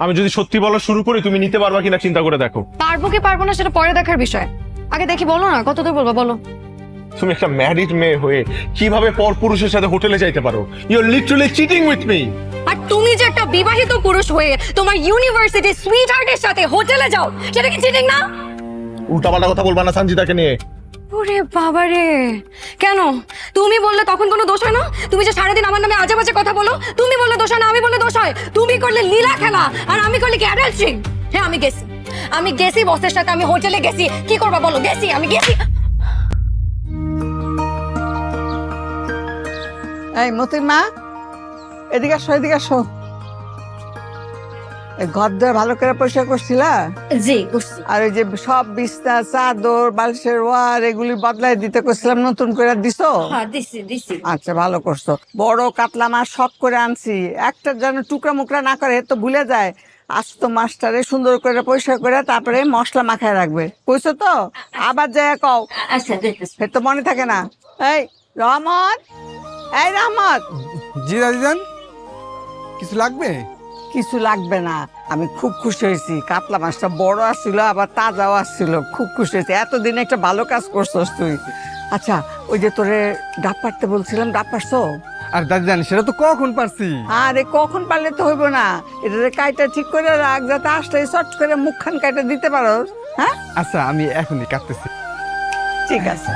আমি যদি সত্যি বলা শুরু করি তুমি নিতে পারবা কিনা চিন্তা করে দেখো। পারবো কি পারবো না সেটা পরে দেখার বিষয়, আগে দেখি বলো না কতদূর বলবো বলো। তুমি একটা ম্যারিড মেয়ে হয়ে কিভাবে পরপুরুষের সাথে হোটেলে যাইতে পারো? You are literally cheating with me. আর তুমি যে একটা বিবাহিত পুরুষ হয়ে তোমার ইউনিভার্সিটি সুইট হার্টের সাথে হোটেলে যাও, সেটা কি চিটিং না? উল্টাপাল্টা কথা বলবা না সঞ্জিতাকে নিয়ে। ওরে বাবা রে, কেন তুমি বললে তখন কোনো দোষ হয় না? তুমি যে সারাদিন আমার নামে আজে বাজে কথা বলো, তুমি বললে দোষ হয় না, আমি বললে দোষ হয়? তুমি করলে লীলা খেলা আর আমি করলে কি অ্যাডাল্ট্রি? হ্যাঁ আমি গেছি বসের সাথে, আমি হোটেলে গেছি, কি করবা বলো? গেছি, আমি গেছি। এই মতির মা, এদিকে আসো, এদিকে আসো। এই ঘর দর ভালো করে পরিষ্কার করছিলা? জি করছি। আর ওই যে সব বিছনা চাদর বালিশের ওয়ার এগুলি বদলাই দিতে কইছিলাম, নতুন করে দিছো? হ্যাঁ দিছি। আচ্ছা ভালো করছো। বড় কাতলা মাছ শখ করে আনছি, একটা যেন টুকরা মুকরা না করে, তো ভুলে যায়। আজ তো মাছটারে সুন্দর করে পরিষ্কার করে তারপরে মশলা মাখায় রাখবে, বুঝছো তো? আবার যায় কও, আচ্ছা সে তো মনে থাকে না। এই রহমত, এই রহমত। জি দাদিজান, কিছু লাগবে? কিছু লাগবে না, আমি খুব খুশি হয়েছি। কাতলা মাছটা বড় আসছিল, আবার তাজাও আসছিল, খুব খুশি হয়েছি। এতদিন একটা ভালো কাজ করছস তুই। আচ্ছা, ওই যে তোরে ডাব পাড়তে বলছিলাম, ডাব পারছো? আর দাদিজান সেটা তো কখন পারছি। আরে কখন পারলে তো হইব না, এটা কাইটা ঠিক করে রাখ, যাতে আসলে চট করে মুখখান কাইটা দিতে পারো। হ্যাঁ আচ্ছা, আমি এখনই কাটতেছি। ঠিক আছে।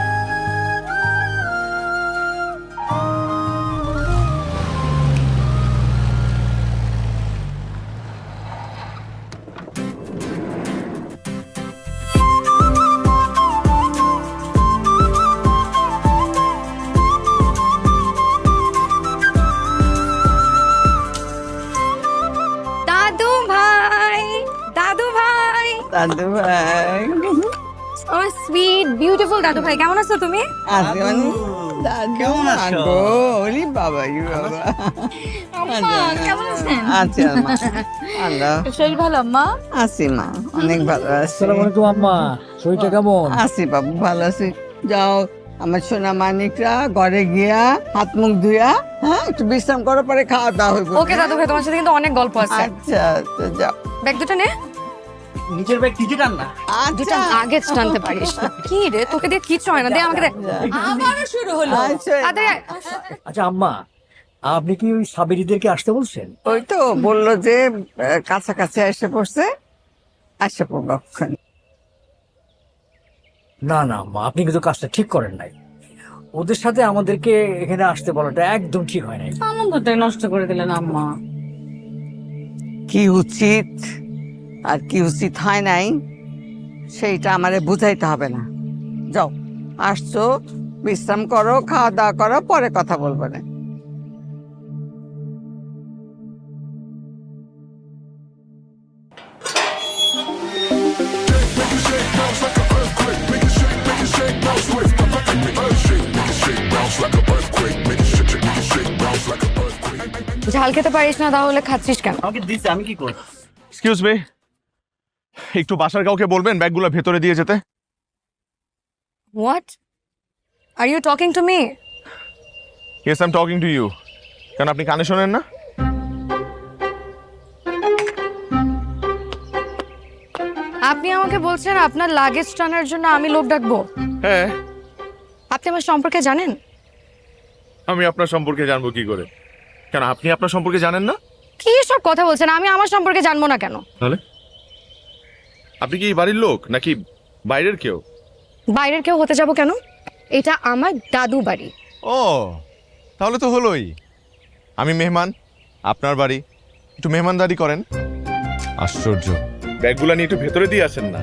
দাদু ভাই, দাদু ভাই, দাদু ভাই, আমার সুইট বিউটিফুল দাদু ভাই, কেমন আছো তুমি? আজকে মানে কেমন আছো? ওলি বাবা, ই বাবা। আম্মা কেমন আছেন? আচ্ছা মা, আল্লাহ শরীর ভালো আম্মা? আছি মা, অনেক ভালো আছি। আসসালামু আলাইকুম আম্মা, শরীরটা কেমন? আছি বাবু, ভালো আছি। যাও আমার সোনা মানিকরা ঘরে গিয়া হাত মুখ ধুইয়া, হ্যাঁ একটু বিশ্রাম করো, পরে খাওয়া দাওয়া হইব। ওকে দাদু ভাই, তোমার সাথে কিন্তু অনেক গল্প আছে। আচ্ছা তো যাও। ব্যাগ দুটো নে। নিজের ব্যাগ নিজে টান না। দুটো আচ্ছা আগে টানতে পারিস না। কি রে, তোকে দিয়ে কিচ্ছু হয় না, দে আমাকে দে। আবারও শুরু হলো। আচ্ছা, তাড়াতাড়ি আয়। আচ্ছা আম্মা, আপনি কি ওই সাবেরিদেরকে আসতে বলছেন? ওই তো বললো যে কাছাকাছি এসে পড়ছে, আসে পড়বো ওখানে। না না আম্মা, আপনি কিন্তু কাজটা ঠিক করেন নাই। ওদের সাথে আমাদেরকে এখানে আসতে বলাটা একদম ঠিক হয় নাই। আনন্দটাই নষ্ট করে দিলেন আম্মা। কি উচিত আর কি উচিত হয় নাই সেইটা আমারে বুঝাইতে হবে না। যাও, আসছো, বিশ্রাম করো, খাওয়া দাওয়া করো, পরে কথা বলবো না। ঝাল খেতে পারিস না, তাহলে খাচ্ছিস কেন? আমাকে দিছে, আমি কি করব? এক্সকিউজ মি, একটু বাসার কাউকে বলবেন ব্যাগগুলো ভেতরে দিয়ে যেতে। What are you talking to me? Yes I am talking to you. কেন আপনি কানে শোনেন না? আপনি আমাকে বলছেন আপনার লাগেজ টানার জন্য আমি লোক ডাকবো? হ্যাঁ, আপনি আমার সম্পর্কে জানেন? আমি আপনার সম্পর্কে জানবো কি করে? কেন আপনি আপনার সম্পর্কে জানেন না? কি সব কথা বলছেন? আমি আমার সম্পর্কে জানবো না কেন? তাহলে আপনি কি এই বাড়ির লোক নাকি বাইরের কেউ? বাইরের কেউ হতে যাব কেন? এটা আমার দাদু বাড়ি। ও তাহলে তো হলোই। আমি মেহমান, আপনার বাড়ি, একটু মেহমানদারি করেন। আশ্চর্য, ব্যাগগুলা নিয়ে একটু ভেতরে দিয়ে আসেন না।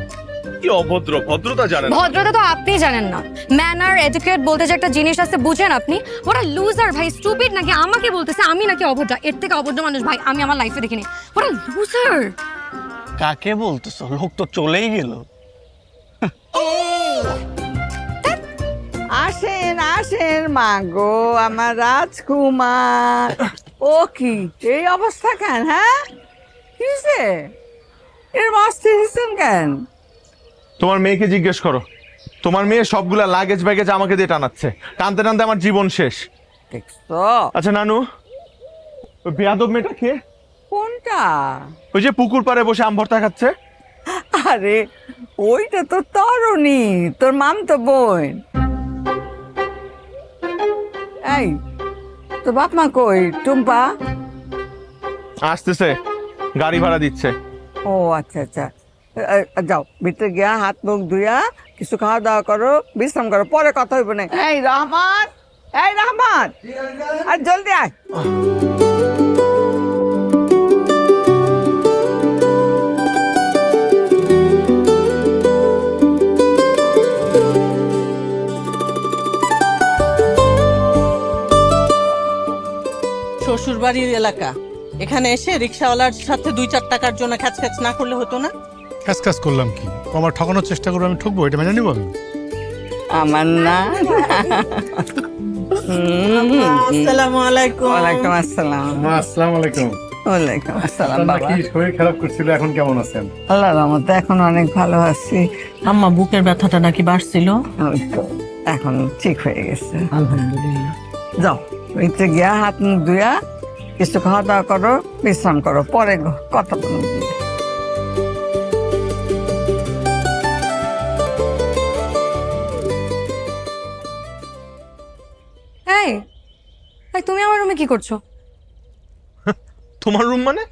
কি অভদ্র, ভদ্রতা জানেন না। ভদ্রতা তো আপনিই জানেন না। ম্যানার এটিকেট বলতে যে একটা জিনিস আছে, বুঝেন আপনি? ওরা লুজার ভাই, স্টুপিড নাকি আমাকে বলতেছে আমি নাকি অভদ্র? এর থেকে অভদ্র মানুষ ভাই আমি আমার লাইফে দেখিনি। ওরা লুজার। কাকে বলতেছো? লোক তো চলেই গেল। আসেন আসেন মা গো, আমার রাজকুমার। ও কি এই অবস্থা কেন? হ্যাঁ কিসে এর অস্থির হয়েছেন কেন? তোমার মেয়েকে জিজ্ঞেস করো। তোমার মেয়ে সবগুলা লাগেজ ব্যাগেজ আমাকে দিয়ে টানাচ্ছে, টানতে টানতে আমার জীবন শেষ। দেখছো? আচ্ছা নানু, ওই বেয়াদব মেয়েটা কে? কোনটা? ওই যে পুকুর পাড়ে বসে আম ভর্তা খাচ্ছে। আরে ওইটা তো তরুণী, তোর মামতো বোন। এই তোর বাপ মা কই? টুম্পা? আসতেছে, গাড়ি ভাড়া দিচ্ছে। ও আচ্ছা আচ্ছা, যাও ভিতরে গিয়া হাত মুখ ধুইয়া কিছু খাওয়া দাওয়া করো, বিশ্রাম করো, পরে কথা হইব না। এই রহমান, এই রহমান, আর জলদি আয়। শ্বশুর বাড়ির এলাকা, এখানে এসে রিক্সাওয়ালার সাথে 2-4 টাকার জন্য খ্যাচ না করলে হতো না? কাজ করলাম কি? ও আমার ঠকানোর চেষ্টা করবো, আমি ঠকবো? এটা মেনে নিব আমি? আমার না। আসসালামু আলাইকুম। ওয়ালাইকুম আসসালাম। আসসালামু আলাইকুম। ওয়ালাইকুম আসসালাম বাবা। শরীর খারাপ করছিল, এখন কেমন আছেন? আল্লাহর রহমতে এখন অনেক ভালো আছি। আম্মা বুকের ব্যথাটা নাকি বাড়ছিল? ওই তো, এখন ঠিক হয়ে গেছে। আলহামদুলিল্লাহ। যাও ওইতে গিয়া হাত মুখ ধুইয়া কিছু খাওয়া দাওয়া করো, বিশ্রাম করো, পরে কথা বলবো। এই এই, তুমি আমার রুমে কি করছো? তোমার রুম মানে?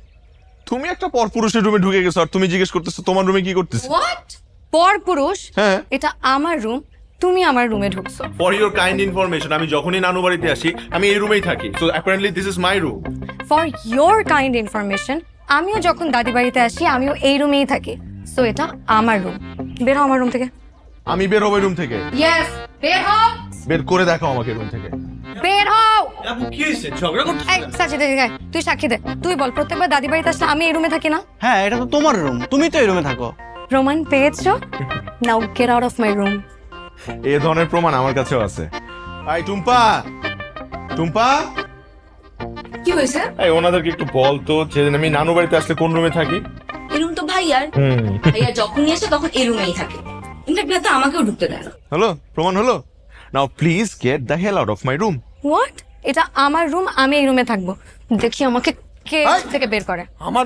তুমি একটা পরপুরুষের রুমে ঢুকে গেছো আর তুমি জিজ্ঞেস করতেছো তোমার রুমে কি করতেছি? হোয়াট? পরপুরুষ? হ্যাঁ। এটা আমার রুম, তুমি আমার রুমে ঢুকছো। ফর ইওর কাইন্ড ইনফরমেশন, আমি যখনই নানু বাড়িতে আসি আমি এই রুমেই থাকি। So apparently this is my room. For your kind information, আমিও যখন দাদি বাড়িতে আসি আমিও এই রুমেই থাকি। সো এটা আমার রুম। বের হও আমার রুম থেকে। আমি বের হবো রুম থেকে। ইয়েস, বের হও। বের করে দেখাও আমাকে রুম থেকে। বের হও। আপু কি হয়েছে? ঝগড়া করতে? এই সাজিদ, এদিকে আয়। তুই সাক্ষী দে। তুই বল, প্রত্যেকবার দাদি বাড়িতে আসলে আমি এই রুমে থাকি না? হ্যাঁ, এটা তো তোমার রুম, তুমি তো এই রুমে থাকো। প্রমাণ পেয়েছো? নাও get out of my room. এই ধরনের প্রমাণ আমার কাছেও আছে। আই টুম্পা, টুম্পা, কি হয়েছে? এই ওনাদেরকে একটু বল তো যে আমি নানু বাড়িতে আসলে কোন রুমে থাকি। এই রুম তো ভাইয়ার। ভাইয়া যখনই আসে তখন এই রুমেই থাকে। ইনফ্যাক্ট ভাইয়া তো আমাকেও ঢুকতে দেয় না। হলো, প্রমাণ হলো। Now please get the hell out of my room. What? এটা আমার রুম, আমি এই রুমে থাকবো। দেখি আমাকে কে এই! থেকে বের করে। আমার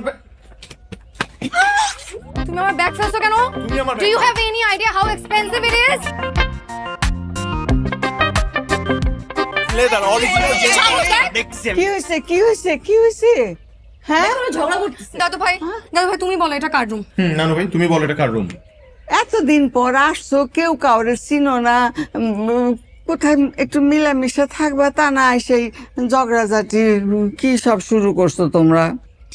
তুমি আমার ব্যাগ ফেলছো কেন? তুমি আমার do you have any idea how expensive it is? Leather original কি হয়েছে, কি হয়েছে, কি হয়েছে? হ্যাঁ আমরা ঝগড়া করতেছি। দাদু ভাই, দাদু ভাই তুমি বলো এটা কার রুম? নানু ভাই তুমি বলো এটা কার রুম? এতদিন পর আসছো, কেউ কাউরে চিনো না, কোথায় একটু মিলামিশা থাকবা তা না, সেই ঝগড়াঝাটি কি সব শুরু করছো তোমরা?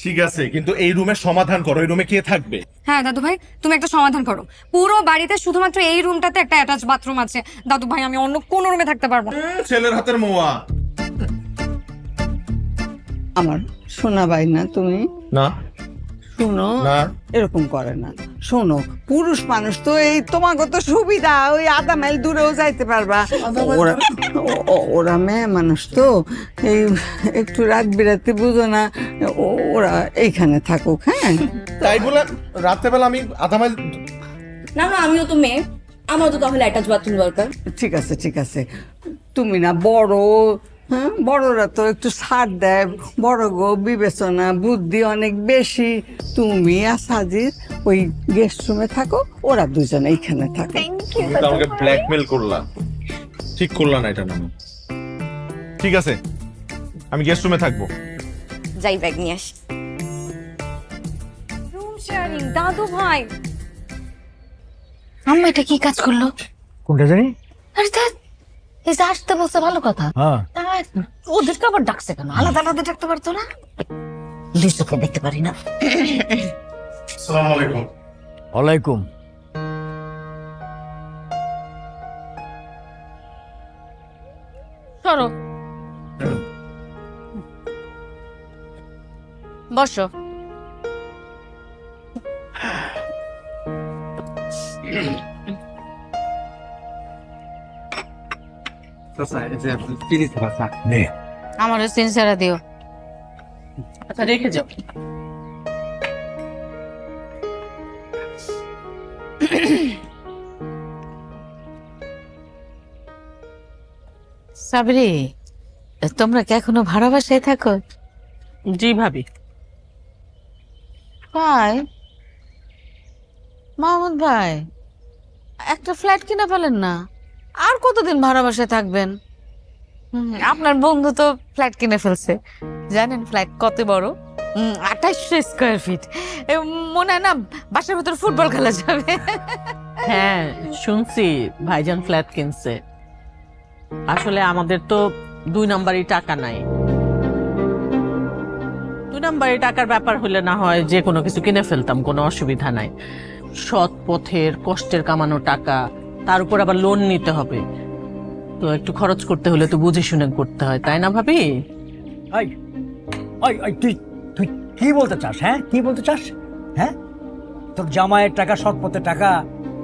ঠিক আছে, কিন্তু এই রুমের সমাধান করো। এই রুমে কে থাকবে? হ্যাঁ দাদু ভাই, তুমি একটা সমাধান করো। পুরো বাড়িতে শুধুমাত্র এই রুমটাতে একটা অ্যাটাচ বাথরুম আছে। দাদু ভাই আমি অন্য কোনো রুমে থাকতে পারবো না। ছেলের হাতের মোয়া। আমার শোনা ভাই না তুমি? না শুনো, না। এরকম করে না। শোনো, পুরুষ মানুষ তো এই তোমাকে তো সুবিধা, ওই আধা মাইল দূরেও যাইতে পারবা। ওরা মেয়ে মানুষ তো, এই একটু রাত বিরাতে বুঝো না, ওরা এইখানে থাকুক। হ্যাঁ তাই বলে রাতে বেলা আমি আধা মাইল? না না, আমিও তো মেয়ে, আমারও তো তাহলে অ্যাটাচ বাথরুম দরকার। ঠিক আছে ঠিক আছে, তুমি না বড়, হ্যাঁ বড়রা তো একটু ছাড় দেয়, বড় গো বিবেচনা বুদ্ধি অনেক বেশি। তুমি আর সাজিদ ওই গেস্ট রুমে থাকো, ওরা দুজন এইখানে থাকো। তুমি তো আমাকে ব্ল্যাকমেল করলা, ঠিক করলা না এটা। নানু ঠিক আছে, আমি গেস্ট রুমে থাকবো। যাই ব্যাগ নিয়ে আসি। রুম শেয়ারিং, দাদু ভাই। আম্মা এটা কি কাজ করলো? কোনটা জানি? আরে তা এই যে আসতে বলছে ভালো কথা, হ্যাঁ, তা ওদেরকে আবার ডাকছে কেন? আলাদা আলাদা ডাকতে পারতো না? দুই চোখে দেখতে পারি না। আসসালামু আলাইকুম। ওয়ালাইকুম। সরো, বসো। আমারও সিনসারা দিও। আচ্ছা রেখে যাও। সাবরি, তোমরা কি এখনো ভাড়া বাসায় থাকো? জি ভাবি, ভাই, মাহমুদ ভাই, একটা ফ্ল্যাট কিনে ফেলেন না। আর কতদিন ভাড়া বাসায় থাকবেন? আপনার বন্ধু তো ফ্ল্যাট কিনে ফেলছে। জানেন ফ্ল্যাট কত বড়? 2800 স্কোয়ার ফিট। মনে হয় না বাসার ভেতর ফুটবল খেলা যাবে। হ্যাঁ শুনছি ভাইজান ফ্ল্যাট কিনছে। আসলে আমাদের তো 2 নাম্বারই টাকা নাই। 2 নাম্বারই টাকার ব্যাপার হলে না হয় যে কোনো কিছু কিনে ফেলতাম, কোনো অসুবিধা নাই। সৎ পথের কষ্টের কামানো টাকা, তার উপর আবার লোন নিতে হবে, তো একটু খরচ করতে হলে তো বুঝে শুনে করতে হয়, তাই না ভাবি? আই আই আই তুই তুই কি বলতে চাস? হ্যাঁ কি বলতে চাস? হ্যাঁ তোর জামাইয়ের টাকা সৎ পথের টাকা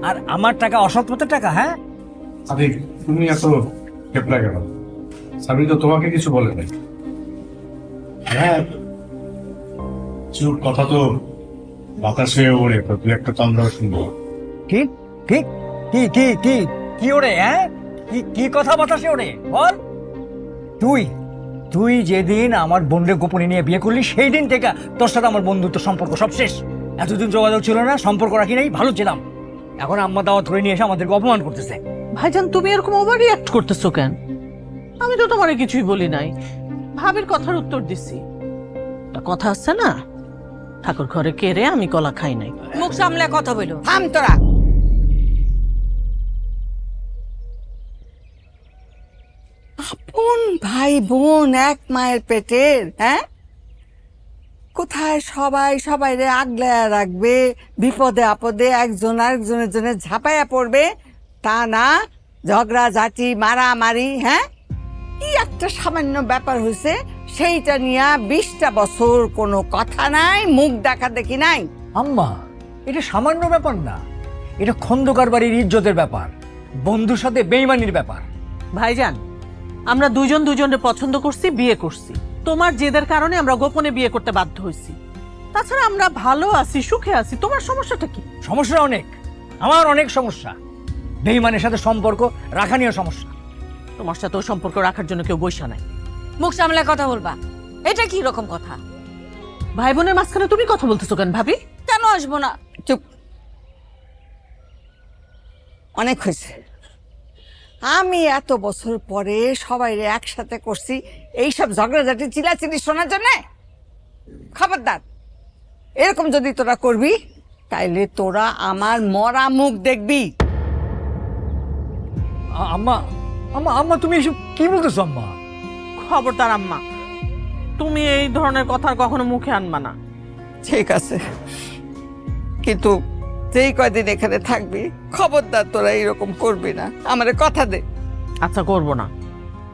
আর আমার টাকা অসৎ পথের টাকা? হ্যাঁ সাদিক, তুমি এত খেপলা কেন? সাবির তো তোমাকে কিছু বলে নাই। হ্যাঁ, চুপ, কথা তো বাতাসে ওড়ে, তো দু একটা তো আমরা শুনবো। কি কি কি কি কি কি ওরে? হ্যাঁ কি কি কথা বাতাসে ওরে বল? তুই তুই যেদিন আমার বোনকে গোপনে নিয়ে বিয়ে করলি সেই দিন থেকে তোর সাথে আমার বন্ধুত্ব সম্পর্ক সব শেষ। এতদিন যোগাযোগ ছিল না, সম্পর্ক রাখি নাই, ভালো ছিলাম। এখন আম্মা দাওয়া ধরে নিয়ে এসে আমাদেরকে অপমান করতেছে। ভাইজান তুমি এরকম ওভার রিঅ্যাক্ট করতেছো কেন? আমি তো তোমারে কিছুই বলি নাই, ভাবির কথার উত্তর দিছি। একটা কথা আছে না, ঠাকুর ঘরে কেড়ে আমি কলা খাই নাই। মুখ সামলে কথা বলো। থাম তোরা। আপন ভাই বোন এক মায়ের পেটের, হ্যাঁ? কোথায় সবাই সবাইরে আগলায়া রাখবে, বিপদে আপদে একজন আরেকজনের জন্য ঝাঁপাইয়া পড়বে, তা না ঝগড়া ঝাঁটি মারামারি। হ্যাঁ, কি একটা সামান্য ব্যাপার হয়েছে সেইটা নিয়ে 20টা বছর কোনো কথা নাই, মুখ দেখা দেখি নাই। আম্মা এটা সামান্য ব্যাপার না, এটা খন্দকার বাড়ির ইজ্জতের ব্যাপার, বন্ধুর সাথে বেইমানির ব্যাপার। ভাইজান আমরা দুজন দুজনের পছন্দ করছি, বিয়ে করছি। তোমার জেদের কারণে আমরা গোপনে বিয়ে করতে বাধ্য হয়েছি। তাছাড়া আমরা ভালো আছি, সুখে আছি। তোমার সমস্যাটা কি? সমস্যা অনেক, আমার অনেক সমস্যা। বেইমানের সাথে সম্পর্ক রাখা নিয়ে সমস্যা। তোমার সাথে সম্পর্ক রাখার জন্য কেউ বৈশা নাই। মুখ সামলে কথা বলবা। এটা কি রকম কথা? ভাই বোনের মাঝখানে তুমি কথা বলতেছো কেন ভাবি? কেন আসবো না? চুপ, অনেক হয়েছে। আমি এত বছর পরে সবাইরে একসাথে করছি এইসব ঝগড়াঝাটি চিলাচিলি শোনার জন্য? খবরদার, এরকম যদি তোরা করবি তাইলে তোরা আমার মরা মুখ দেখবি। আম্মা আম্মা আম্মা তুমি এসব কি বলতেছো আম্মা? খবরদার আম্মা, তুমি এই ধরনের কথা কখনো মুখে আনবা না। ঠিক আছে, কিন্তু যেই কয়দিন এখানে থাকবি খবরদার তোরা এরকম করবি না, আমারে কথা দে। আচ্ছা করবো না।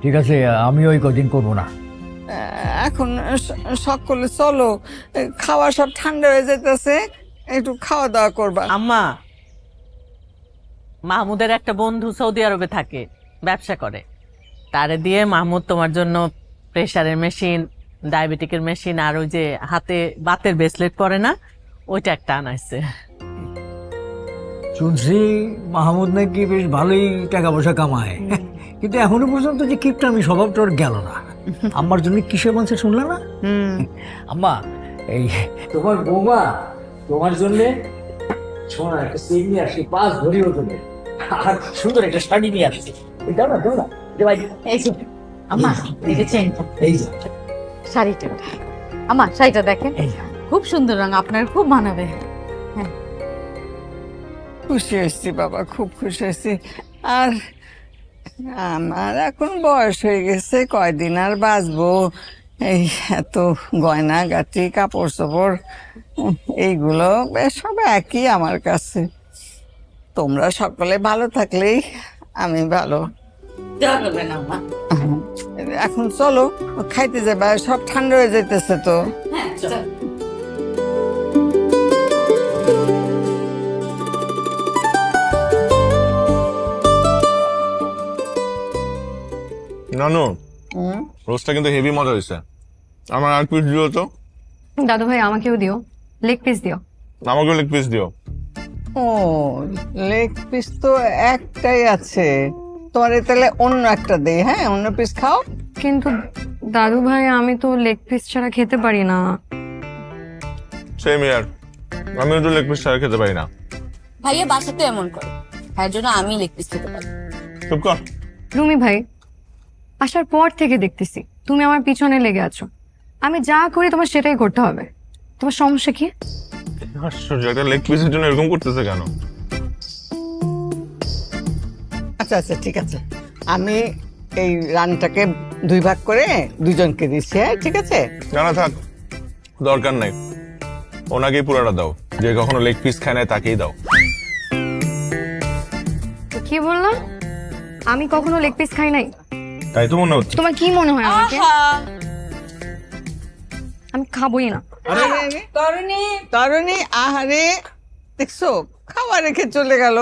ঠিক আছে, আমি ওই কদিন করবো না। এখন সকলে চলো, খাওয়া সব ঠান্ডা হয়ে যেতেছে, একটু খাওয়া দাওয়া করবা। আম্মা, মাহমুদের একটা বন্ধু সৌদি আরবে থাকে, ব্যবসা করে। তারে দিয়ে মাহমুদ তোমার জন্য প্রেসারের মেশিন, ডায়াবেটিকের মেশিন আর ওই যে হাতে বাতের ব্রেসলেট পরে না, ওইটা একটা আনাইছে। শুনছি মাহমুদ নাকি বেশ ভালোই টাকা পয়সা কামায়, কিন্তু এখনো পর্যন্ত যে কিপটা আমি স্বভাবটা ওর গেল না। আম্মার জন্য কিসের মানছে শুনলে না? আম্মা, এই তোমার বৌমা তোমার জন্য সোনা একটা সেট নিয়ে আসি, 5 ভরি ওজনের, আর সুন্দর একটা শাড়ি নিয়ে আসছি। দাও না দাও না, এই যে আম্মা, দেখেছেন এই যে শাড়িটা? আম্মা শাড়িটা দেখেন, এই যে খুব সুন্দর রং, আপনার খুব মানাবে। খুশি হয়েছি বাবা, খুব খুশি হয়েছি। আর আমার এখন বয়স হয়ে গেছে, কয়দিন আর বাঁচবো? এই এত গয়না গাটি কাপড় চোপড় এইগুলো সব একই আমার কাছে। তোমরা সকলে ভালো থাকলেই আমি ভালো। দোয়া করবেন আম্মা। এখন চলো খাইতে যাবা, সব ঠান্ডা হয়ে যাইতেছে তো। হ্যাঁ চল। নানু, রোস্টটা কিন্তু হেভি মজা হয়েছে। আমার আর পিস দিও তো। দাদু ভাই আমাকেও দিও, লেগ পিস দিও। আমাকেও লেগ পিস দিও। ও, লেগ পিস তো একটাই আছে, তোমার তাহলে অন্য একটা দেই। হ্যাঁ, অন্য পিস খাও। কিন্তু দাদু ভাই আমি তো লেগ পিস ছাড়া খেতে পারি না। সেম ইয়ার, আমি ওটা লেগ পিস ছাড়া খেতে পারি না। ভাইয়া বাসাতে এমন করে, তার জন্য আমি লেগ পিস খেতে পারি। চুপ কর। রুমি ভাই, আসার পর থেকে দেখতেছি তুমি আমার পিছনে লেগে আছো। আমি যা করি তোমার সেটাই করতে হবে। তোমার সমস্যা কি? আশ্চর্য, একটা লেগ পিসের জন্য এরকম করতেছে কেন? আচ্ছা আচ্ছা ঠিক আছে, আমি এই রানটাকে 2 ভাগ করে 2জনকে দিচ্ছি, হ্যাঁ ঠিক আছে? জানা থাক, দরকার নাই। ওনাকেই পুরাটা দাও, যে কখনো লেগ পিস খায় না তাকেই দাও। কি বললাম? আমি কখনো লেগ পিস খাই নাই? তাই তো মনে হচ্ছে। তোমার কি মনে হয় আমাকে? আমি খাবোই না। তরুণী তরুণী, আহারে দেখছো খাওয়া রেখে চলে গেল।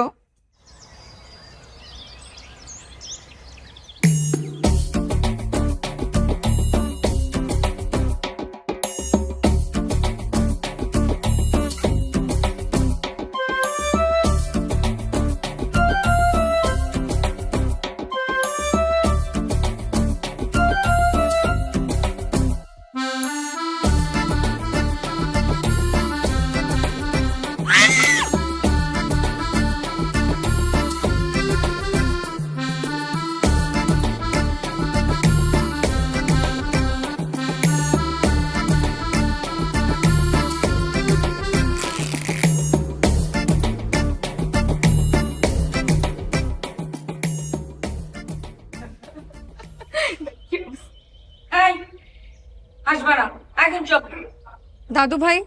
দাদু ভাই,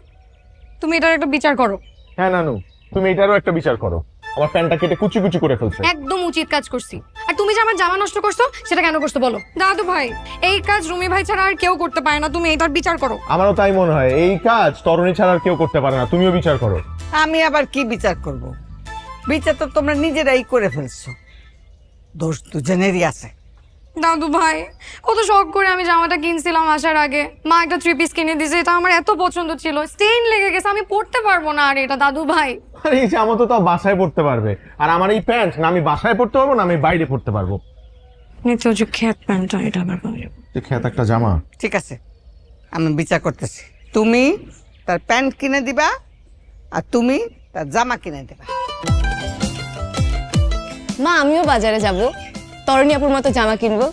তুমি এটার একটা বিচার করো। হ্যাঁ নানু, তুমি এটারও একটা বিচার করো। আমার প্যান্টটা কেটে কুচি কুচি করে ফেলছে। একদম উচিত কাজ করছি। আর তুমি যে আমার জামা নষ্ট করছো সেটা কেন করছো বলো? দাদু ভাই, এই কাজ রুমি ভাই ছাড়া আর কেউ করতে পারে না। তুমি এটার বিচার করো। আমারও তাই মনে হয়, এই কাজ তরুণী ছাড়া আর কেউ করতে পারে না। তুমিও বিচার করো। আমি আবার কি বিচার করব? বিচার তো তোমরা নিজেরাই করে ফেলছো, দোষ দুজনেরই আছে। দাদু ভাই, কত শখ করে আমি জামাটা কিনছিলাম আসার আগে। মা একটা 3 পিস কিনে দিয়েছে, এটা আমার এত পছন্দ ছিল। স্টেইন লেগে গেছে, আমি পরতে পারবো না আর এটা। দাদু ভাই, আর এই জামা তো তাও বাসায় পড়তে পারবে, আর আমার এই প্যান্ট না আমি বাসায় পড়তে পারবো না আমি বাইরে পড়তে পারবো। নিতে যে খ্যাত প্যান্টটা, এটা আবার পাওয়া যাবে। খ্যাত একটা জামা। ঠিক আছে, আমি বিচার করতেছি। তুমি তার প্যান্ট কিনে দিবা আর তুমি তার জামা কিনে দিবা। মা, আমিও বাজারে যাব, তরণী আপুর মতো জামা কিনবো।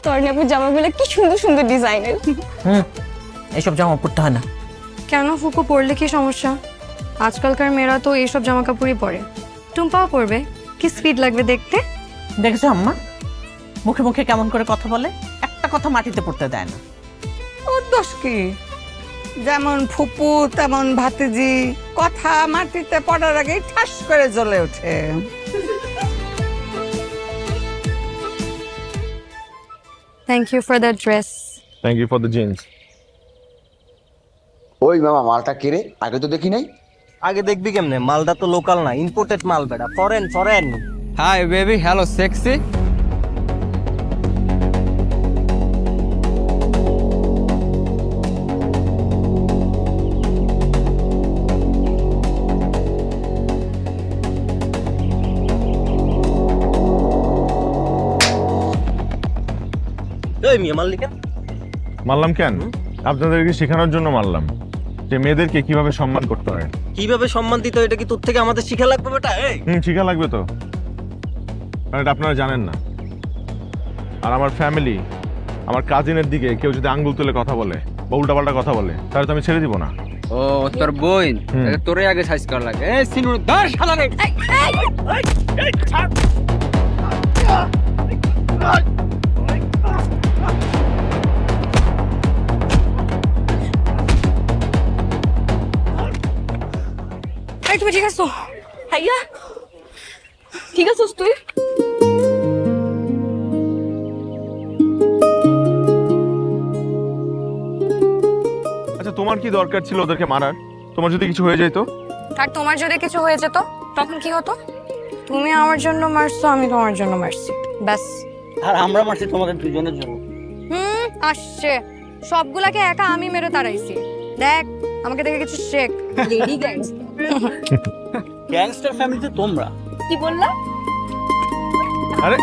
তরণী আপুর জামাগুলো কি সুন্দর সুন্দর ডিজাইনের। এইসব জামা পরতে হয় না। কেন ফুকু, পরলে কি সমস্যা? আজকালকার মেয়েরা তো এইসব জামা কাপড়ই পরে। টুম্পাও পরবে, কি স্পিড লাগবে দেখতে। দেখেছো আম্মা, মুখে মুখে কেমন করে কথা বলে, একটা কথা মাটিতে পড়তে দেয় না। ওর দোষ কি? যেমন ফুপু তেমন ভাতিজি, কথা মাটিতে পড়ার আগে ঠাস করে জ্বলে ওঠে। Thank you for the dress. Thank you for the jeans. ওই মামা, মালটা কেড়ে আগে তো দেখি নাই। আগে দেখবি কেমনে? মালটা তো লোকাল না, ইম্পোর্টেড মাল বেটা, foreign foreign. Hi baby, hello sexy. এই মিয়া মাল লিখেন। মারলাম কেন? আপনাদেরকে শেখানোর জন্য মারলাম যে মেয়েদেরকে কিভাবে সম্মান করতে হয়। কিভাবে সম্মান দিতে হয় এটা কি তোর থেকে আমাদের শিখা লাগবে বেটা? এই শিখা লাগবে তো, কারণ এটা আপনারা জানেন না। আর আমার ফ্যামিলি, আমার কাজিনের দিকে কেউ যদি আঙ্গুল তুলে কথা বলে বা উল্টাপাল্টা কথা বলে, তাহলে তো আমি ছেড়ে দিব না। ও তোর বোন, তোরে আগে সাইজ করা লাগে। এই সিনুর 10 হাজারে। এই তুমি ঠিক আছো? ভাইয়া, ঠিক আছিস তুই? আচ্ছা, তোমার কি দরকার ছিল ওদেরকে মারার? তোমার যদি কিছু হয়ে যেত? আর তোমার যদি কিছু হয়ে যেত তখন কি হতো? তুমি আমার জন্য মারছো, আমি তোমার জন্য মারছি, ব্যাস। আর আমরা মারছি তোমাদের দুজনের জন্য। আসছে সবগুলাকে একা আমি মেরে তাড়াইছি। দেখ, আমাকে দেখে কিছু শেখ। Lady gangster. গ্যাংস্টার ফ্যামিলিতে তোমরা। কি বললা? আরে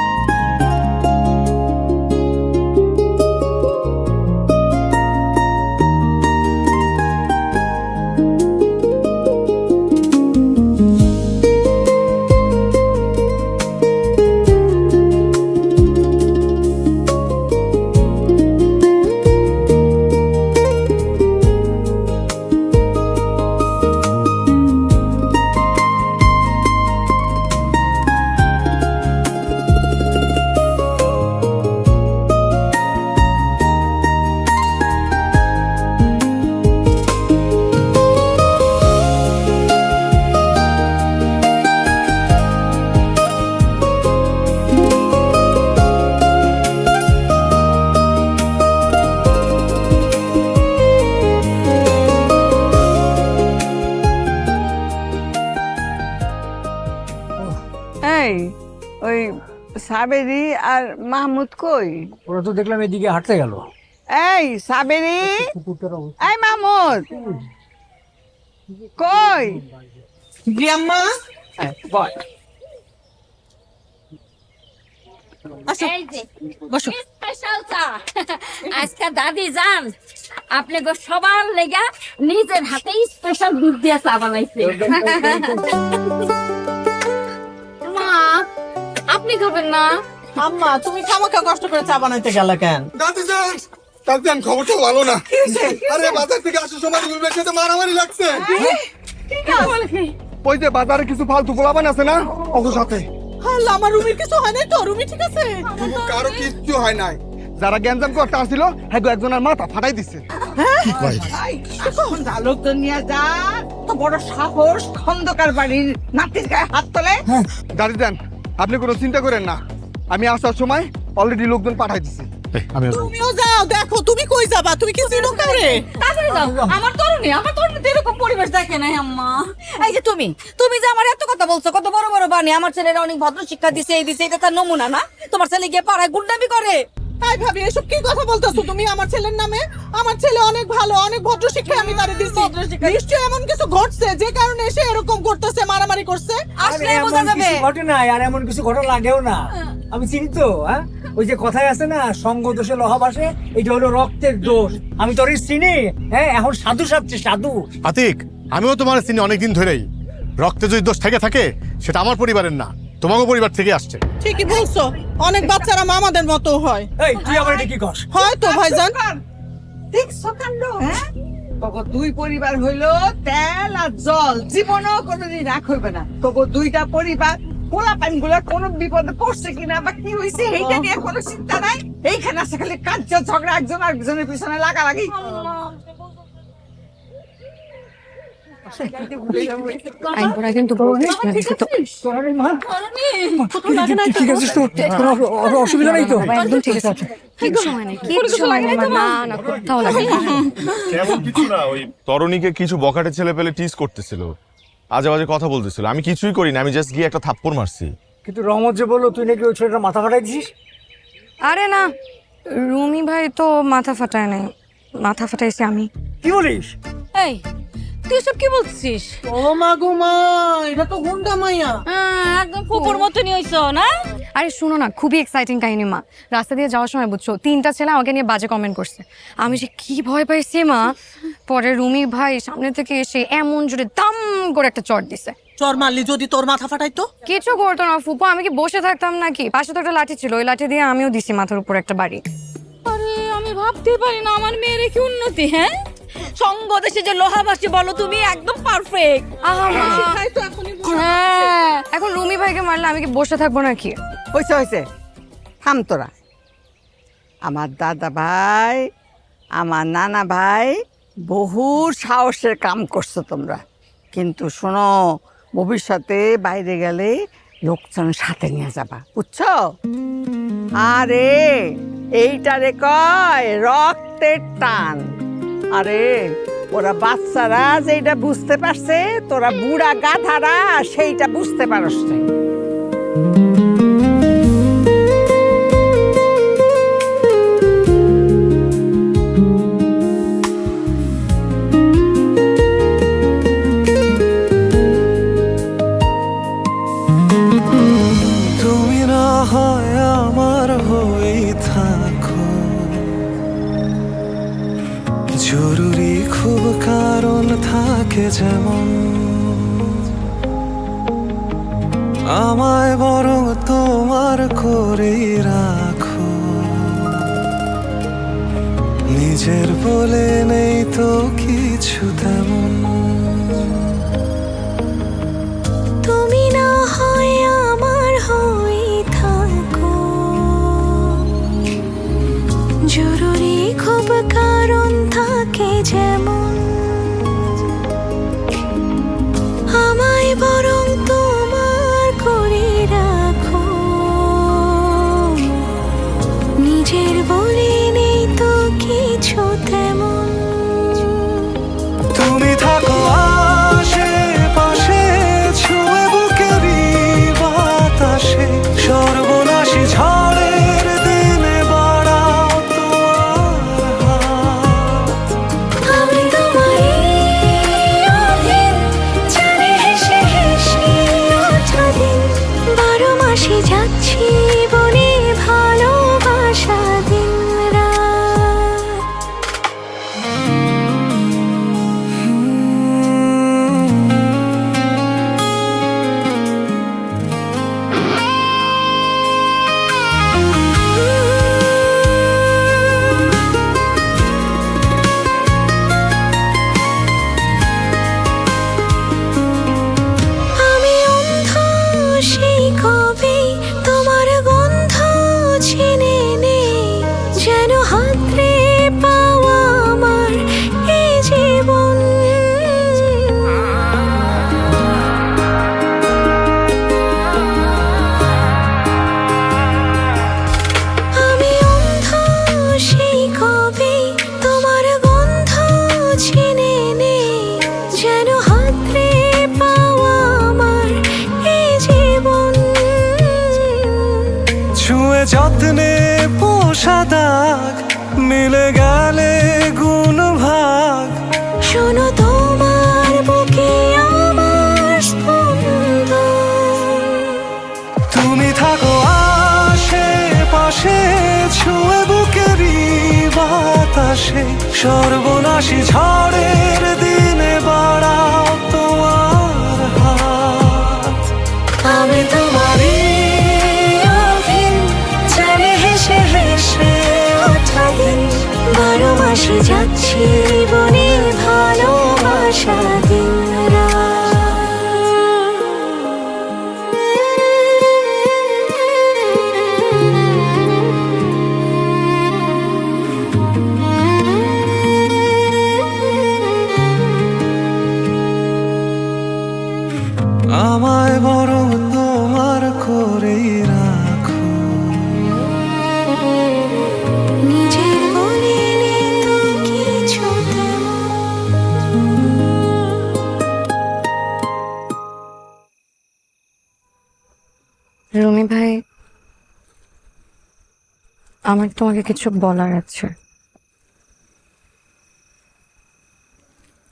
এই ওই সাবেরি আর মাহমুদ কই? ওরা তো দেখলাম এদিকে হাঁটতে গেল। এই সাবেরি, এই মাহমুদ কই? জি আম্মা। বল। এই যে স্পেশাল চা আজকে দাদি জান আপনি গো সবার লেগা নিজের হাতে স্পেশাল দুধ দিয়ে চা বানাইছে। মা আপনি খাবেন না? আম্মা তুমি খামাখা কষ্ট করে চা বানাইতে গেলে কেন? দাদিজান খবরটা ভালো না। আরে বাজার থেকে আসার সময় রুমির সাথে মারামারি লাগছে। ওই যে বাজারে কিছু ফালতু পোলাপান আছে না, ওর সাথে। আল্লাহ, আমার রুমির কিছু হয় নাই তো? রুমি ঠিক আছে? কারো কিচ্ছু হয় নাই। যারা গ্যাঞ্জাম করতে আসছিল হ্যাঁ একজনের মাথা ফাটাই দিচ্ছে। লোক তো নিয়ে যা, তো বড় সাহস, খন্দকার বাড়ির নাতির গায়ে হাত তোলে। দাদিজান আপনি কোনো চিন্তা করেন না, আমি আসার সময় অলরেডি লোকজন পাঠাই দিছি। তুমিও যাও, দেখো তুমি কই যাবা? তুমি কি চিনো কারে? তাড়াতাড়ি যাও, আমার তরুণী তো এরকম পরিবেশ দেখে নাই আম্মা। এই যে তুমি যে আমার এত কথা বলছো, কত বড় বড় বাণী, আমার ছেলেরা অনেক ভদ্র শিক্ষা দিছে, এই দিছে, এটা তার নমুনা না? তোমার ছেলে গিয়ে পাড়ায় গুন্ডামি করে। তাই ভাবি এসব কি কথা বলতেছো তুমি আমার ছেলের নামে? আমার ছেলে অনেক ভালো, অনেক ভদ্র শিক্ষা আমি তারে দিছি। নিশ্চয়ই এমন কিছু ঘটছে যে কারণে সে এরকম করতেছে, মারামারি করছে। আসলে বোঝা যাবে। ঘটে না, আর এমন কিছু ঘটনা লাগেও না। আমি চিনি তো, হ্যাঁ ওই যে কথায় আছে না, সঙ্গ দোষে লোহা ভাসে, এটা হলো রক্তের দোষ। আমি তোর চিনি, হ্যাঁ এখন সাধু সাজছে সাধু। আতিক, আমিও তোমার চিনি অনেকদিন ধরেই। রক্তে যদি দোষ থেকে থাকে সেটা আমার পরিবারের না, তোমাকে পরিবার থেকে আসছে। ঠিকই বলছো, অনেক বাচ্চারা মামাদের মতো হয়। এই তুই আবার এটা কি কর? হয়তো ভাইজান। দেখছো কাণ্ড, হ্যাঁ? তখন দুই পরিবার হইলো তেল আর জল, জীবনেও কোনোদিন রাখ হইবে না। তবু দুইটা পরিবার পোলাপান গুলা কোন বিপদে পড়ছে কিনা বা কি হয়েছে এইটা নিয়ে কোনো চিন্তা নাই। এইখানে আছে খালি কার্য ঝগড়া, একজন আরেকজনের পিছনে লাগালাগি। অসুবিধা নেই তো? একদম ঠিক আছে, তরুণীকে কিছু বখাটে ছেলে পেলে টিজ করতেছিল, আজে বাজে কথা বলতেছিল। আমি কিছুই করি না, আমি জাস্ট গিয়ে একটা থাপ্পড় মারছি। কিন্তু রহমত যে বললো তুই নাকি ওই ছেলেটার মাথা ফাটাই দিছিস। আরে না, রুমি ভাই তো মাথা ফাটায় নাই, মাথা ফাটাইছি আমি। কি বলিস? এই তুই সব কি বলছিস? ও মা গো মা, এটা তো গুন্ডা মাইয়া। একদম কুকুর মতনই হইছো না? আরে শুনো না, খুবই এক্সাইটিং কাহিনী মা। রাস্তা দিয়ে যাওয়ার সময় বুঝছো 3টা ছেলে আমাকে নিয়ে বাজে কমেন্ট করছে। আমি যে কি ভয় পাইছি মা। পরে রুমি ভাই সামনে থেকে এসে এমন জোরে দাম করে একটা চড় দিছে। চর মারলি যদি তোর মাথা ফাটাইতো? কিছু করতো না ফুপু, আমি কি বসে থাকতাম নাকি? পাশে তো একটা লাঠি ছিল, ওই লাঠি দিয়ে আমিও দিছি মাথার উপর একটা বাড়ি। আরে আমি ভাবতে পারি না আমার মেয়ের কি উন্নতি। হ্যাঁ, সঙ্গ দেশে যে লোহাবাসী বলো তুমি, একদম পারফেক্ট। হ্যাঁ, এখন রুমি ভাইকে মারলে আমি কি বসে থাকবো নাকি? হয়েছে হয়েছে, থাম তোরা। আমার দাদা ভাই, আমার নানা ভাই বহু সাহসের কাম করছো তোমরা, কিন্তু শোনো ভবিষ্যতে বাইরে গেলে লোকজন সাথে নিয়ে যাবা, বুঝছো? আরে এইটারে কয় রক্তের টান। আরে ওরা বাচ্চারা যেটা বুঝতে পারছে, তোরা বুড়া গাধারা সেইটা বুঝতে পারস না। তুমি না হয় আমার হয়ে থাকো, জরুরি খুব কারণ থাকে যেমন, আমায় বরং তোমার করে রাখো। নিজের বলে নেই তো কিছু তেমন, তুমি না হয় আমার হয়ে থাকো, জরুরি খুব কারণ থাকে যেমন, আমায় বরং তোমার করে রাখো। নিজের বলে নেই তো কিছু তেমন, সেই সর্বনাশী ঝড়ের দিনে বাড়াও তোমার হাত। আমি তোমারই অধীন, জানে হেসে হেসে ওঠা দিন, 12 মাসে যাচ্ছি বনে ভালোবাসা দিন আমায় বরং তোমার করেই রাখো, নিজের বলে নে তো কিছু রুমি ভাই, আমার তোমাকে কিছু বলার আছে।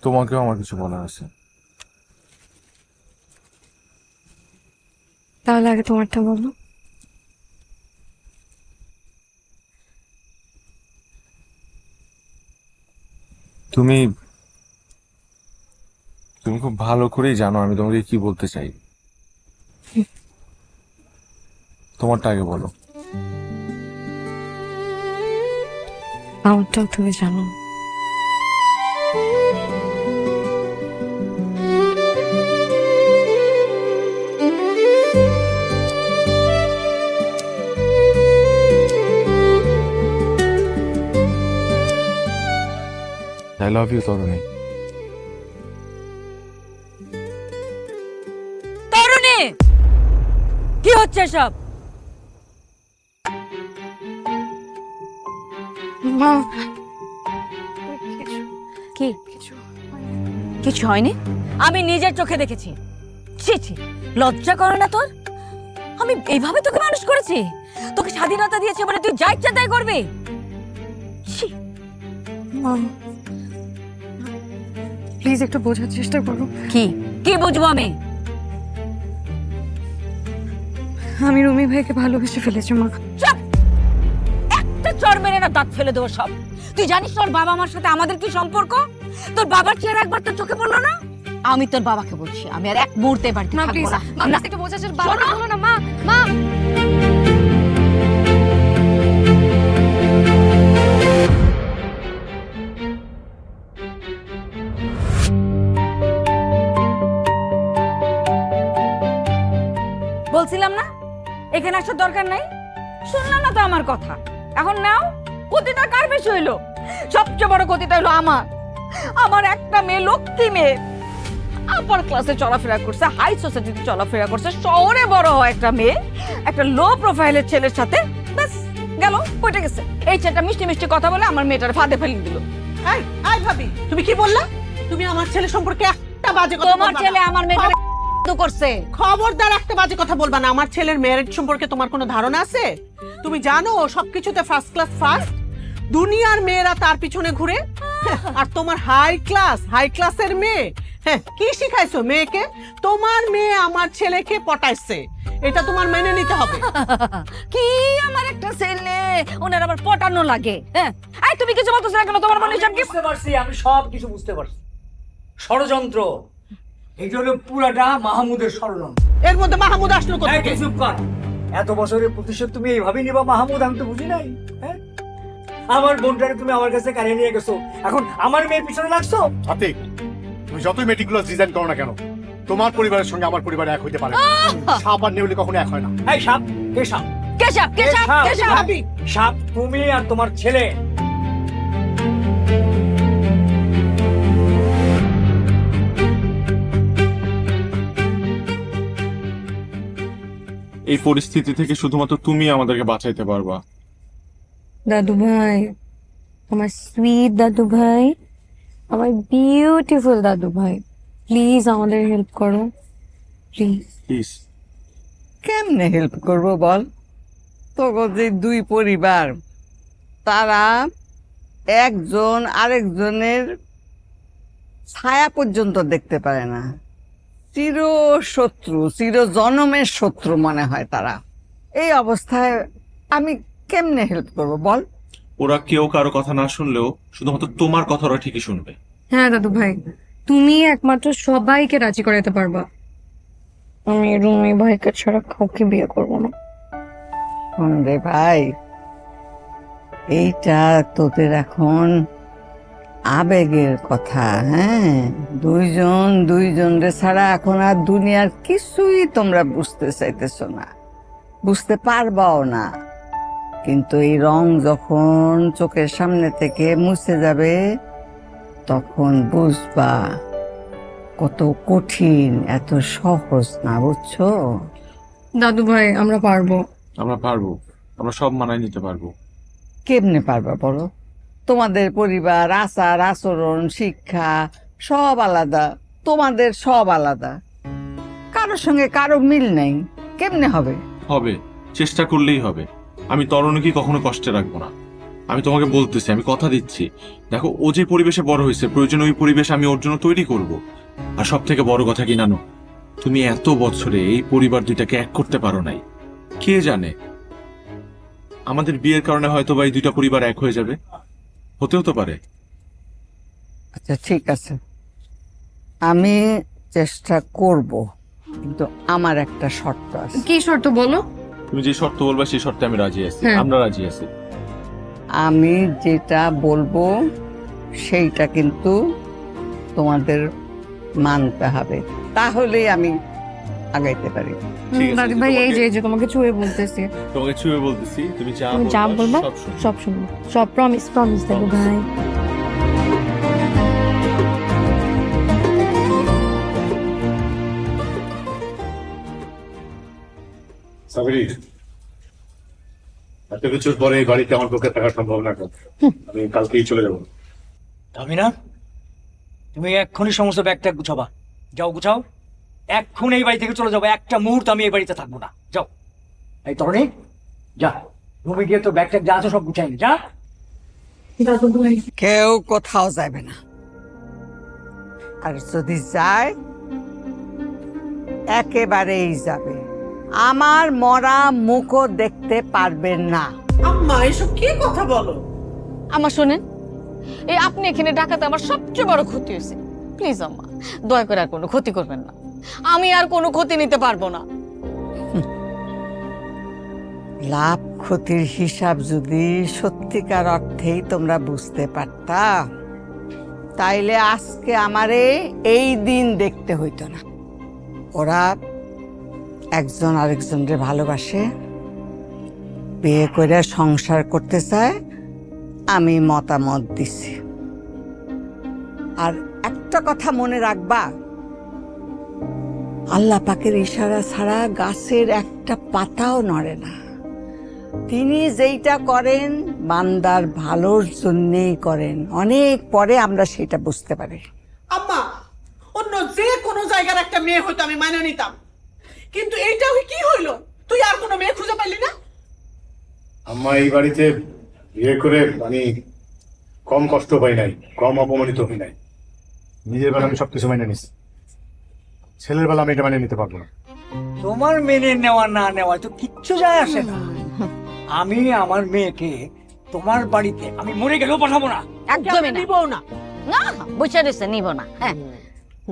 তোমাকেও আমার কিছু বলার আছে। তাহলে আগে তোমারটা বলো। তুমি তুমি খুব ভালো করেই জানো আমি তোমাকে কি বলতে চাই। তোমারটা আগে বলো। আমারটাও তুমি জানো। I love you, তরুণী। তরুণী, কি হচ্ছে সব? মা, কি কিছু হয়নি? আমি নিজের চোখে দেখেছি। ছি ছি, লজ্জা করে না তোর? আমি এইভাবে তোকে মানুষ করেছি, তোকে স্বাধীনতা দিয়েছে বলে তুই যা ইচ্ছা তাই করবি? ছি। মা, প্লিজ একটু বোঝার চেষ্টা করো। কি কি বুঝবো আমি? আমি রুমি ভাইকে ভালোবেসে ফেলেছি মা। চুপ! একটা চড় মেরে না দাঁত ফেলে দেবো সব। তুই জানিস তোর বাবা মার সাথে আমাদের কি সম্পর্ক? তোর বাবার চেহারা একবার তোর চোখে পড়লো না? আমি তোর বাবাকে বলছি, আমি আর এক মুহূর্তে বাড়িতে থাকবো না। না, একটু বোঝার চেষ্টা করো না মা। মা, বলছিলাম না এখানে আসার দরকার নাই? শুনলাম না তো আমার কথা। এখন নাও, ক্ষতিটা কার বেশি হইলো? সবচেয়ে বড় ক্ষতিটা হলো আমার একটা মেয়ে, লক্ষ্মী মেয়ে, আপার ক্লাসে চলাফেরা করছে, হাই সোসাইটিতে চলাফেরা করছে, শহরে বড় হয় একটা মেয়ে একটা লো প্রোফাইলের ছেলের সাথে, ব্যাস গেল, পড়ে গেছে। এই ছেলেটা মিষ্টি মিষ্টি কথা বলে আমার মেয়েটার ফাঁদে ফেলে দিল। এই এই ভাবি, তুমি কি বললা? তুমি আমার ছেলে সম্পর্কে একটা বাজে কথা তোমার ছেলে আমার মেয়েটাকে করছে। খবরদার একটা বাজে কথা বলবা না। আমার ছেলের মেরিট সম্পর্কে তোমার কোনো ধারণা আছে? তুমি জানো ও সবকিছুতে ফার্স্ট ক্লাস ফার্স্ট, দুনিয়ার মেয়েরা তার পিছনে ঘুরে, আর তোমার হাই ক্লাসের মেয়ে। হ্যাঁ, কি শিখাইছো মেয়েকে? তোমার মেয়ে আমার ছেলেকে পটাইছে, এটা তোমার মেনে নিতে হবে। কি আমার একটা ছেলে, ওনার আবার পটানো লাগে? হ্যাঁ, এই তুমি কিছু বলতেছ না কেন? তোমার মনে সব কি? বুঝতে পারছি, আমি সব কিছু বুঝতে পারছি। ষড়যন্ত্র, এইটা হলো পুরাটা মাহমুদের ষড়যন্ত্র। এর মধ্যে মাহমুদ আসলো কোথা থেকে? চুপ কর। এত বছরের প্রতিশোধ তুমি এইভাবে নিবা মাহমুদ? আমি তো বুঝি নাই। হ্যাঁ, আমার বোনটারে তুমি আমার কাছে কারিয়ে নিয়ে গেছো, এখন আমার মেয়ের পিছনে লাগছো। আতিক, তুমি যতই মেটিকুলাস ডিজাইন করো না কেন, তোমার পরিবারের সঙ্গে আমার পরিবার এক হইতে পারে না। সাপ আর নেউলি কখনো এক হয় না। এই সাপ, কে সাপ? কে সাপ? কে সাপ? কে সাপ? ভাবি, সাপ তুমি আর তোমার ছেলে। এই পরিস্থিতি থেকে শুধুমাত্র তুমি আমাদেরকে বাঁচাইতে পারবা। দাদু ভাই, আমার সুইট দাদু ভাই, আমার বিউটিফুল দাদু ভাই, প্লিজ আমাদের হেল্প করো, প্লিজ। প্লিজ। কেমনে হেল্প করব বল? তোর যে দুই পরিবার, তারা একজন আরেকজনের ছায়া পর্যন্ত দেখতে পারে না। চির শত্রু, চির জনমের শত্রু মনে হয় তারা। এই অবস্থায় আমি কেমনে হেল্প করব বল? ওরা কেউ কারো কথা না শুনলেও শুধুমাত্র তোমার কথা ওরা ঠিকই শুনবে। হ্যাঁ দাদু ভাই, তুমি একমাত্র সবাইকে রাজি করাতে পারবা। আমি রুমি ভাইকে ছাড়া কাউকে বিয়ে করবো না। রে ভাই, এইটা তোদের এখন আবেগের কথা। হ্যাঁ, দুইজনরে ছাড়া এখন আর দুনিয়ার কিছুই তোমরা বুঝতে চাইতেছো না, বুঝতে পারবাও না। কিন্তু এই রং যখন চোখের সামনে থেকে মুছে যাবে তখন বুঝবা কত কঠিন, এত সহজ না, বুঝছো? দাদু ভাই আমরা পারবো। আমরা পারবো, আমরা সব মানায় নিতে পারবো। কেমনে পারবা বলো? তোমাদের পরিবার, আচার আচরণ, শিক্ষা সব আলাদা, তোমাদের সব আলাদা, কারোর সঙ্গে কারো মিল নেই, কেমনে হবে? হবে, চেষ্টা করলেই হবে। আমি তরুণীকে কখনো কষ্টে রাখবো না। আমি তোমাকে বলতেছি, আমি কথা দিচ্ছি। দেখো, ও যে পরিবেশে বড় হয়েছে, প্রয়োজন ওই পরিবেশ আমি ওর জন্য তৈরি করব। আর সব থেকে বড় কথা কি জানো, তুমি এত বছরে এই পরিবার দুইটাকে এক করতে পারো নাই। কে জানে, আমাদের বিয়ের কারণে হয়তো বা এই দুইটা পরিবার এক হয়ে যাবে, হতেও তো পারে। আচ্ছা ঠিক আছে, আমি চেষ্টা করব, কিন্তু আমার একটা শর্ত আছে। কি শর্ত বলো? তুমি যে শর্ত বলবা সেই শর্তে আমি রাজি আছি। হ্যাঁ। আমরা রাজি আছি। আমি যেটা বলবো সেইটা কিন্তু তোমাদের মানতে হবে, তাহলেই আমি আগাইতে পারি। ঠিক আছে, দাদু ভাই এই যে তোমাকে ছুঁয়ে বলতেছি, তোমাকে ছুঁয়ে বলতেছি, তুমি যা তুমি যা বলবা সব শুনবো। সব শুনবো, সব প্রমিস প্রমিস দাদু ভাই। সাবরি, এত কিছুর পরে এই বাড়িতে আমার পক্ষে থাকা সম্ভব না। আমি কালকেই চলে যাবো। তামিনা, তুমি এক্ষুনি সমস্ত ব্যাগ ট্যাগ গুছাবা। যাও গুছাও, এক্ষুনি এই বাড়ি থেকে চলে যাবো। একটা মুহূর্ত আমি এই বাড়িতে থাকবো না। যাও। এই তরুণী, যা রুমে গিয়ে তো ব্যাগ ট্যাগ যা আছে সব গুছাই নি, যা। কেউ কোথাও যাবে না, আর যদি যায় একেবারেই যাবে, আমার মরা মুখও দেখতে পারবেন না। আম্মা এসব কি কথা বলো? আমার শোনেন, এই আপনি এখানে ডাকাতে আমার সবচেয়ে বড় ক্ষতি হয়েছে। প্লিজ আম্মা, দয়া করে আর কোনো ক্ষতি করবেন না। আমি আর কোনো ক্ষতি নিতে পারবো না। লাভ ক্ষতির হিসাব যদি সত্যিকার অর্থেই তোমরা বুঝতে পারতা, তাইলে আজকে আমারে এই দিন দেখতে হইতো না। ওরা একজন আরেকজনকে ভালোবাসে, বিয়ে করে সংসার করতে চায়, আমি মতামত দিছি। আর একটা কথা মনে রাখবা, আল্লাহ পাকের ইশারা ছাড়া গাছের একটা পাতাও নড়ে না। তিনি যেইটা করেন বান্দার ভালোর জন্যেই করেন। অনেক পরে আমরা সেটা বুঝতে পারি। আম্মা, অন্য যে কোনো জায়গার একটা মেয়ে হয়তো আমি মাইনে নিতাম, কিন্তু এইটা কি হইলো? তুই আর কোনো মেয়ে খুঁজে পাইলি না? আম্মা, এই বাড়িতে বিয়ে করে আমি কম কষ্ট পাই নাই, কম অপমানিত হই নাই। নিজের বেলা আমি সবকিছু মেনে নিছি, ছেলের বেলা আমি এটা মেনে নিতে পারবো না। তোমার মেনে নেওয়া না নেওয়া তো কিচ্ছু যায় আসে না। আমি আমার মেয়েকে তোমার বাড়িতে আমি মরে গেলেও পাঠাবো না। একদমই না। নিব না। না, বসে রয়েছে, নিব না। হ্যাঁ,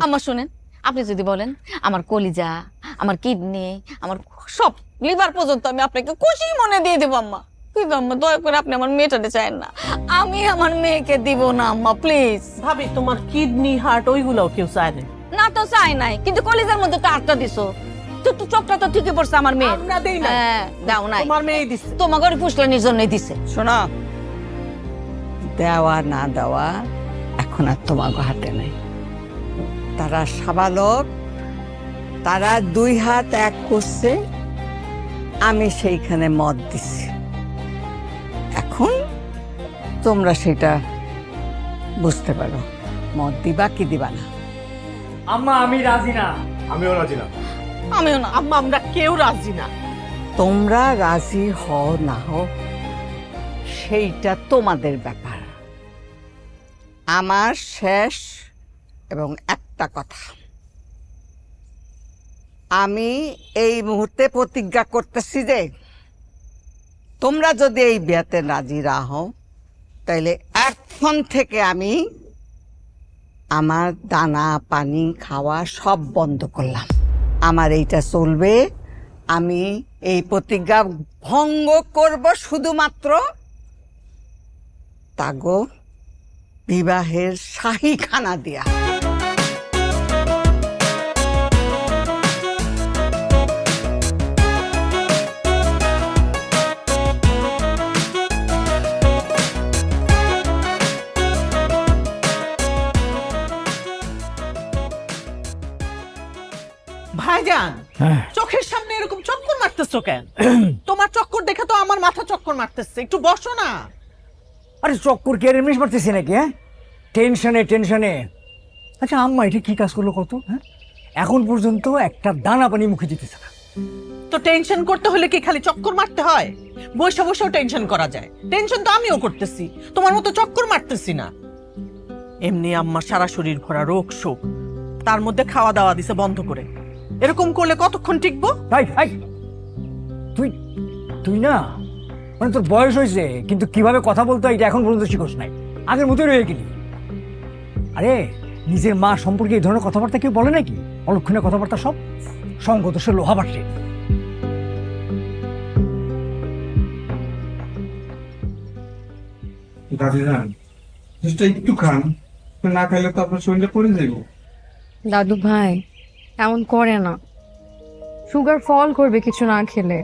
আম্মা শুনেন, আপনি যদি বলেন আমার কলিজা, আমার কিডনি, আমার সব লিভার পর্যন্ত আমি আপনাকে খুশি মনে দিয়ে দেবো আম্মা। কিন্তু আম্মা দয়া করে আপনি আমার মেয়েটাতে চান না। আমি আমার মেয়েকে দিব না আম্মা, প্লিজ। ভাবি, তোমার কিডনি হার্ট ওইগুলোও কেউ চায় না। না তো চাই নাই, কিন্তু কলিজার মধ্যে তো আটটা দিছো। তো চোখটা তো ঠিকই পড়ছে আমার মেয়ে। আমরা দেই না। হ্যাঁ, দাও নাই। তোমার মেয়ে দিছে। তোমার ঘরে পুষলের জন্যই দিছে। শোনো, দেওয়া না দেওয়া এখন আর তোমার হাতে নেই। তারা সাবালক, তারা দুই হাত এক করছে, আমি সেইখানে মত দিছি। এখন তোমরা সেটা বুঝতে পারো, মত দিবা কি দিবা না। আম্মা, আমি রাজি না। আমিও রাজি না। আমিও না আম্মা, আমরা কেউ রাজি না। তোমরা রাজি হও না হও সেইটা তোমাদের ব্যাপার। আমার শেষ এবং একটা কথা, আমি এই মুহূর্তে প্রতিজ্ঞা করতেছি যে তোমরা যদি এই বিয়েতে রাজি না হও তাইলে এখন থেকে আমি আমার দানা পানি খাওয়া সব বন্ধ করলাম। আমার এইটা চলবে। আমি এই প্রতিজ্ঞা ভঙ্গ করব শুধুমাত্র তাগো বিবাহের শাহী খানা দিয়া। ভাইজান, হ্যাঁ। চোখের সামনে এরকম চক্কর মারতেছো কেন? তোমার চক্কর দেখে তো আমার মাথা চক্কর মারতেছে। একটু বসো না। আরে চক্কর কি আর এমনি মারতেছি নাকি? হ্যাঁ, টেনশনে। আচ্ছা আম্মা এটা কি কাজ করলো কত? হ্যাঁ, এখন পর্যন্ত একটা দানা পানি মুখে দিতেছে না। তো টেনশন করতে হলে কি খালি চক্কর মারতে হয়? বসে বসেও টেনশন করা যায়। টেনশন তো আমিও করতেছি, তোমার মতো চক্কর মারতেছি না। এমনি আম্মার সারা শরীর ভরা রোগ শোক, তার মধ্যে খাওয়া দাওয়া দিছে বন্ধ করে। এরকম করলে কতক্ষণ টিকবো? তুই না মানে তোর বয়স হয়েছে কিন্তু কিভাবে কথা বলতে হয় এটা এখন পর্যন্ত শিখোস নাই, আগের মতোই রয়ে গেলি। আরে নিজের মা সম্পর্কে এই ধরনের কথাবার্তা কেউ বলে নাকি? অলক্ষণীয় কথাবার্তা সব সঙ্গত সে লোহা বাটে। দাদি যান একটু খান, না খাইলে তো আপনার শরীরে পড়ে যাইব। দাদু ভাই এমন করে না, সুগার ফল করবে কিছু না খেলে।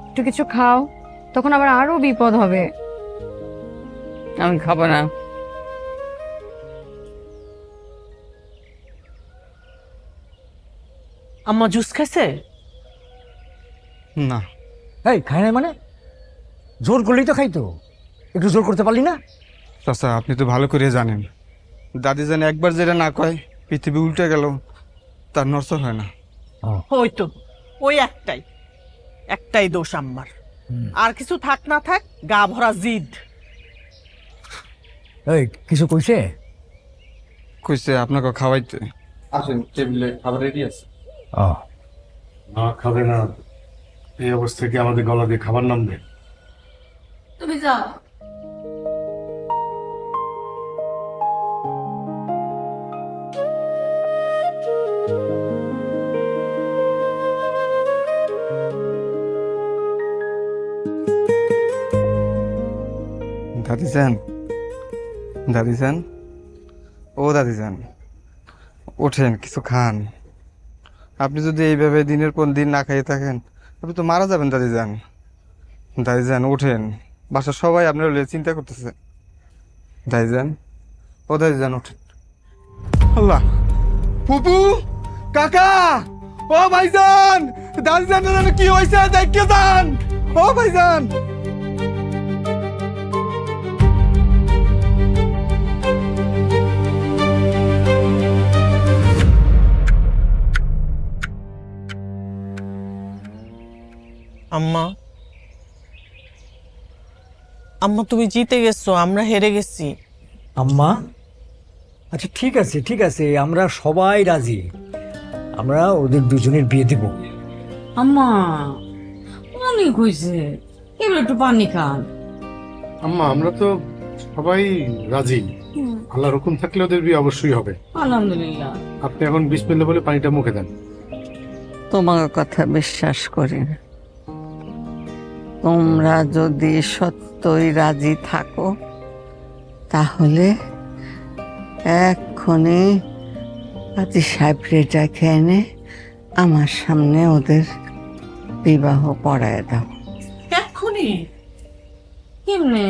একটু কিছু খাও, তখন আবার আরো বিপদ হবে। আমি খাবো না। আম্মা জুস খাইছে? না। এই খাই নাই মানে? জোর করলেই তো খাইতো, একটু জোর করতে পারলি না? চাচা আপনি তো ভালো করে জানেন, দাদি জানে একবার যেটা না কয় পৃথিবী উল্টে গেল তার নড়চড় হয় না। ওই তো, ওই একটাই দোষ আম্মার। আর কিছু থাক না থাক, গা ভরা জিদ। এই কিছু কইছে? কইছে আপনাকে খাওয়াইতে। আসেন, টেবিলে খাবার রেডি আছে। না খাবে না, এই অবস্থায় কি আমাদের গলা দিয়ে খাবার নামবে? তুমি যাও। দাদি যান, ও দাদি যান, ওঠেন কিছু খান। আপনি যদি এইভাবে দিনের পর দিন না খাইয়ে থাকেন আপনি তো মারা যাবেন। দাদি যান ওঠেন, বাসার সবাই আপনার চিন্তা করতেছে। দাদি যান ওঠেন। আল্লাহ, ফুপু, কাকা, ও ভাইজান, দাদি যান কি হয়েছে দেখে যান। ও ভাইজান, আম্মা, তুমি জিতে গেছো, আমরা হেরে গেছি। আম্মা আচ্ছা ঠিক আছে আমরা সবাই রাজি, আমরা ওদের দুজনের বিয়ে দেব। আম্মা অনেক হয়েছে, এবার একটু পানি খান। আম্মা আমরা তো সবাই রাজি, আল্লাহর হুকুম থাকলে ওদের বিয়ে অবশ্যই হবে। আলহামদুলিল্লাহ। আপনি এখন বিসমিল্লাহ বলে পানিটা মুখে দেন। তোমার কথা বিশ্বাস করি না। তোমরা যদি সত্যই রাজি থাকো তাহলে এক্ষুনি কাজী সাহেবরে ডেকে এনে আমার সামনে ওদের বিবাহ পড়ায় দাও। এক্ষুনি? কেমনে?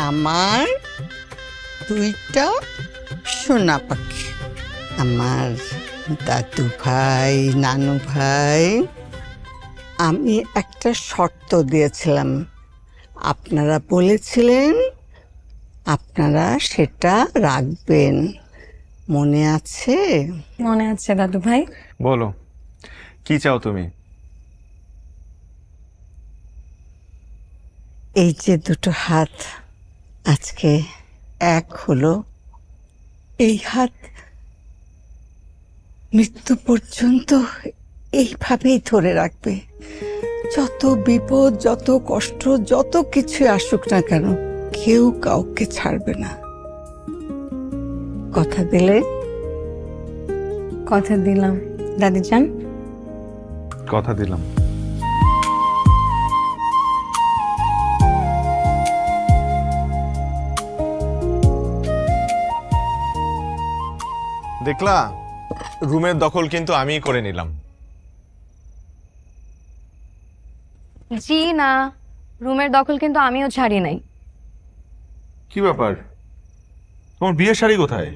আমার দুইটা সোনা পাখি, আমার দাদু ভাই, নানু ভাই, আমি একটা শর্ত দিয়েছিলাম, আপনারা বলেছিলেন আপনারা সেটা রাখবেন, মনে আছে? মনে আছে দাদু ভাই। বলো কি চাও তুমি? এই যে দুটো হাত আজকে এক হলো, এই হাত মৃত্যু পর্যন্ত এইভাবেই ধরে রাখবে। যত বিপদ, যত কষ্ট, যত কিছু আসুক না কেন, কেউ কাউকে ছাড়বে না। কথা দিলে? কথা দিলাম দাদি যান। কথা দিলাম। দেখলা, রুমের দখল কিন্তু আমিই করে নিলাম। জি না, রুমের দখল কিন্তু আমিও ছাড়ি নাই। কি ব্যাপার, তোমার বিয়ের শাড়ি কোথায়?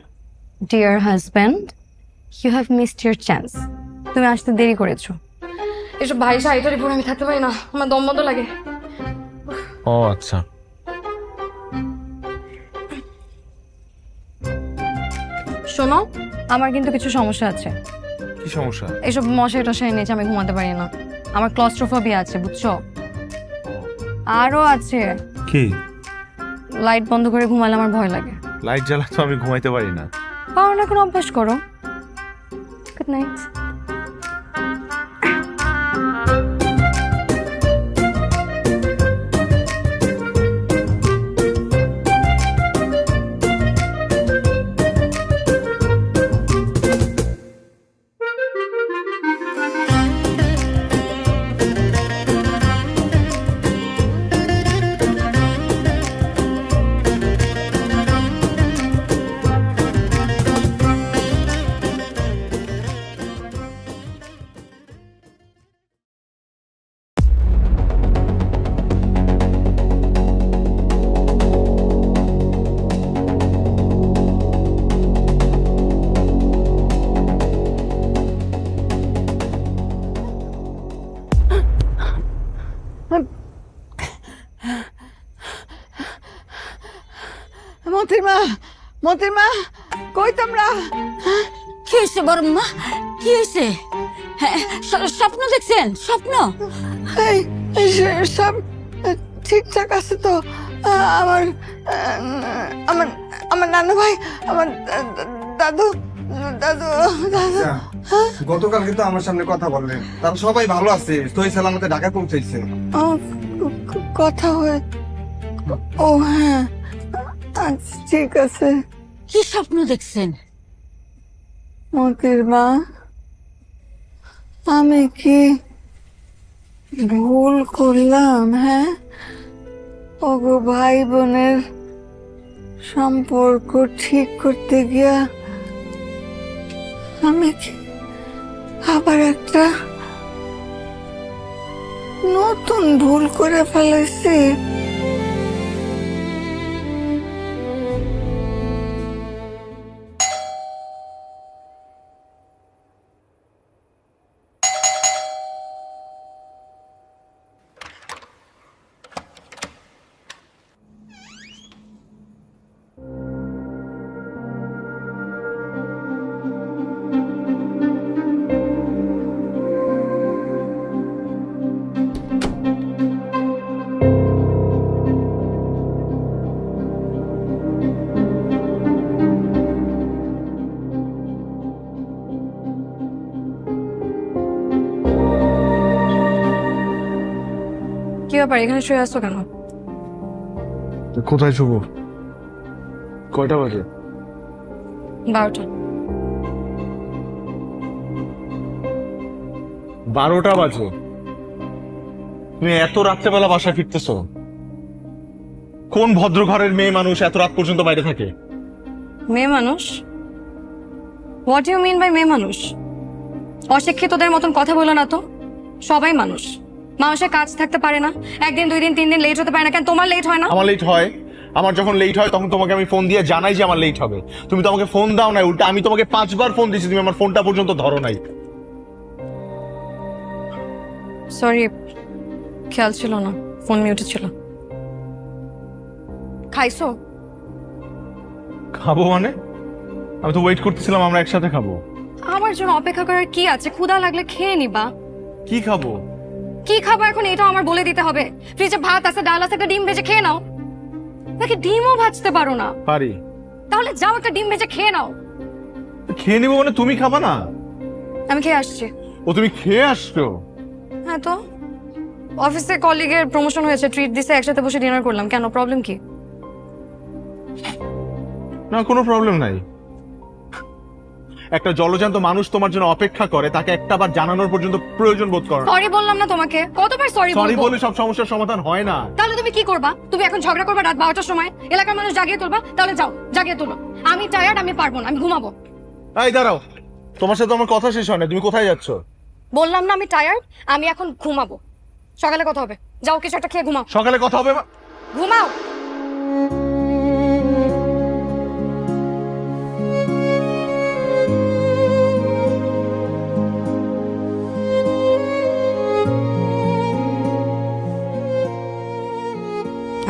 Dear husband, you have missed your chance. তুমি আসতে দেরি করেছো। এসব ভারী শাড়ি টাড়ি পরে আমি থাকতে পারি না, আমার দম বন্ধ লাগে। ও আচ্ছা। শোনো, আমার কিন্তু কিছু সমস্যা আছে। কি সমস্যা? এসব মশাই টশাই নিচে আমি ঘুমাতে পারি না, আমার ক্লস্ট্রোফোবিয়া আছে, বুঝছো? আরো আছে। কি? লাইট বন্ধ করে ঘুমালে আমার ভয় লাগে। লাইট জ্বালা তো আমি ঘুমাইতে পারি না। পারো না, কোনো অভ্যাস করো। Good night. মতিমা, মতিমা, কই তোমরা? কি হয়েছে বড় মা? কি হয়েছে? স্বপ্ন দেখছেন? স্বপ্ন? এই সব ঠিকঠাক আছে তো? আমার আমার আমার নানু ভাই, আমার দাদু দাদু দাদু গতকাল কিন্তু আমার সামনে কথা বললেন, তারা সবাই ভালো আছে, সহি সালামতে ঢাকা পৌঁছাইছে। কথা হয়ে, ও হ্যাঁ, আচ্ছা ঠিক আছে। কি স্বপ্ন দেখছেন? মতির মা, আমি কি ভুল করলাম? হ্যাঁ, ওগো ভাই বোনের সম্পর্ক ঠিক করতে গিয়া আমি কি আবার একটা নতুন ভুল করে ফেলেছি? কি ব্যাপার, এখানে শুয়ে আসছো কেন? কোথায় শুভ? কয়টা বাজে? 12টা। 12টা বাজে? তুমি এত রাত্রেবেলা বাসায় ফিরতেছো? কোন ভদ্র ঘরের মেয়ে মানুষ এত রাত পর্যন্ত বাইরে থাকে? মেয়ে মানুষ? হোয়াট ইউ মিন বাই মেয়ে মানুষ? অশিক্ষিতদের মতন কথা বলো না তো, সবাই মানুষ। মানুষের কাজ থাকতে পারে না, একদিন 2 দিন 3 দিন লেট হতে পারে না, কেন তোমার লেট হয় না? আমার লেট হয়। আমার যখন লেট হয় তখন তোমাকে আমি ফোন দিয়ে জানাই যে আমার লেট হবে। তুমি তো আমাকে ফোন দাও না, উল্টা আমি তোমাকে 5 বার ফোন দিয়েছি, তুমি আমার ফোনটা পর্যন্ত ধরো নাই। সরি, খেয়াল ছিল না, ফোন মিউটে ছিল। খাইছো? খাবো মানে? আমি তো ওয়েট করতেছিলাম আমরা একসাথে খাবো। আমার জন্য অপেক্ষা করার কি আছে? ক্ষুধা লাগলে খেয়ে নিবা। কি খাবো? কি খাবো এখন এটাও আমার বলে দিতে হবে? ফ্রিজে ভাত আছে, ডাল আছে, একটা ডিম ভেজে খেয়ে নাও। নাকি ডিমও ভাজতে পারো না? পারি। তাহলে যাও একটা ডিম ভেজে খেয়ে নাও। খেয়ে নিবো মানে তুমি খাবা না? আমি খেয়ে আসছি। ও তুমি খেয়ে আসছো? হ্যাঁ তো, অফিসে কলিগের প্রমোশন হয়েছে, ট্রিট দিছে, একসাথে বসে ডিনার করলাম। কেন, প্রবলেম কি? না, কোনো প্রবলেম নাই। একটা জলজান্ত মানুষ তোমার জন্য অপেক্ষা করে, তাকে একটাবার জানানোর পর্যন্ত প্রয়োজন বোধ করো না। সরি বললাম না তোমাকে? কতবার সরি সরি বলবো? বলে সব সমস্যার সমাধান হয় না। তাহলে তুমি কি করবা? তুমি এখন ঝগড়া করবা রাত 12টার সময়, এলাকার মানুষ জাগিয়ে তুলবা? তাহলে যাও, জাগিয়ে তুলো। আমি টায়ার্ড, আমি পারবো না, আমি ঘুমাবো। এই দাঁড়াও, তোমার সাথে আমার কথা শেষ হয় না, তুমি কোথায় যাচ্ছ? বললাম না আমি টায়ার্ড, আমি এখন ঘুমাবো। সকালে কথা হবে, যাও কিছু একটা খেয়ে ঘুমাও। সকালে কথা হবে? ঘুমাও।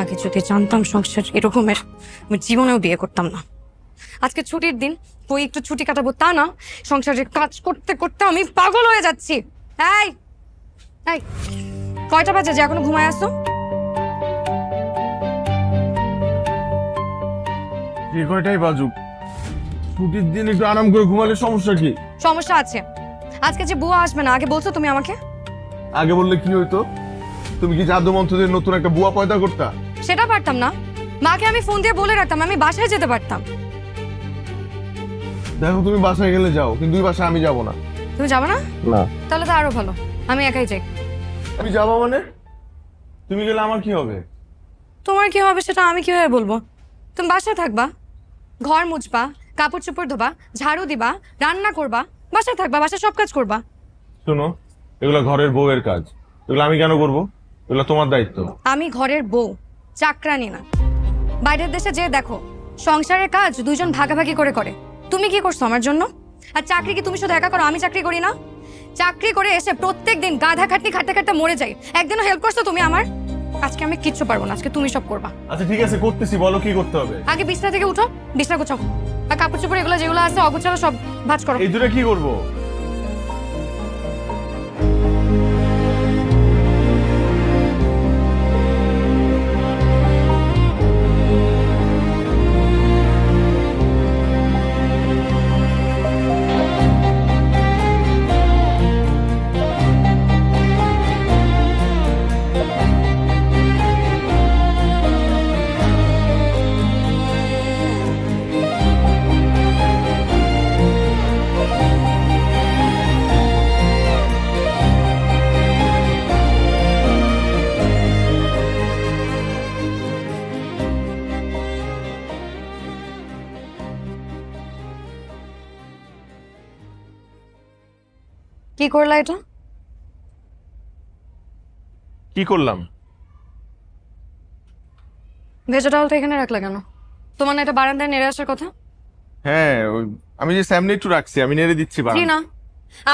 আগে যদি জানতাম সংসার এরকমের, আমি জীবনেও বিয়ে করতাম না। আজকে ছুটির দিন, তুই একটু ছুটি কাটাবো তা না, সংসারের কাজ করতে করতে আমি পাগল হয়ে যাচ্ছি। এই এই, কয়টা বাজে যে এখনো ঘুমায় আসো? যে কয়টাই বাজুক, ছুটির দিন একটু আরাম করে ঘুমালে সমস্যা কি? সমস্যা আছে। আজকে যে বুয়া আসবে না, আগে বলছো তুমি আমাকে? আগে বললে কি হইতো? তুমি কি জাদু মন্ত্র দিয়ে নতুন একটা বুয়া পয়দা করতা? সেটা পারতাম না। মাকে আমি ফোন দিয়ে বলে রাখতাম, আমি বাসায় যেতে পারতাম। দেখো তুমি বাসায় গেলে যাও, কিন্তু এই বাসায় আমি যাব না। তুমি যাবে না? না। তাহলে তো আরো ভালো, আমি একাই যাই। আমি যাবো মানে? তুমি গেলে আমার কি হবে? তোমার কি হবে সেটা আমি কিভাবে বলবো? তুমি বাসায় থাকবা, ঘর মুছবা, কাপড় চোপড় ধোবা, ঝাড়ু দিবা, রান্না করবা, বাসায় থাকবা, বাসায় সব কাজ করবা। শোনো, এগুলো ঘরের বউয়ের কাজ, এগুলো আমি কেন করবো? এগুলো তোমার দায়িত্ব। আমি ঘরের বউ, চাকরানি না। বাইরের দেশে যে দেখো, সংসারের কাজ দুইজন ভাগাভাগি করে করে। তুমি কি করছো আমার জন্য? আর চাকরি কি তুমি শুধু একা করো? আমি চাকরি করি না? চাকরি করে এসে প্রত্যেক দিন গাধা খাটনি খাটতে খাটতে মরে যাই। একদিনও হেল্প করছো তুমি আমার? আজকে আমি কিচ্ছু পারবো না, আজকে তুমি সব করবা। আচ্ছা ঠিক আছে, করতেছি, বলো কি করতে হবে। আগে বিছনা থেকে উঠো, বিছনা গোছাও, আর কাপড় চোপড় এগুলো যেগুলো আছে অগোছালো সব ভাঁজ করো। এই দুটো কি করবো? কি করলা এটা? কি করলাম? ভেজা ডালটা এখানে রাখলা কেন? তোমার না এটা বারান্দায় নেড়ে আসার কথা? হ্যাঁ, আমি যে সামনে একটু রাখছি, আমি নেড়ে দিচ্ছি। জি না,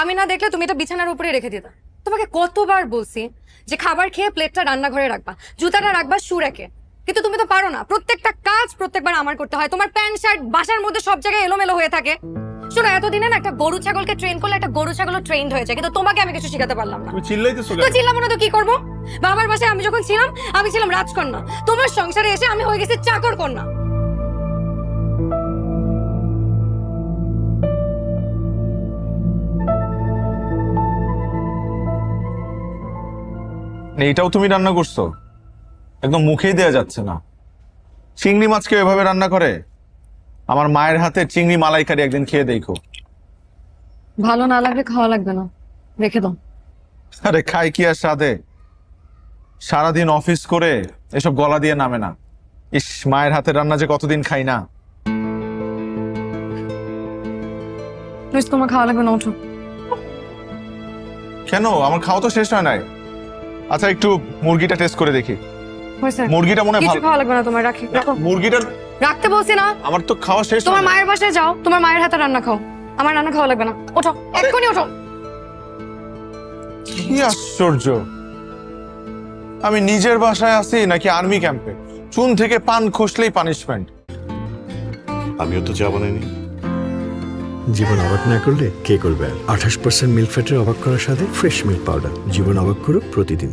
আমি না দেখলে তুমি এটা বিছানার উপরে রেখে দিতা। তোমাকে কতবার বলছি যে খাবার খেয়ে প্লেটটা রান্নাঘরে রাখবা, জুতাটা রাখবা শু রেখে, কিন্তু তুমি তো পারো না। প্রত্যেকটা কাজ প্রত্যেকবার আমার করতে হয়। তোমার প্যান্ট শার্ট বাসার মধ্যে সব জায়গায় এলোমেলো হয়ে থাকে। শোনো, এতদিনে না একটা গরু ছাগলকে ট্রেন করলে একটা গরু ছাগলও ট্রেন্ড হয়ে যায়, কিন্তু তোমাকে আমি কিছু শেখাতে পারলাম না। তুমি চিল্লাইতেছো তো চিল্লাবো না তো কি করবো? বাবার বাসায় আমি যখন ছিলাম, আমি ছিলাম রাজকন্যা। তোমার সংসারে এসে আমি হয়ে গেছি চাকর কন্যা। এইটাও তুমি রান্না করছো? একদম মুখেই দেয়া যাচ্ছে না। চিংড়ি মাছকে এভাবে রান্না করে? আমার মায়ের হাতে চিংড়ি মালাইকারি একদিন খেয়ে দেখো। ভালো না লাগলে খাওয়া লাগবে না, রেখে দাও। আরে খাই কি আর সাধে? সারাদিন অফিস করে এসব গলা দিয়ে নামে না। ইস, মায়ের হাতে রান্না যে কতদিন খাই না। তোমার খাওয়া লাগবে না, ওঠো। কেন? আমার খাওয়া তো শেষ হয় নাই। আচ্ছা, একটু মুরগিটা টেস্ট করে দেখি। মুরগিটা মনে হয় কিছু ভালো। খাওয়া লাগবে না তোমার, রাখি, রাখো। মুরগিটা রাখতে বলছি না? আমার তো খাওয়া শেষ। তোমার মায়ের বাসায় যাও, তোমার মায়ের হাতে রান্না খাও। আমার রান্না খাওয়া লাগবে না, ওঠো, এক্ষুনি ওঠো। কি আশ্চর্য, আমি নিজের বাসায় আছি নাকি আর্মি ক্যাম্পে? চুন থেকে পান খসলেই পানিশমেন্ট। আমিও তো চা বানাইনি। জীবন অবাক না করলে কে করবে? 28% মিল্ক ফ্যাটের অবাক করার সাথে ফ্রেশ মিল্ক পাউডার। জীবন অবাক করো প্রতিদিন।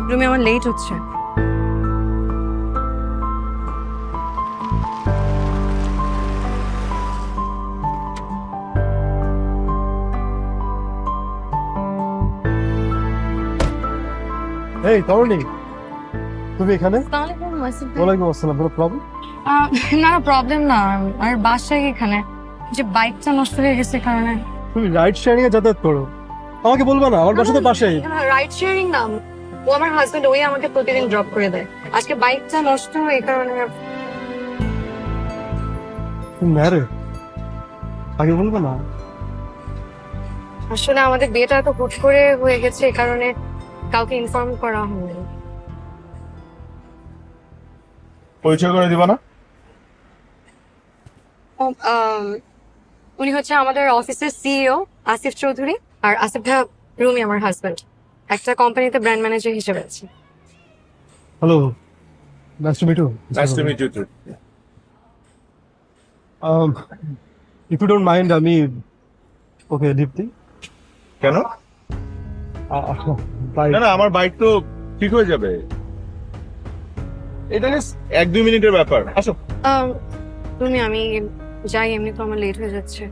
রুমে আমার লেট হচ্ছে। এই তরুণী, তুমি এখানে? ওয়ালাইকুম আসসালাম। কোনো প্রবলেম? না না, প্রবলেম না, আর বাসায় এখানে যে বাইকটা নষ্ট হয়ে গেছে কারণে। তুমি রাইড শেয়ারিং এ যাতায়াত করো, আমাকে বলবা না? আমার বাসা তো পাশেই। রাইড শেয়ারিং না, ও আমার হাজবেন্ড, ওই আমাকে প্রতিদিন ড্রপ করে দেয়। আজকে বাইকটা নষ্ট এই কারণে। ম্যারেড? আগে বলবা না? আসলে আমাদের বিয়েটা তো হুট করে হয়ে গেছে, এই কারণে কাউকে ইনফর্ম করা হয়নি। পরিচয় করে দিবা না? উনি হচ্ছে আমাদের অফিসের সিইও আসিফ চৌধুরী, আর আসিফ ভাই রুমি আমার হাজবেন্ড, একটা কোম্পানিতে ব্র্যান্ড ম্যানেজার হিসেবে আছে। Hello, nice to meet you. Nice to meet you too. If you don't mind, আমি ওকে দীপ্তি। কেন? না না, আমার বাইক তো ঠিক হয়ে যাবে, এটা 1-2 মিনিটের ব্যাপার। আসো। তুমি, আমি যাই, এমনি তো আমার লেট হয়ে যাচ্ছে।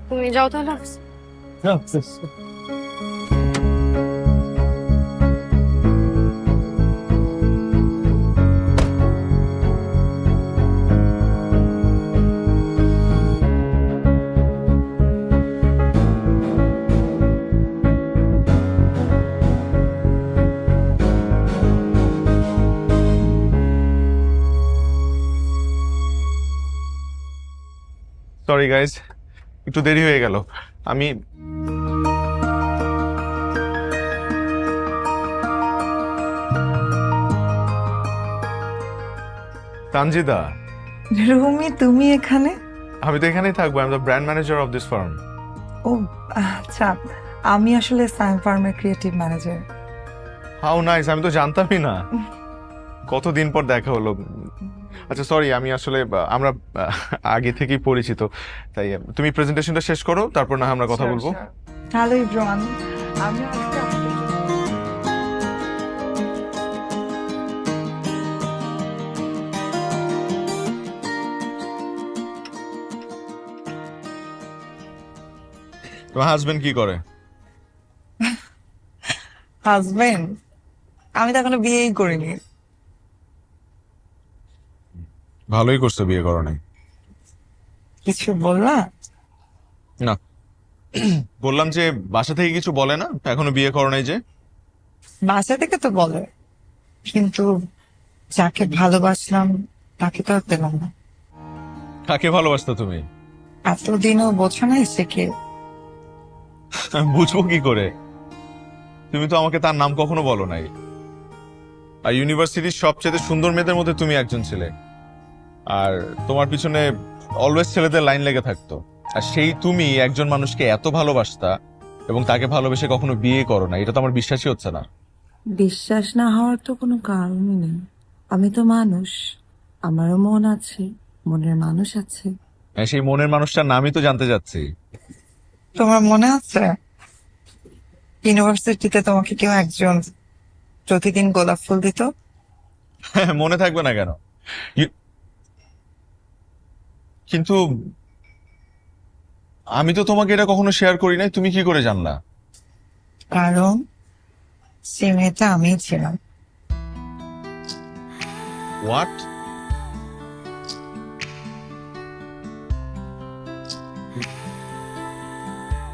তুমি যাও তাহলে অফিসে। সরি গাইজ, একটু দেরি হয়ে গেল। আমি তানজিদা। রুমি, তুমি এখানে? আমি তো এখানেই থাকবো। I am the brand manager of this firm. ও আচ্ছা, আমি আসলে সাইম ফার্মের ক্রিয়েটিভ ম্যানেজার। হাউ নাইস, আমি তো জানতামই না। কতদিন পর দেখা হলো। আচ্ছা সরি, আমি আসলে আমরা আগে থেকেই পরিচিত, তাই তুমি প্রেজেন্টেশনটা শেষ করো, তারপর না আমরা কথা বলবো। হ্যালো ইব্রান, আমি আজকে তোমার হাজবেন্ড কি করে? হাজবেন্ড? আমি তো এখনো বিয়েই করিনি। ভালোই করছো বিয়ে করো নাই। কিছু বললা? না, বললাম যে বাসা থেকে কিছু বলে না এখনো বিয়ে করো নাই যে? বাসা থেকে তো বলে, কিন্তু যাকে ভালোবাসলাম তাকে তো আর পেলাম না। কাকে ভালোবাসতো তুমি? এতদিনও বোঝো না সে কে? আমি বুঝবো কি করে? তুমি তো আমাকে তার নাম কখনো বলো নাই। আর ইউনিভার্সিটির সবচেয়ে সুন্দর মেয়েদের মধ্যে তুমি একজন ছিলে, আর তোমার পিছনে অলওয়েজ ছেলেদের লাইন লেগে থাকতো। আর সেই তুমি একজন মানুষকে এত ভালোবাসতা এবং তাকে ভালোবেসে কখনো বিয়ে করো না, এটা তো আমার বিশ্বাসই হচ্ছে না। বিশ্বাস না হওয়ার তো কোনো কারণই নেই। আমি তো মানুষ, আমারও মন আছে, মনের মানুষ আছে। হ্যাঁ, সেই মনের মানুষটার নামই তো জানতে চাচ্ছি। তোমার মনে আছে ইউনিভার্সিটিতে তোমাকে কেউ একজন প্রতিদিন গোলাপ ফুল দিত? হ্যাঁ, মনে থাকবে না কেন? কিন্তু আমি তো তোমাকে এটা কখনো শেয়ার করি নাই, তুমি কি করে জানলা? কারণ সে মেয়েটা আমিই ছিলাম। হোয়াট?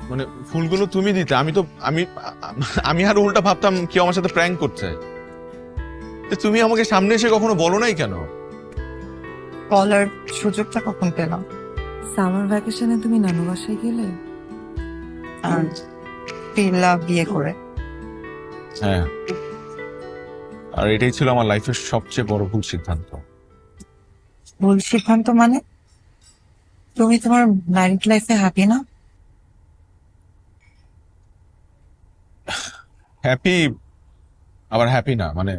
মানে ফুলগুলো তুমি দিতে? আমি আর উল্টা ভাবতাম কেউ আমার সাথে প্র্যাঙ্ক করছে। তুমি আমাকে সামনে এসে কখনো বলো নাই কেন? বলার সুযোগটা কখন পেলাম? সামার ভ্যাকেশনে তুমি নানু বাসায় গেলে আর ফিরলা বিয়ে করে। হ্যাঁ, আর এটাই ছিল আমার লাইফের সবচেয়ে বড় ভুল সিদ্ধান্ত। ভুল সিদ্ধান্ত মানে? তুমি তোমার ম্যারিড লাইফে হ্যাপি না? হ্যাপি আবার হ্যাপি না, মানে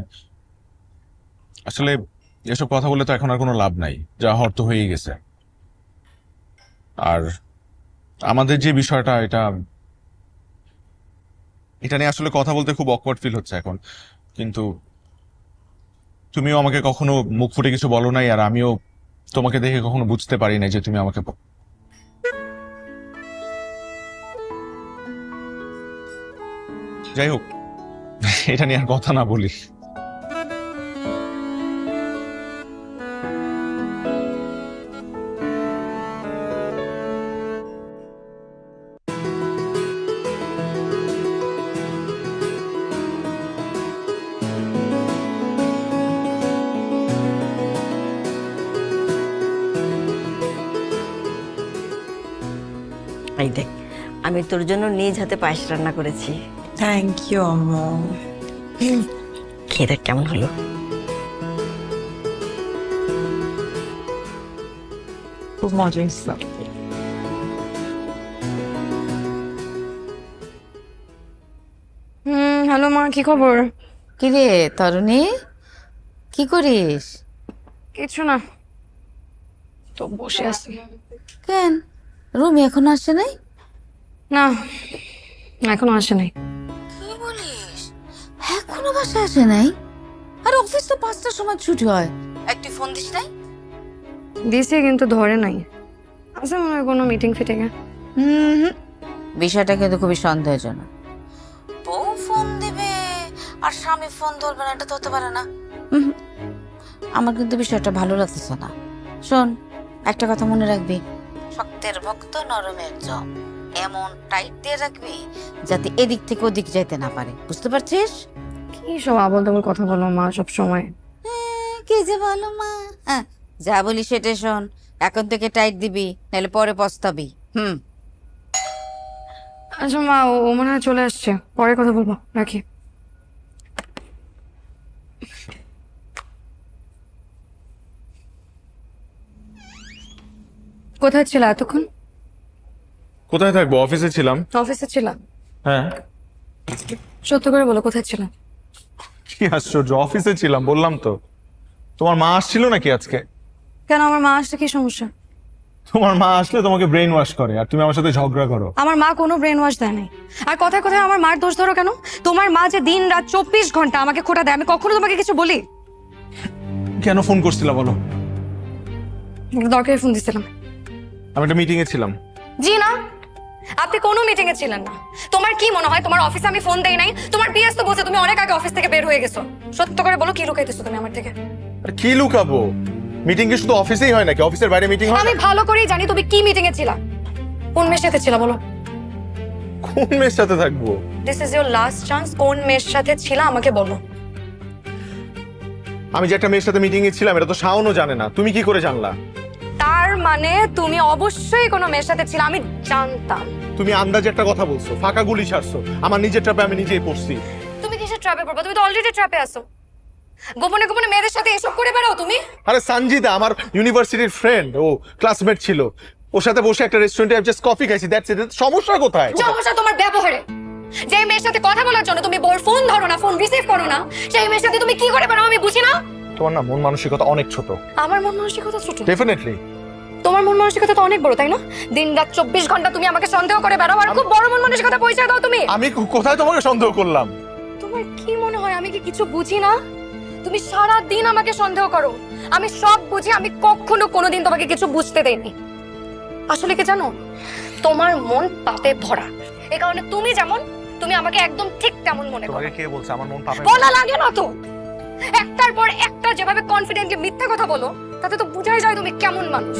আসলে এসব কথা বলে তো এখন আর কোনো লাভ নাই, যা হওয়ার তো হয়েই গেছে। আর আমাদের যে বিষয়টা, এটা নিয়ে আসলে কথা বলতে খুব অকওয়ার্ড ফিল হচ্ছে এখন। কিন্তু তুমিও আমাকে কখনো মুখ ফুটে কিছু বলো নাই, আর আমিও তোমাকে দেখে কখনো বুঝতে পারি না যে তুমি আমাকে যাই হোক, এটা নিয়ে আর কথা না বলি। এই দেখ, আমি তোর জন্য নিজ হাতে পায়েস রান্না করেছি। থ্যাংক ইউ আম্মু। খেয়ে দেখ কেমন হলো। খুব মজা হয়েছিল। হ্যালো মা, কি খবর? কি রে তরুণী, কি করিস? কিছু না, তো বসে আছি। কেন রুমি এখন আসে নাই? না, এখনো আসে নাই। কি বলিস, এখনো বাসায় আসে নাই? আর অফিস তো 5টার সময় ছুটি হয়, একটি ফোন দিস নাই? দিছি কিন্তু ধরে নাই। আছে মনে হয় কোনো মিটিং ফিটিংয়ে। বিষয়টা কিন্তু খুবই সন্দেহজনক। বউ ফোন দিবে আর স্বামী ফোন ধরবে না, এটা তো হতে পারে না। আমার কিন্তু বিষয়টা ভালো লাগতেছে না। শোন, একটা কথা মনে রাখবি, শক্তের ভক্ত নরমের জম। এমন টাইট দিয়ে রাখবি যাতে এদিক থেকে ওদিক যাইতে না পারে, বুঝতে পারছিস? কি সব আবল তাবল কথা বলো মা সব সময়। কি যে বলো মা। যা বলি সেটা শোন, এখন থেকে টাইট দিবি, নাহলে পরে পস্তাবি। আচ্ছা মা, ও মনে হয় চলে আসছে, পরে কথা বলবো, রাখি। কোথায় ছিল এতক্ষণ? কোথায় থাকবো? অফিসে ছিলাম। অফিসে ছিলাম? হ্যাঁ। সত্য করে বলো, কোথায় ছিলাম? কি আশ্চর্য, অফিসে ছিলাম বললাম তো। তোমার মা আসছিল নাকি আজকে? কেন, আমার মা আসলে কি সমস্যা? তোমার মা আসলে তোমাকে ব্রেন ওয়াশ করে, আর তুমি আমার সাথে ঝগড়া করো। আমার মা কোনো ব্রেন ওয়াশ দেয় নাই। আর কথায় কথায় আমার মার দোষ ধরো কেন? তোমার মা যে দিন রাত 24 ঘন্টা আমাকে খোটা দেয়, আমি কখনো তোমাকে কিছু বলি? কেন ফোন করছিলা বলো? দরকারে ফোন দিছিলাম। আমি একটা মিটিং এ ছিলাম। জি না, আপনি কোনো মিটিং এ ছিলেন না। তোমার কি মনে হয় তোমার অফিসে আমি ফোন দেই নাই? তোমার পিএস তো বলছে তুমি অনেক আগে অফিস থেকে বের হয়ে গেছো। সত্য করে বলো, কি লুকাইতেছো তুমি আমার থেকে? আর কি লুকাবো? মিটিং কি শুধু অফিসেই হয় নাকি? অফিসের বাইরে মিটিং হয়? আমি ভালো করেই জানি তুমি কি মিটিং এ ছিলা। কোন মেয়ের সাথে ছিলা বলো? কোন মেয়ের সাথে থাকবো? This is your last chance. কোন মেয়ের সাথে ছিলা আমাকে বলো। আমি যে একটা মেয়ের সাথে মিটিং এ ছিলাম এটা তো শাওনও জানে না। তুমি কি করে জানলা? তার মানে তুমি অবশ্যই কোনো মেয়ের সাথে ছিলা, আমি জানতাম। তুমি আন্দাজে একটা কথা বলছো, ফাঁকা গুলি ছাড়ছো। আমার নিজের ট্র্যাপে আমি নিজেই পড়ছি। তুমি কিসের ট্র্যাপে পড়বা? তুমি তো অলরেডি ট্র্যাপে আছো। গোপনে গোপনে মেয়েদের সাথে এসব করে বেড়াও তুমি। আরে সঞ্জিদা আমার ইউনিভার্সিটির ফ্রেন্ড, ও ক্লাসমেট ছিল। ওর সাথে বসে একটা রেস্টুরেন্টে জাস্ট কফি খাইছি, দ্যাটস ইট। সমস্যা কোথায়? সমস্যা তোমার ব্যবহারে। যে মেয়ের সাথে কথা বলার জন্য তুমি বোর ফোন ধরো না, ফোন রিসিভ করো না, সেই মেয়ের সাথে তুমি কি করে বেড়াও আমি বুঝি না। তোমার না মন মানসিকতা অনেক ছোট। আমার মন মানসিকতা ছোট? ডেফিনেটলি। তোমার মন মানসিকতা তো অনেক বড়, তাই না? দিন রাত 24 ঘন্টা তুমি আমাকে সন্দেহ করে বেড়াও, আর খুব বড় মন মানসিকতা পরিচয় দাও তুমি। আমি কোথায় তোমাকে সন্দেহ করলাম? তোমার কি মনে হয় আমি কি কিছু বুঝি না? তুমি সারা দিন আমাকে সন্দেহ করো। আমি সব বুঝি, আমি কখনো কোনোদিন তোমাকে কিছু বুঝতে দেইনি। আসলে কি জানো, তোমার মন পাপে ভরা। এই কারণে তুমি যেমন, তুমি আমাকে একদম ঠিক তেমন মনে করো। তোমাকে কে বলছে আমার মন পাপে? বলা লাগে না তো। একটার পর একটা যেভাবে কনফিডেন্টলি মিথ্যা কথা বলো, তাতে তো বোঝাই যায় তুমি কেমন মানুষ।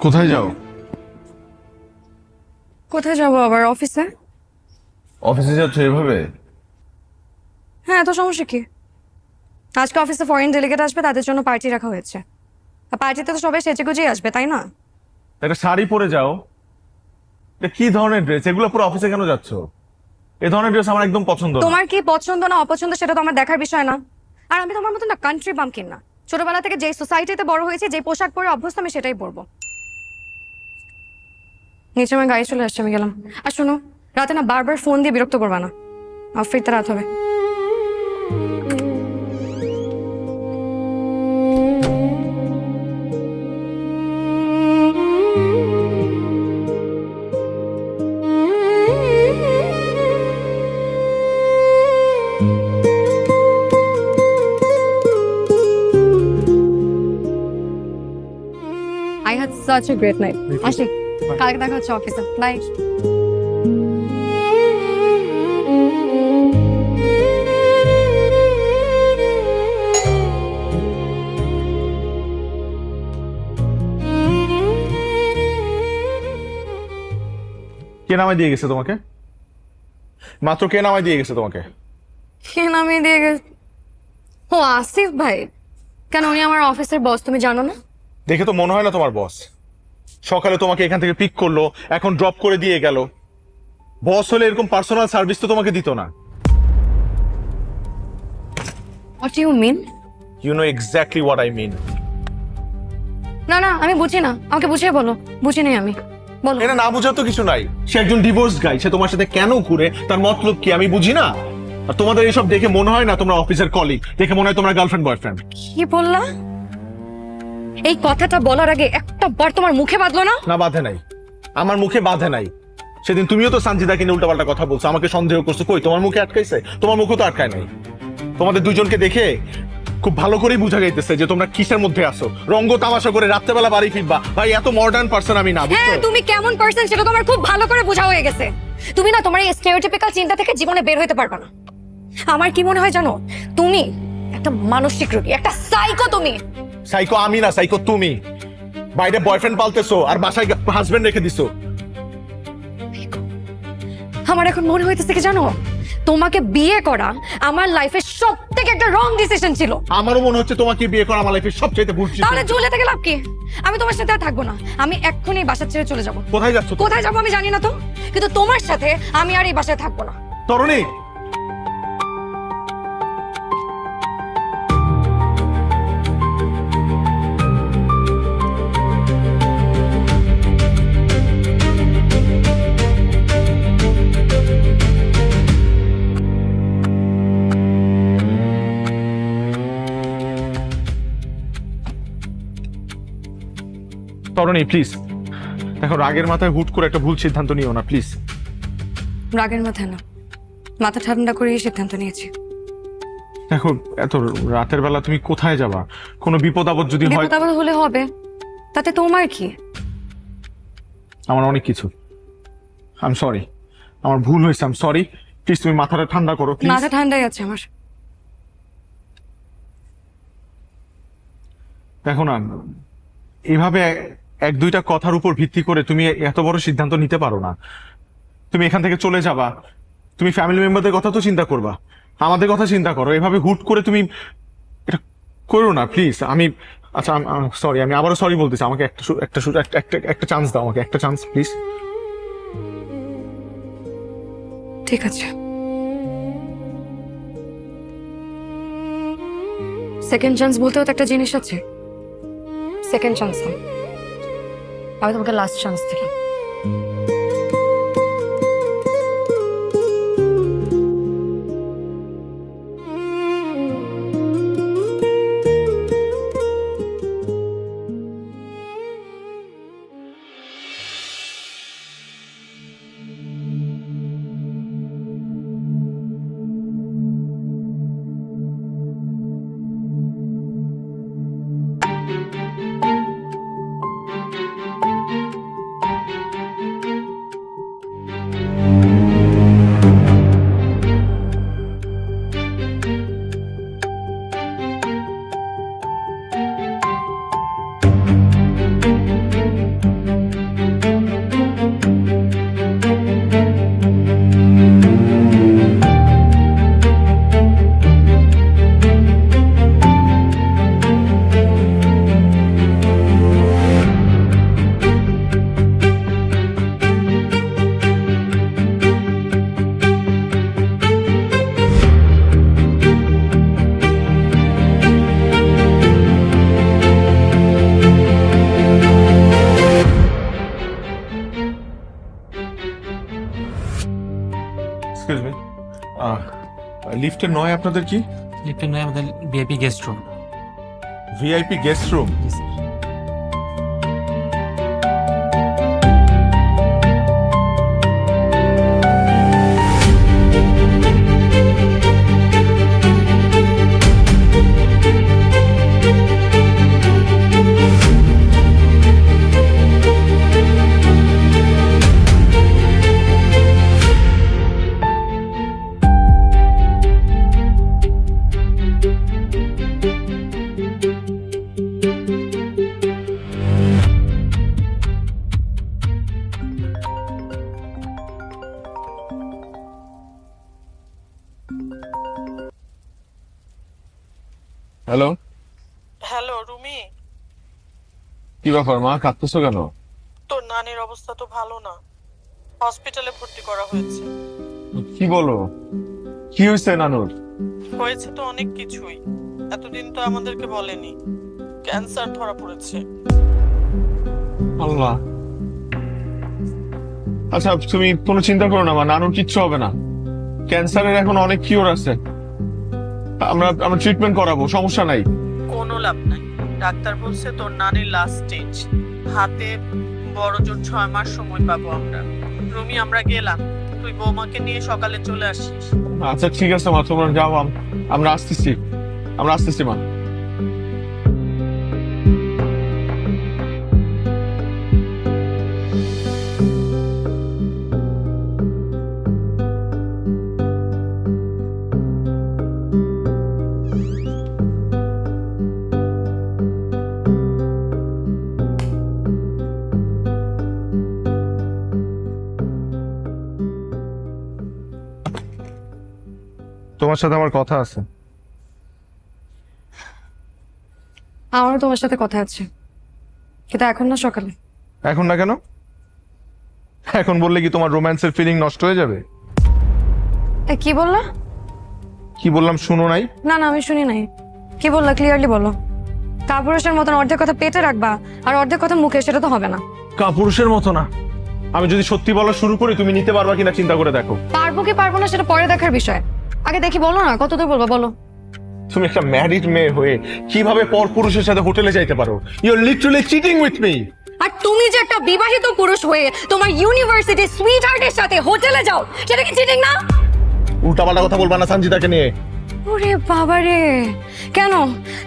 কোথায় যাও? কোথায় যাবো আবার? অফিসে। অফিসে যাচ্ছ এভাবে? হ্যাঁ, তো সমস্যা কি? আজকে অফিসে ফরেন ডেলিগেট আসবে, তাদের জন্য পার্টি রাখা হয়েছে। আর পার্টিতে তো সবাই সেজে গুজেই আসবে, তাই না? একটা শাড়ি পরে যাও। এটা কি ধরনের ড্রেস? এগুলো পুরো অফিসে কেন যাচ্ছ? এই ধরনের ড্রেস আমার একদম পছন্দ না। তোমার কি পছন্দ না অপছন্দ সেটা তো আমার দেখার বিষয় না। আর আমি তোমার মতো না কান্ট্রি বাম্পকিন না। ছোটবেলা থেকে যে সোসাইটিতে বড় হয়েছে, যে পোশাক পরে অভ্যস্ত, আমি সেটাই পরবো। নিচে আমার গাড়ি চলে আসছে, আমি গেলাম। আর শোনো, রাতে না বারবার ফোন দিয়ে বিরক্ত করবা না, ফিরতে রাত হবে। I had such a great night. আসি, কালকে দেখা হচ্ছে অফিসে। বাই। কে নামাই দিয়ে গেছে তোমাকে? মাত্র কে নামাই দিয়ে গেছে তোমাকে? কে নামিয়ে দিয়ে গেছে? ও আসিফ ভাই। কেন, উনি আমার অফিসের বস, তুমি জানো না? দেখে তো মনে হয় না তোমার বস। সকালে তোমাকে এখান থেকে পিক করলো, এখন ড্রপ করে দিয়ে গেল। বস হলে এরকম পার্সোনাল সার্ভিস তো তোমাকে দিত না। What do you mean? You know exactly what I mean. না না, আমি বুঝি না, আমাকে বুঝিয়ে বলো। বুঝি নেই আমি, বলো। এটা না বুঝার তো কিছু নাই। সে একজন ডিভোর্স গাই, সে তোমার সাথে কেন ঘুরে, তার মতলব কি আমি বুঝি না। আর তোমাদের এইসব দেখে মনে হয় না তোমরা অফিসের কলিগ, দেখে মনে হয় তোমরা গার্লফ্রেন্ড বয়ফ্রেন্ড। কি বললা? এই কথাটা বলার আগে একটা বার তোমার মুখে বাঁধলো না? না, বাধে নাই, আমার মুখে বাধে নাই। সেদিন তুমিও তো সানজিদাকে নিয়ে উল্টাপাল্টা কথা বলছো, আমাকে সন্দেহ করছো। কই, তোমার মুখে আটকাইছে? তোমার মুখও তো আটকায় নাই। তোমাদের দুজনকে দেখে খুব ভালো করেই বোঝা যাইতেছে যে তোমরা কিসের মধ্যে আসো। রঙ্গ তামাশা করে রাত্রেবেলা বাড়ি ফিরবা। ভাই, এত মডার্ন পারসন আমি না, হ্যাঁ, বুঝছো? তুমি কেমন পারসন সেটা তোমার খুব ভালো করে বোঝা হয়ে গেছে। তুমি না তোমার এই স্টেরিওটাইপিক্যাল চিন্তা থেকে জীবনে বের হতে পারবে না। আমার কি মনে হয় জানো, তুমি একটা মানসিক রোগী, একটা সাইকো। তুমি সাইকো আমি না, সাইকো তুমি। বাইরে বয়ফ্রেন্ড পালতেছো আর বাসায় হাজবেন্ড রেখে দিছো। আমার এখন মনে হইতেছে কি জানো, তোমাকে বিয়ে করা আমার লাইফের সবথেকে একটা রং ডিসিশন ছিল। আমারও মনে হচ্ছে তোমাকে বিয়ে করা আমার লাইফের সবচেয়ে ভুল ছিল। তাহলে ঝুলে থেকে লাভ কি? আমি তোমার সাথে আর থাকবো না। আমি এক্ষুনি এই বাসা ছেড়ে চলে যাব। কোথায় যাচ্ছ? কোথায় যাবো আমি জানি না তো, কিন্তু তোমার সাথে আমি আর এই বাসায় থাকবো না। তরুণী, তরুণী প্লিজ দেখো, রাগের মাথায় হুট করে একটা ভুল সিদ্ধান্ত নিও না প্লিজ। রাগের মাথায় না, মাথা ঠান্ডা করে সিদ্ধান্ত নিয়েছি। দেখো, এত রাতের বেলা তুমি কোথায় যাবা? কোনো বিপদ আপদ যদি হয়? বিপদ আপদ হলে হবে, তাতে তোমার কি? আমার অনেক কিছু। আই সরি, আমার ভুল হয়েছে। আই সরি, প্লিজ তুমি মাথাটা ঠান্ডা করো প্লিজ। মাথা ঠান্ডাই আছে আমার। দেখো না, এইভাবে এক দুইটা কথার উপর ভিত্তি করে তুমি এত বড় সিদ্ধান্ত নিতে পারো না। তুমি এখান থেকে চলে যাবা, তুমি ফ্যামিলি মেম্বারদের কথা তো চিন্তা করবা, আমাদের কথা চিন্তা করো। এভাবে হুট করে তুমি এটা করো না প্লিজ। আমি আচ্ছা সরি, আমি আবারও সরি বলতেছি। আমাকে একটা চান্স দাও, আমাকে একটা চান্স প্লিজ। ঠিক আছে, সেকেন্ড চান্স বলতেও তো একটা জিনিস আছে। সেকেন্ড চান্স না, আমি তোমাকে লাস্ট চান্স দিলাম। লিফটের নয় আপনাদের কি? লিফটের নয় আমাদের VIP guest room. VIP guest room? Hello hello Rumi, কি ব্যাপার মা, কাঁদতেছো কেন? তোর নানির অবস্থা তো ভালো না, হসপিটালে ভর্তি করা হয়েছে। কি বলো, কি হয়েছে নানুর? হয়েছে তো অনেক কিছুই, এতদিন তো আমাদেরকে বলেনি। ক্যান্সার ধরা পড়েছে। আল্লাহ। আচ্ছা তুমি কোনো চিন্তা করো না মা, নানুর কিচ্ছু হবে না। ক্যান্সারের এখন অনেক কিওর আছে, আমরা ট্রিটমেন্ট করাবো, সমস্যা নাই। কোনো লাভ নাই, ডাক্তার বলছে তোর নানির লাস্ট স্টেজ, হাতে বড় জোর 6 মাস সময় পাবো আমরা। রুমি আমরা গেলাম, তুই বৌমাকে নিয়ে সকালে চলে আসিস। আচ্ছা ঠিক আছে মা, তোমরা যাও, আমরা আসতেছি মা। তোমার সাথে আমার কথা আছে। আমারও তোমার সাথে কথা আছে, কিন্তু এখন না, সকালে। এখন না কেন? এখন বললে কি তোমার রোম্যান্সের ফিলিং নষ্ট হয়ে যাবে? কি বললা? কি বললাম শুনো নাই? না না, আমি শুনি নাই। কি বললা, ক্লিয়ারলি বলো। কাপুরুষের মতন অর্ধেক কথা পেটে রাখবা আর অর্ধেক কথা মুখে, সেটা তো হবে না। কাপুরুষের মতো না, আমি যদি সত্যি বলা শুরু করি তুমি নিতে পারবা কিনা চিন্তা করে দেখো। পারবো কি পারবো না সেটা পরে দেখার বিষয়, আগে দেখি। বলো না, কতদূর বলবো বলো। তুমি একটা ম্যারিড মেয়ে হয়ে কিভাবে পর পুরুষের সাথে হোটেলে যাইতে পারো? You are literally cheating with me. আর তুমি যে একটা বিবাহিত পুরুষ হয়ে তোমার ইউনিভার্সিটি সুইট হার্টের সাথে হোটেলে যাও, সেটা কি চিটিং না? উল্টাপাল্টা কথা বলবা না সঞ্জিতাকে নিয়ে। ওরে বাবা রে, কেন?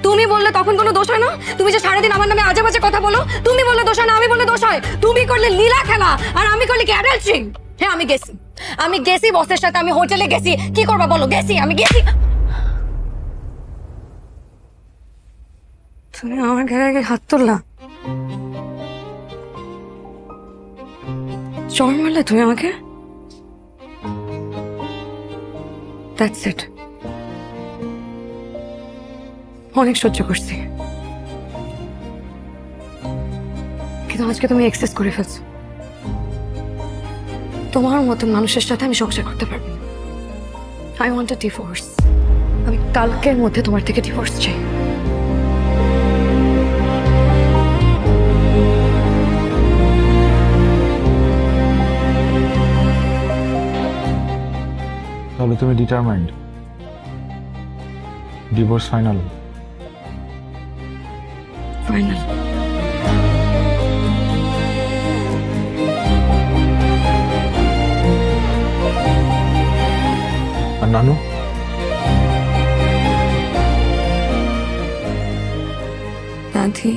তুমি বললে তখন কোনো দোষ হয় না? তুমি যে সারাদিন আমার নামে আজে বাজে কথা বলো, তুমি বললে দোষ হয় না, আমি বললে দোষ হয়? তুমি করলে লীলা খেলা আর আমি করলে কি অ্যাডাল্ট্রি? হ্যাঁ আমি গেছি বসের সাথে, আমি হোটেলে গেছি। কি করবা বলো? আমি গেছি। তুমি আমার ঘরে হাত তুললা, চর মারলে তুমি আমাকে। দ্যাটস ইট, অনেক সহ্য করছি, কিন্তু আজকে তুমি এক্সেস করে ফেলছো। তোমার মতন মানুষের সাথে আমি সংসার করতে পারবো না। I want a divorce. আমি কালকের মধ্যে তোমার থেকে ডিভোর্স চাই। তাহলে তুমি ডিটারমাইন্ড? Divorce final? ফাইনাল। আর নানু? দাদি,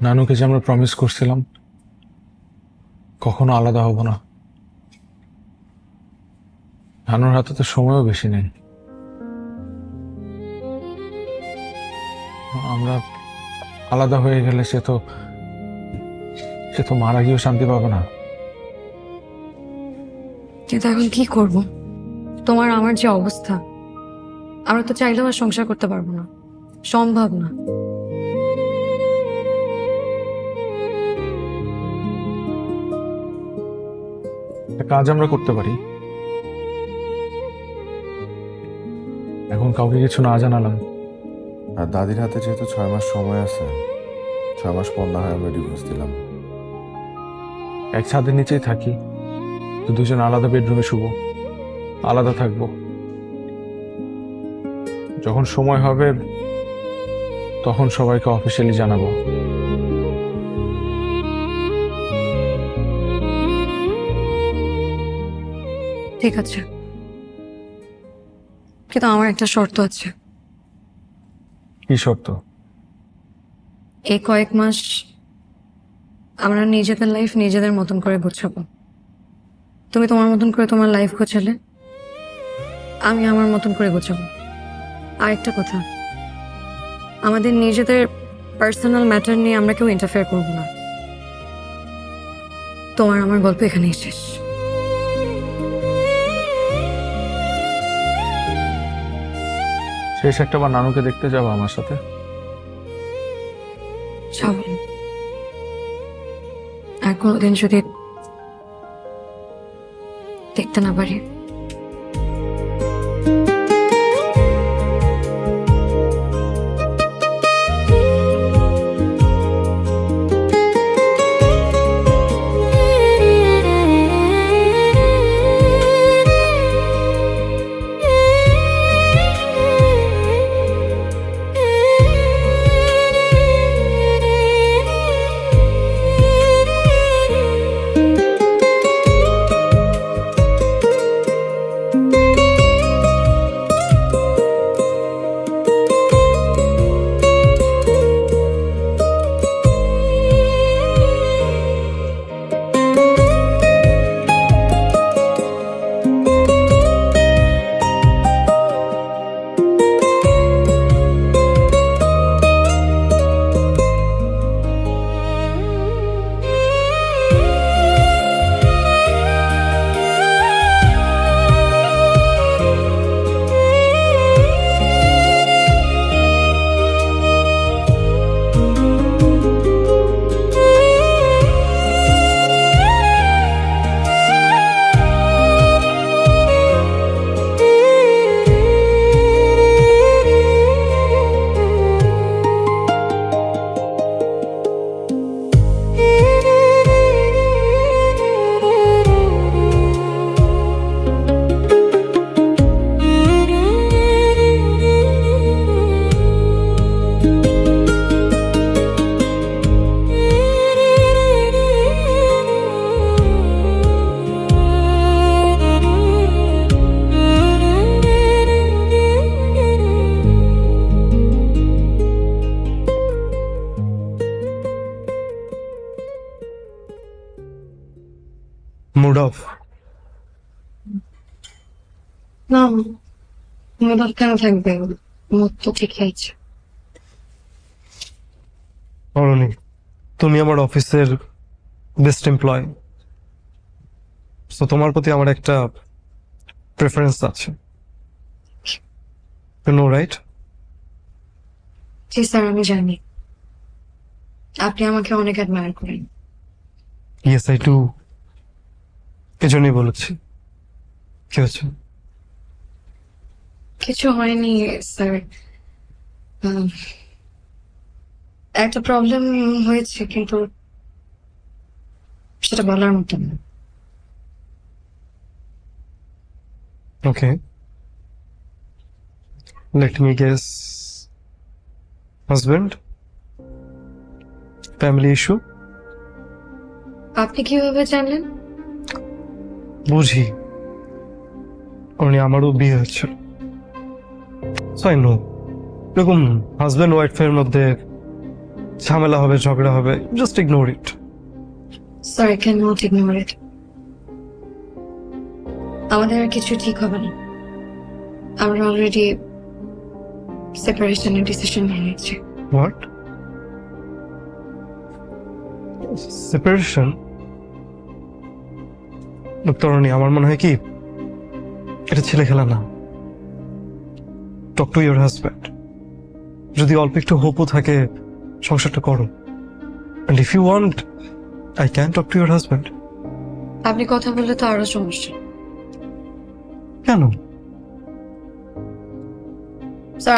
নানুকে যে আমরা প্রমিস করছিলাম কখনো আলাদা হব না, নানুর হাতে তো সময়ও বেশি নেই। আমরা আলাদা হয়ে গেলে সে তো মারা গিয়েও শান্তি পাবে না। কিন্তু এখন কি করব? তোমার আমার যে অবস্থা, আমরা তো চাইলেও আর সংসার করতে পারবো না, সম্ভব না। একটা কাজ আমরা করতে পারি, এখন কাউকে কিছু না জানালাম, আর দাদির হাতে যেহেতু 6 মাস সময় আছে, 6 মাস পর না হয় আমরা ডিভোর্স দিলাম। এক ছাদের নিচেই থাকি, তো দুজন আলাদা বেডরুমে শুবো, আলাদা থাকবো, যখন সময় হবে তখন সবাইকে অফিসিয়ালি জানাবো। ঠিক আছে, কিন্তু আমার একটা শর্ত আছে। কি শর্ত? এই কয়েক মাস আমরা নিজেদের লাইফ নিজেদের মতন করে গোছাবো। তুমি তোমার মতন করে তোমার লাইফ গোছালে, আমি আমার মতন করে গোছাবো। আরেকটা কথা, আমাদের নিজেদের পার্সোনাল ম্যাটার নিয়ে আমরা কেউ ইন্টারফেয়ার করব না। তোমার আমার গল্প এখানেই শেষ। শেষ একটা বার নানুকে দেখতে যাবো আমার সাথে? যাবো। আর কোনোদিন যদি দেখতে না পারি, মুড অফ? না, মুড অফ কেন থাকবে? মুড তো ঠিকই আছে। অরুণী, তুমি আমার অফিসের বেস্ট এমপ্লয়, তো তোমার প্রতি আমার একটা প্রেফারেন্স আছে, ইউ নো রাইট? জি স্যার, আমি জানি আপনি আমাকে অনেক অ্যাডমায়ার করেন। Yes I do. এজন্যই বলেছি। কি হচ্ছে? কিছু হয়নি স্যার, একটা প্রবলেম হয়েছে, কিন্তু সেটা বলার মতো না। Okay, let me guess. Husband? Family issue? আপনি কিভাবে জানলেন? বুঝি, অরুণী, আমারও বিয়ে হচ্ছিল, সো আই নো। এরকম হাজব্যান্ড ওয়াইফের মধ্যে ঝামেলা হবে, ঝগড়া হবে, just ignore it. Sir, I can not ignore it. আমাদের আর কিছু ঠিক হবে না। আমরা অলরেডি সেপারেশনের ডিসিশন নিয়ে নিয়েছি। হোয়াট? সেপারেশন? তরুণী, আমার মনে হয় কি এটা ছেলে খেলা না। Talk to your husband. যদি অল্প একটু হোপও থাকে, সংসারটা করো। And if you want, I can talk to your husband. আপনি কথা বললে তো আরো সমস্যা। কেন? স্যার,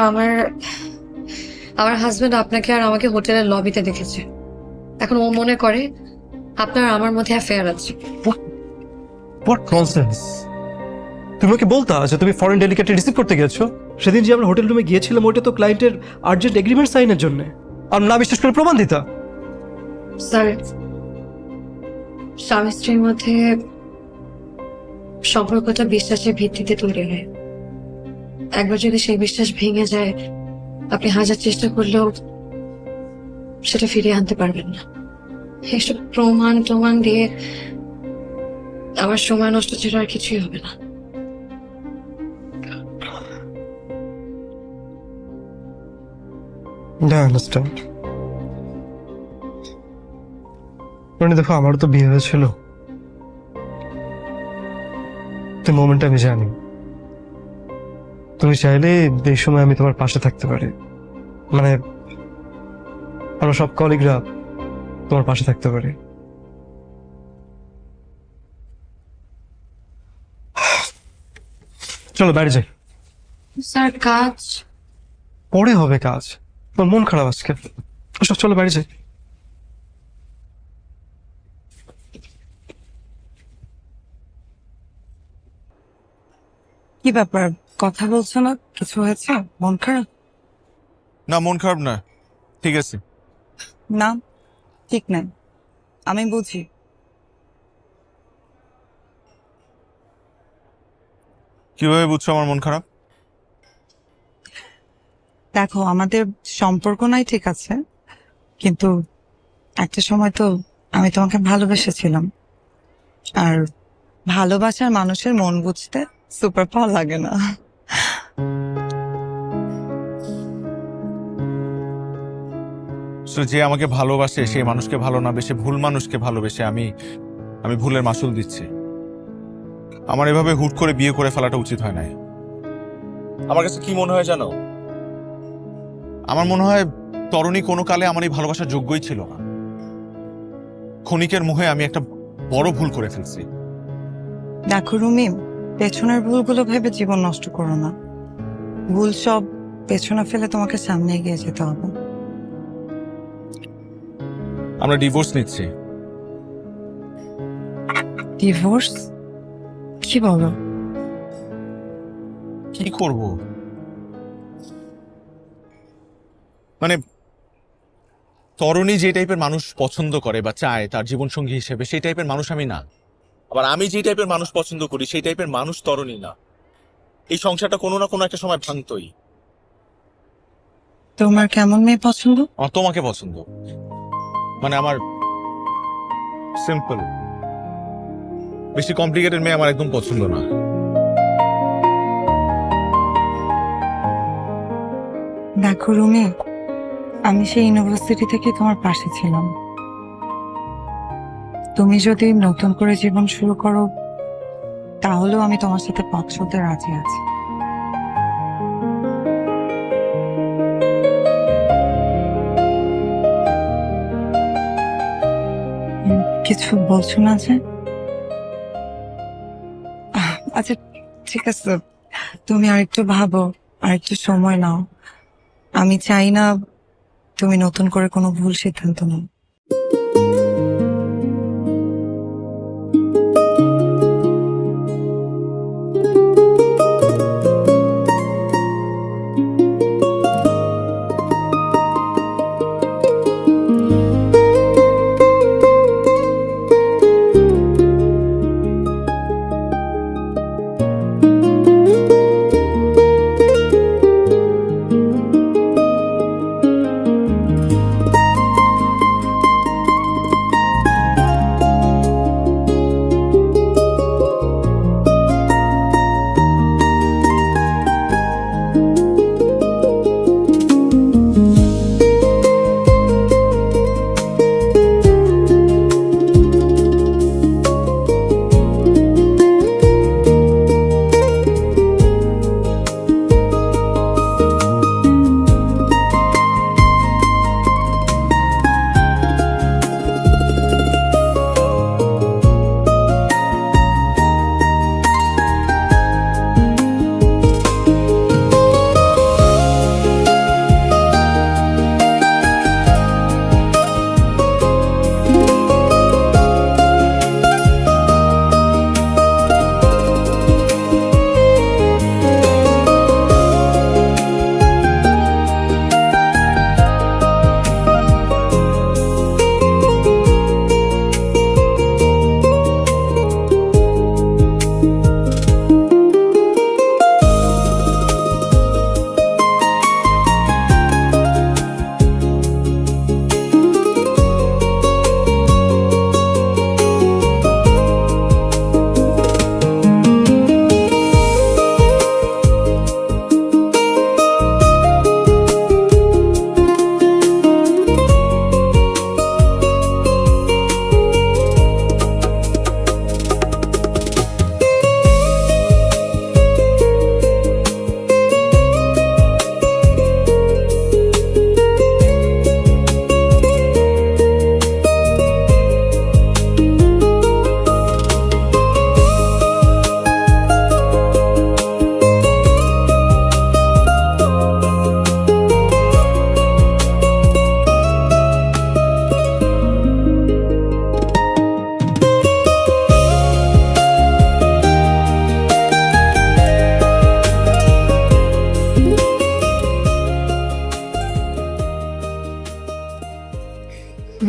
আমার হাজবেন্ড আপনাকে আর আমাকে হোটেলের লবিতে দেখেছে। এখন ও মনে করে আপনার আমার মধ্যে অ্যাফেয়ার আছে। What nonsense! তুমি ওকে বলতা যে তুমি ফরেন ডেলিকেটে রিসিভ করতে গেছো? সেদিন যে আমরা হোটেল রুমে গিয়েছিলাম ওইটা তো ক্লায়েন্টের আর্জেন্ট এগ্রিমেন্ট সাইনের জন্য, আর না বিশ্বাস করে প্রমাণ দিতা। স্যার, স্বামী স্ত্রীর মধ্যে সম্পর্কটা বিশ্বাসের ভিত্তিতে তৈরি হয়। একবার যদি সেই বিশ্বাস ভেঙে যায়, আপনি হাজার চেষ্টা করলেও সেটা ফিরিয়ে আনতে পারবেন না। এসব প্রমাণ দিয়ে আমার সময় নষ্ট ছিল, আর কিছুই হবে না। আন্ডারস্ট্যান্ড। মানে দেখো, আমারও তো বিয়ে হয়েছিল, তো মোমেন্ট আমি জানি। তুমি চাইলে এই সময় আমি তোমার পাশে থাকতে পারি, মানে আমরা সব কলিগরা তোমার পাশে থাকতে পারি। চলো বাইরে যাই। স্যার, কাজ পরে হবে, কাজ। তোমার মন খারাপ আজকে, চলো বাইরে যাই। কি ব্যাপার, কথা বলছো না? কিছু হয়েছে? মন খারাপ? না, মন খারাপ না, ঠিক আছে। না, ঠিক নাই, আমি বুঝি। কিভাবে বুঝছো আমার মন খারাপ? দেখো, আমাদের সম্পর্ক নাই ঠিক আছে, কিন্তু একটা সময় তো আমি তোমাকে ভালোবেসেছিলাম, আর ভালোবাসার মানুষের মন বুঝতে সুপার পাওয়ার লাগে না। যে আমাকে ভালোবাসে সেই মানুষকে ভালো না বেশে ভুল মানুষকে ভালোবেসে আমি ভুলের মাসুল দিচ্ছি। আমার এভাবে হুট করে বিয়ে করে ফেলাটা উচিত হয় নাই। আমার কাছে কি মনে হয় জানো? আমার মনে হয় তরুণী কোনো কালে আমার এই ভালোবাসার যোগ্যই ছিল না। ক্ষণিকের মোহে আমি একটা বড় ভুল করে ফেলছি। দেখো রুমি, পেছনের ভুলগুলো ভেবে জীবন নষ্ট করো না। ভুল সব পেছনে ফেলে তোমাকে সামনে এগিয়ে যেতে হবে। আমরা ডিভোর্স নিচ্ছি। ডিভোর্স? কি বলো? কি করব? মানে তরুণী যে টাইপের মানুষ পছন্দ করে বা চায় তার জীবনসঙ্গী হিসেবে, সেই টাইপের মানুষ আমি না। আবার আমি যে টাইপের মানুষ পছন্দ করি সেই টাইপের মানুষ তরুণী না। এই সংসারটা কোনো না কোনো একটা সময় ভাঙতই। তোমার কেমন মেয়ে পছন্দ? আমার তোমাকে পছন্দ, মানে আমার সিম্পল, বেশি কমপ্লিকেটেড মেয়ে আমার একদম পছন্দ না। দেখো রুমি, আমি সেই ইউনিভার্সিটি থেকে তোমার পাশে ছিলাম। তুমি যদি নতুন করে জীবন শুরু করো, তাহলেও আমি তোমার সাথে পথ চলতে রাজি আছি। কিছু বলছো না যে? আচ্ছা ঠিক আছে, তুমি আরেকটু ভাবো, আরেকটু সময় নাও। আমি চাই না তুমি নতুন করে কোনো ভুল সিদ্ধান্ত নাও।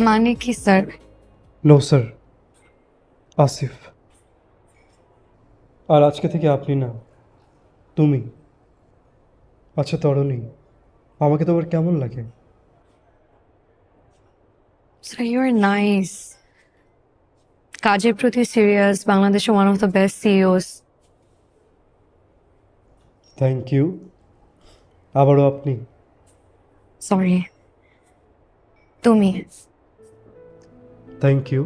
মানে কি স্যার? No sir, Asif. আর আজকে থেকে আপনি না, তুমি। আচ্ছা তরণী, আমাকে তোমার কেমন লাগে? স্যার ইউ আর নাইস, কাজের প্রতি সিরিয়াস, বাংলাদেশে one of the best CEOs. Thank you. আবারও আপনি। সরি, তুমি। Thank you.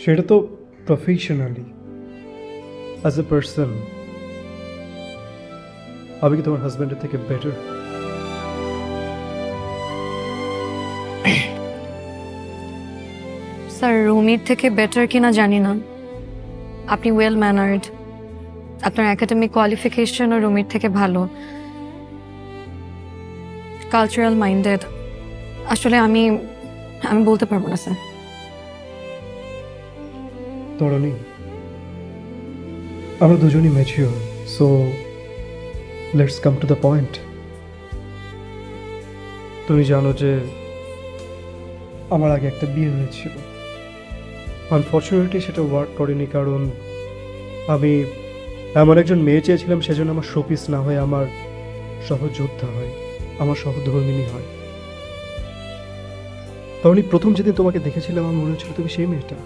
সেটা তো প্রফেশনালি, অ্যাজ এ পার্সন আমি কি তোমার হাজব্যান্ডের থেকে বেটার? স্যার রুমির থেকে বেটার কিনা জানি না, আপনি ওয়েল ম্যানার্ড, আপনার একাডেমিক কোয়ালিফিকেশনও রুমির থেকে ভালো, কালচারাল মাইন্ডেড। আসলে আমি বলতে পারবো না স্যার। তরণী, আমরা দুজনই mature, so let's come to the point. তুমি জানো যে আমার আগে একটা বিয়ে হয়েছিল। আনফর্চুনেটলি সেটা ওয়ার্ক করেনি, কারণ আমি এমন একজন মেয়ে চেয়েছিলাম সেজন্য আমার শোপিস না হয়ে আমার সহযোদ্ধা হয়, আমার সহধর্মিনী হয়। তখনই প্রথম যেদিন তোমাকে দেখেছিলাম আমার মনে হচ্ছিল তুমি সেই মেয়েটা।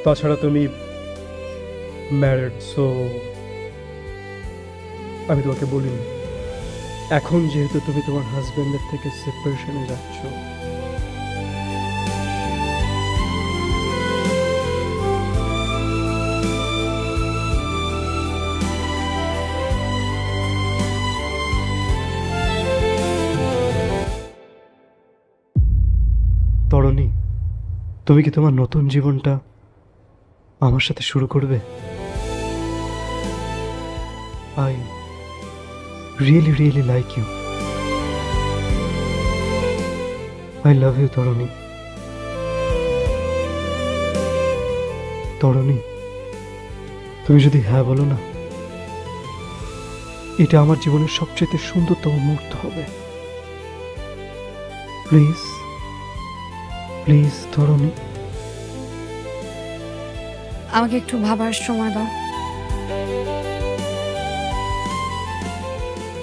তাছাড়া তুমি ম্যারিড, সো আমি তোমাকে বলিনি। এখন যেহেতু তুমি তোমার হাজব্যান্ডের থেকে সেপারেশনে যাচ্ছ, তরণী, তুমি কি তোমার নতুন জীবনটা আমার সাথে শুরু করবে? I really, really like you. I love you, তরণী। তরণী, তুমি যদি হ্যাঁ বলো না, এটা আমার জীবনের সবচেয়ে সুন্দরতম মুহূর্ত হবে। Please please Tarani. আমাকে একটু ভাবার সময় দাও।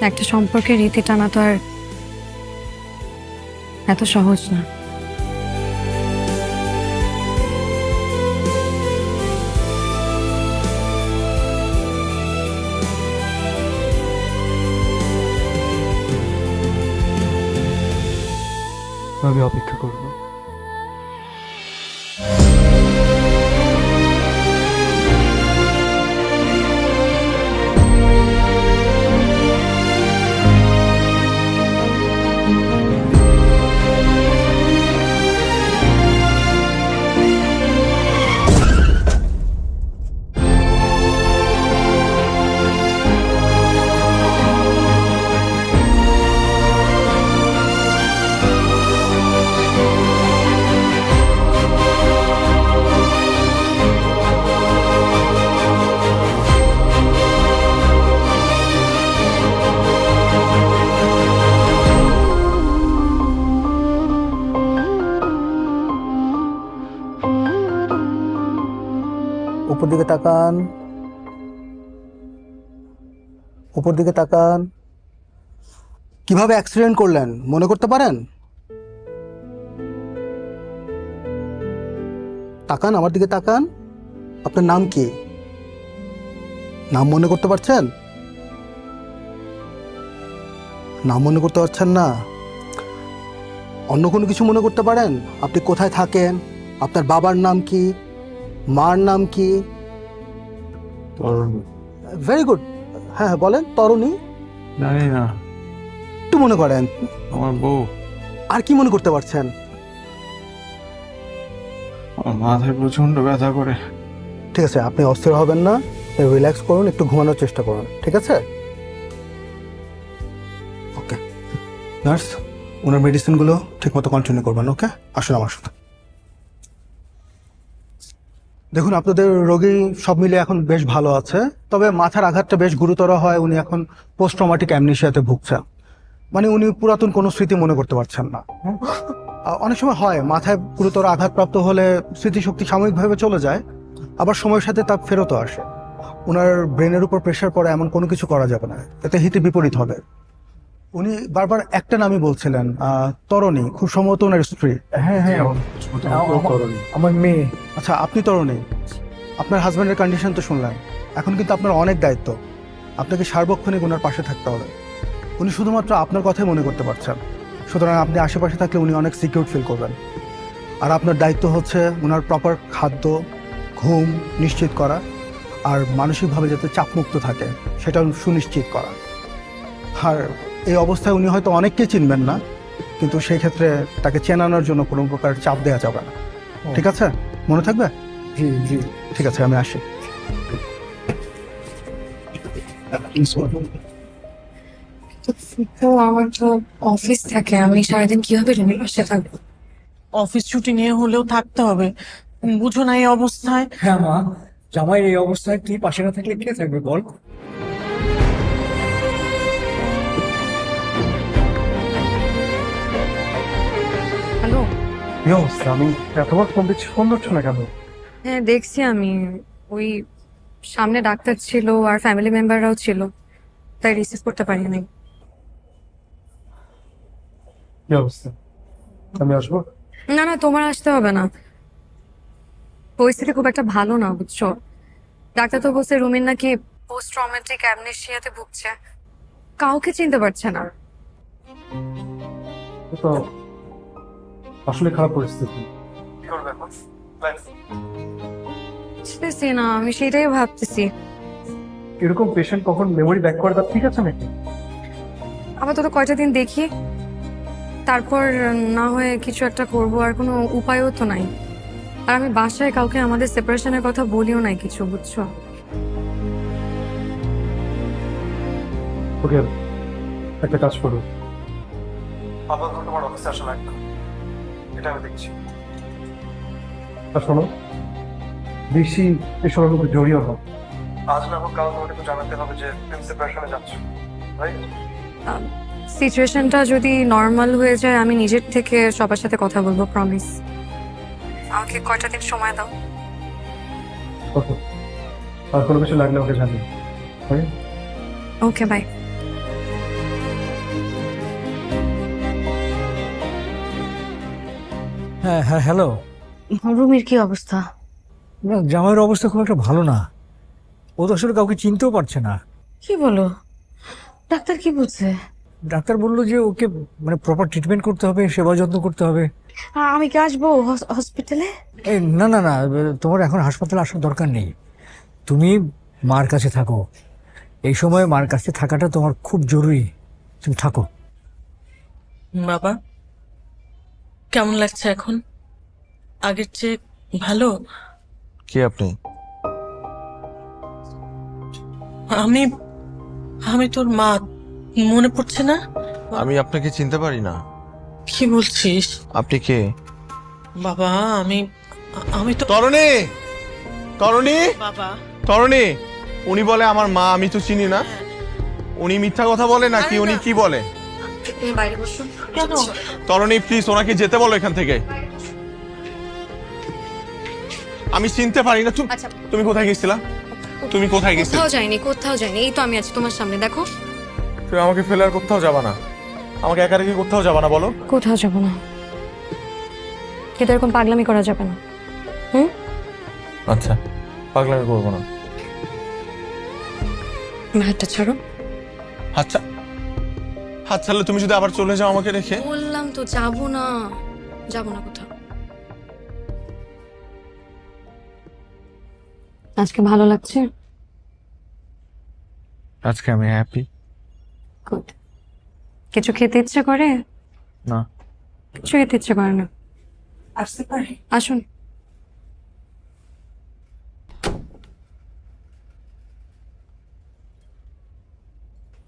একটা সম্পর্কের রীতি টানা তো আর এত সহজ না। আমি অপেক্ষা করব। উপর দিকে তাকান, উপর দিকে তাকান। কিভাবে অ্যাক্সিডেন্ট করলেন মনে করতে পারেন? তাকান, আমার দিকে তাকান। আপনার নাম কি? নাম মনে করতে পারছেন? নাম মনে করতে পারছেন না? অন্য কোনো কিছু মনে করতে পারেন? আপনি কোথায় থাকেন? আপনার বাবার নাম কি? মার নাম কি? তরণী। Very good. হ্যাঁ হ্যাঁ বলেন। তরণী? জানি না। একটু মনে করেন। আমার বউ। আর কি মনে করতে পারছেন? আমার মাথায় প্রচন্ড ব্যথা করে। ঠিক আছে, আপনি অস্থির হবেন না, রিল্যাক্স করুন, একটু ঘুমানোর চেষ্টা করুন, ঠিক আছে? ওকে নার্স, ওনার মেডিসিনগুলো ঠিক মতো কন্টিনিউ করবেন। ওকে, আসুন আমার সাথে। দেখুন, আপনাদের রোগী সব মিলে এখন বেশ ভালো আছে, তবে মাথার আঘাতটা বেশ গুরুতর হয়, উনি এখন পোস্ট ট্রমাটিক অ্যামনেশিয়াতে ভুগছেন। মানে উনি পুরাতন কোনো স্মৃতি মনে করতে পারছেন না। অনেক সময় হয় মাথায় গুরুতর আঘাতপ্রাপ্ত হলে স্মৃতিশক্তি সাময়িকভাবে চলে যায়, আবার সময়ের সাথে তা ফেরতও আসে। ওনার ব্রেনের উপর প্রেশার পড়ে এমন কোনো কিছু করা যাবে না, এতে হিতে বিপরীত হবে। উনি বারবার একটা নামই বলছিলেন, তরণী, খুব সম্ভবত ওনার স্ত্রী। হ্যাঁ হ্যাঁ, আমার মেয়ে। আচ্ছা, আপনি তরণী, আপনার হাজব্যান্ডের কন্ডিশন তো শুনলেন। এখন কিন্তু আপনার অনেক দায়িত্ব, আপনাকে সার্বক্ষণিক ওনার পাশে থাকতে হবে। উনি শুধুমাত্র আপনার কথাই মনে করতে পারছেন, সুতরাং আপনি আশেপাশে থাকলে উনি অনেক সিকিউর ফিল করবেন। আর আপনার দায়িত্ব হচ্ছে ওনার প্রপার খাদ্য, ঘুম নিশ্চিত করা, আর মানসিকভাবে যাতে চাপমুক্ত থাকে সেটা সুনিশ্চিত করা। আর এই অবস্থায় উনি হয়তো অনেককে চিনবেন না, কিন্তু সেই ক্ষেত্রে তাকে চেনানোর জন্য কোনো প্রকার চাপ দেওয়া যাবে না। ঠিক আছে, মনে থাকবে? জি জি, ঠিক আছে, আমি আসি। আমার তো অফিস থাকে, আমি সারাদিন কিভাবে রুমির পাশে থাকবো? অফিস ছুটি নিয়ে হলেও থাকতে হবে, বুঝো না এই অবস্থায়। হ্যাঁ মা, জামাইয়ের এই অবস্থায় তুই পাশে না থাকলে কে থাকবে বল? হ্যালো। কি অবস্থা? আমি এতবার ফোন দিচ্ছি, ফোন ধরছো না কেন? হ্যাঁ দেখছি, আমি ওই সামনে ডাক্তার ছিল আর ফ্যামিলি মেম্বাররাও ছিল, তাই রিসিভ করতে পারিনি। কি অবস্থা? আমি আসবো? না না, তোমার আসতে হবে না, পরিস্থিতি খুব একটা ভালো না বুঝছো। ডাক্তার তো বলছে রুমিন নাকি পোস্ট ট্রমেটিক অ্যামনেসিয়াতে ভুগছে, কাউকে চিনতে পারছে না। তো আসলে খারাপ পরিস্থিতি, কি করবে এখন? বুঝতেছি না, আমি সেটাই ভাবতেছি। এরকম পেশেন্ট কখন মেমোরি ব্যাক করে, তার ঠিক আছে নাকি? আবার তো কয়টা দিন দেখি, তারপর না হয় কিছু একটা করব, আর কোনো উপায়ও তো নাই। আর আমি বাসায় কাউকে আমাদের সেপারেশনের কথা বলিও নাই কিছু, বুঝছো। ওকে, একটা কাজ করো, আপাতত তোমার অফিসে আসা লাগবে, এটা আমি দেখছি। আর শোনো, বেশি এসবের মধ্যে জড়িয়ে না, আজ না হোক কাল তোমাকে তো জানাতে হবে যে তুমি সেপারেশনে যাচ্ছ, রাইট? সিচুয়েশনটা যদি নর্মাল হয়ে যায় আমি নিজের থেকে সবার সাথে কথা বলবো, প্রমিস। আমাকে কয়টা দিন সময় দাও। ওকে, আর কোনো কিছু লাগলে ওকে জানিও। ওকে, বাই। হ্যাঁ হ্যাঁ, হ্যালো। রুমির কি অবস্থা? না, জামাইয়ের অবস্থা খুব একটা ভালো না, ও তো আসলে কাউকে চিনতেও পারছে না। কি বলো? ডাক্তার কি বলছে? ডাক্তার বললো যে ওকে মানে প্রপার ট্রিটমেন্ট করতে হবে, সেবা যত্ন করতে হবে। আমি কি আসবো হসপিটালে? এই না না না, তোমার এখন হাসপাতালে আসার দরকার নেই, তুমি মার কাছে থাকো। এই সময় মার কাছে থাকাটা তোমার খুব জরুরি, তুমি থাকো। বাবা, কেমন লাগছে এখন? আগের চেয়ে ভালো? কে আপনি? আমি আমি তোর মা, মনে পড়ছে না? আমি আপনাকে চিনতে পারি না। কি বলছিস? আপনি কে? বাবা, আমি আমি তো তরণী, তরণী, বাবা। তরণী, উনি বলে আমার মা, আমি তো চিনি না। উনি মিথ্যা কথা বলে নাকি উনি কি বলে? তুমি বাইরে বসো। কেন? তরণী প্লিজ ওনাকে যেতে বলো এখান থেকে। আমি চিনতে পারি না। আচ্ছা, তুমি কোথায় গেছিলা? তুমি কোথায় গেছিলে? কোথাও যাইনি, কোথাও যাইনি, এই তো আমি আছি তোমার সামনে, দেখো। তুমি আমাকে ফেলে আর কোথাও যাবা না, আমাকে একা রেখে কোথাও যাবা না, বলো। কোথাও যাবো না, কিন্তু এরকম পাগলামি করা যাবে না। আচ্ছা, পাগলামি করবো না। হাতটা ছাড়ো। আচ্ছা, হাত ছাড়লে তুমি যদি আবার চলে যাও আমাকে রেখে? বললাম তো যাবো না, যাবো না কোথাও। আজকে ভালো লাগছে? আজকে আমি হ্যাপি। গুড। কিছু খেতে ইচ্ছে করে? না, কিছু খেতে ইচ্ছে করে না। আসতে পারি? আসুন।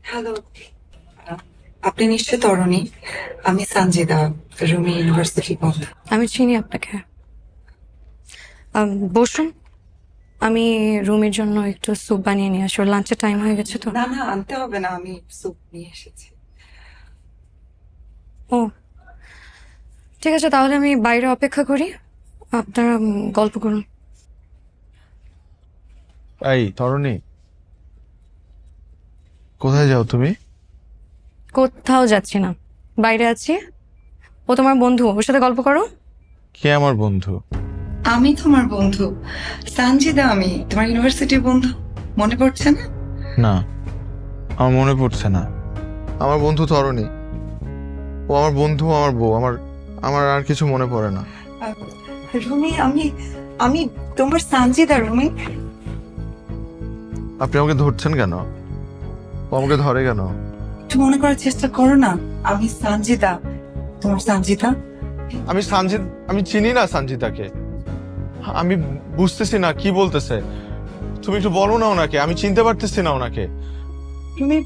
হ্যালো, আপনি নিশ্চয় তরণী? আমি সঞ্জিদা, রুমি ইউনিভার্সিটি বন্ধু। আমি চিনি আপনাকে। বসুন, আমি রুমির জন্য একটু স্যুপ বানিয়ে নিয়ে আসি, লাঞ্চের টাইম হয়ে গেছে তো। না না, আনতে হবে না, আমি স্যুপ নিয়ে এসেছি। ঠিক আছে, তাহলে আমি বাইরে অপেক্ষা করি, আপনারা গল্প করুন। এই তরুণী, কোথায় যাও তুমি? কোথাও যাচ্ছি না, বাইরে আছি। ও তোমার বন্ধু, ওর সাথে গল্প করো। কে আমার বন্ধু? আমি তোমার বন্ধু সানজিদা, আমি তোমার ইউনিভার্সিটির বন্ধু, মনে পড়ছে না? না, আমার মনে পড়ছে না। আমার বন্ধু তরুণী, ও আমার বন্ধু, আমার বউ, আমার আর কিছু মনে পড়ে না। রুমি, আমি তোমার সানজিদা। রুমি, আপনি আমাকে ধরছেন কেন? ও আমাকে ধরে কেন? একটু মনে করার চেষ্টা করো না। আমি সানজিদা, তোমার সানজিদা। আমি চিনি না সঞ্জিতাকে। আমি বুঝতেছি না কি বলতেছে। তুমি একটু বলো না ওনাকে, আমি চিনতে পারতেছি না ওনাকে। তুমি,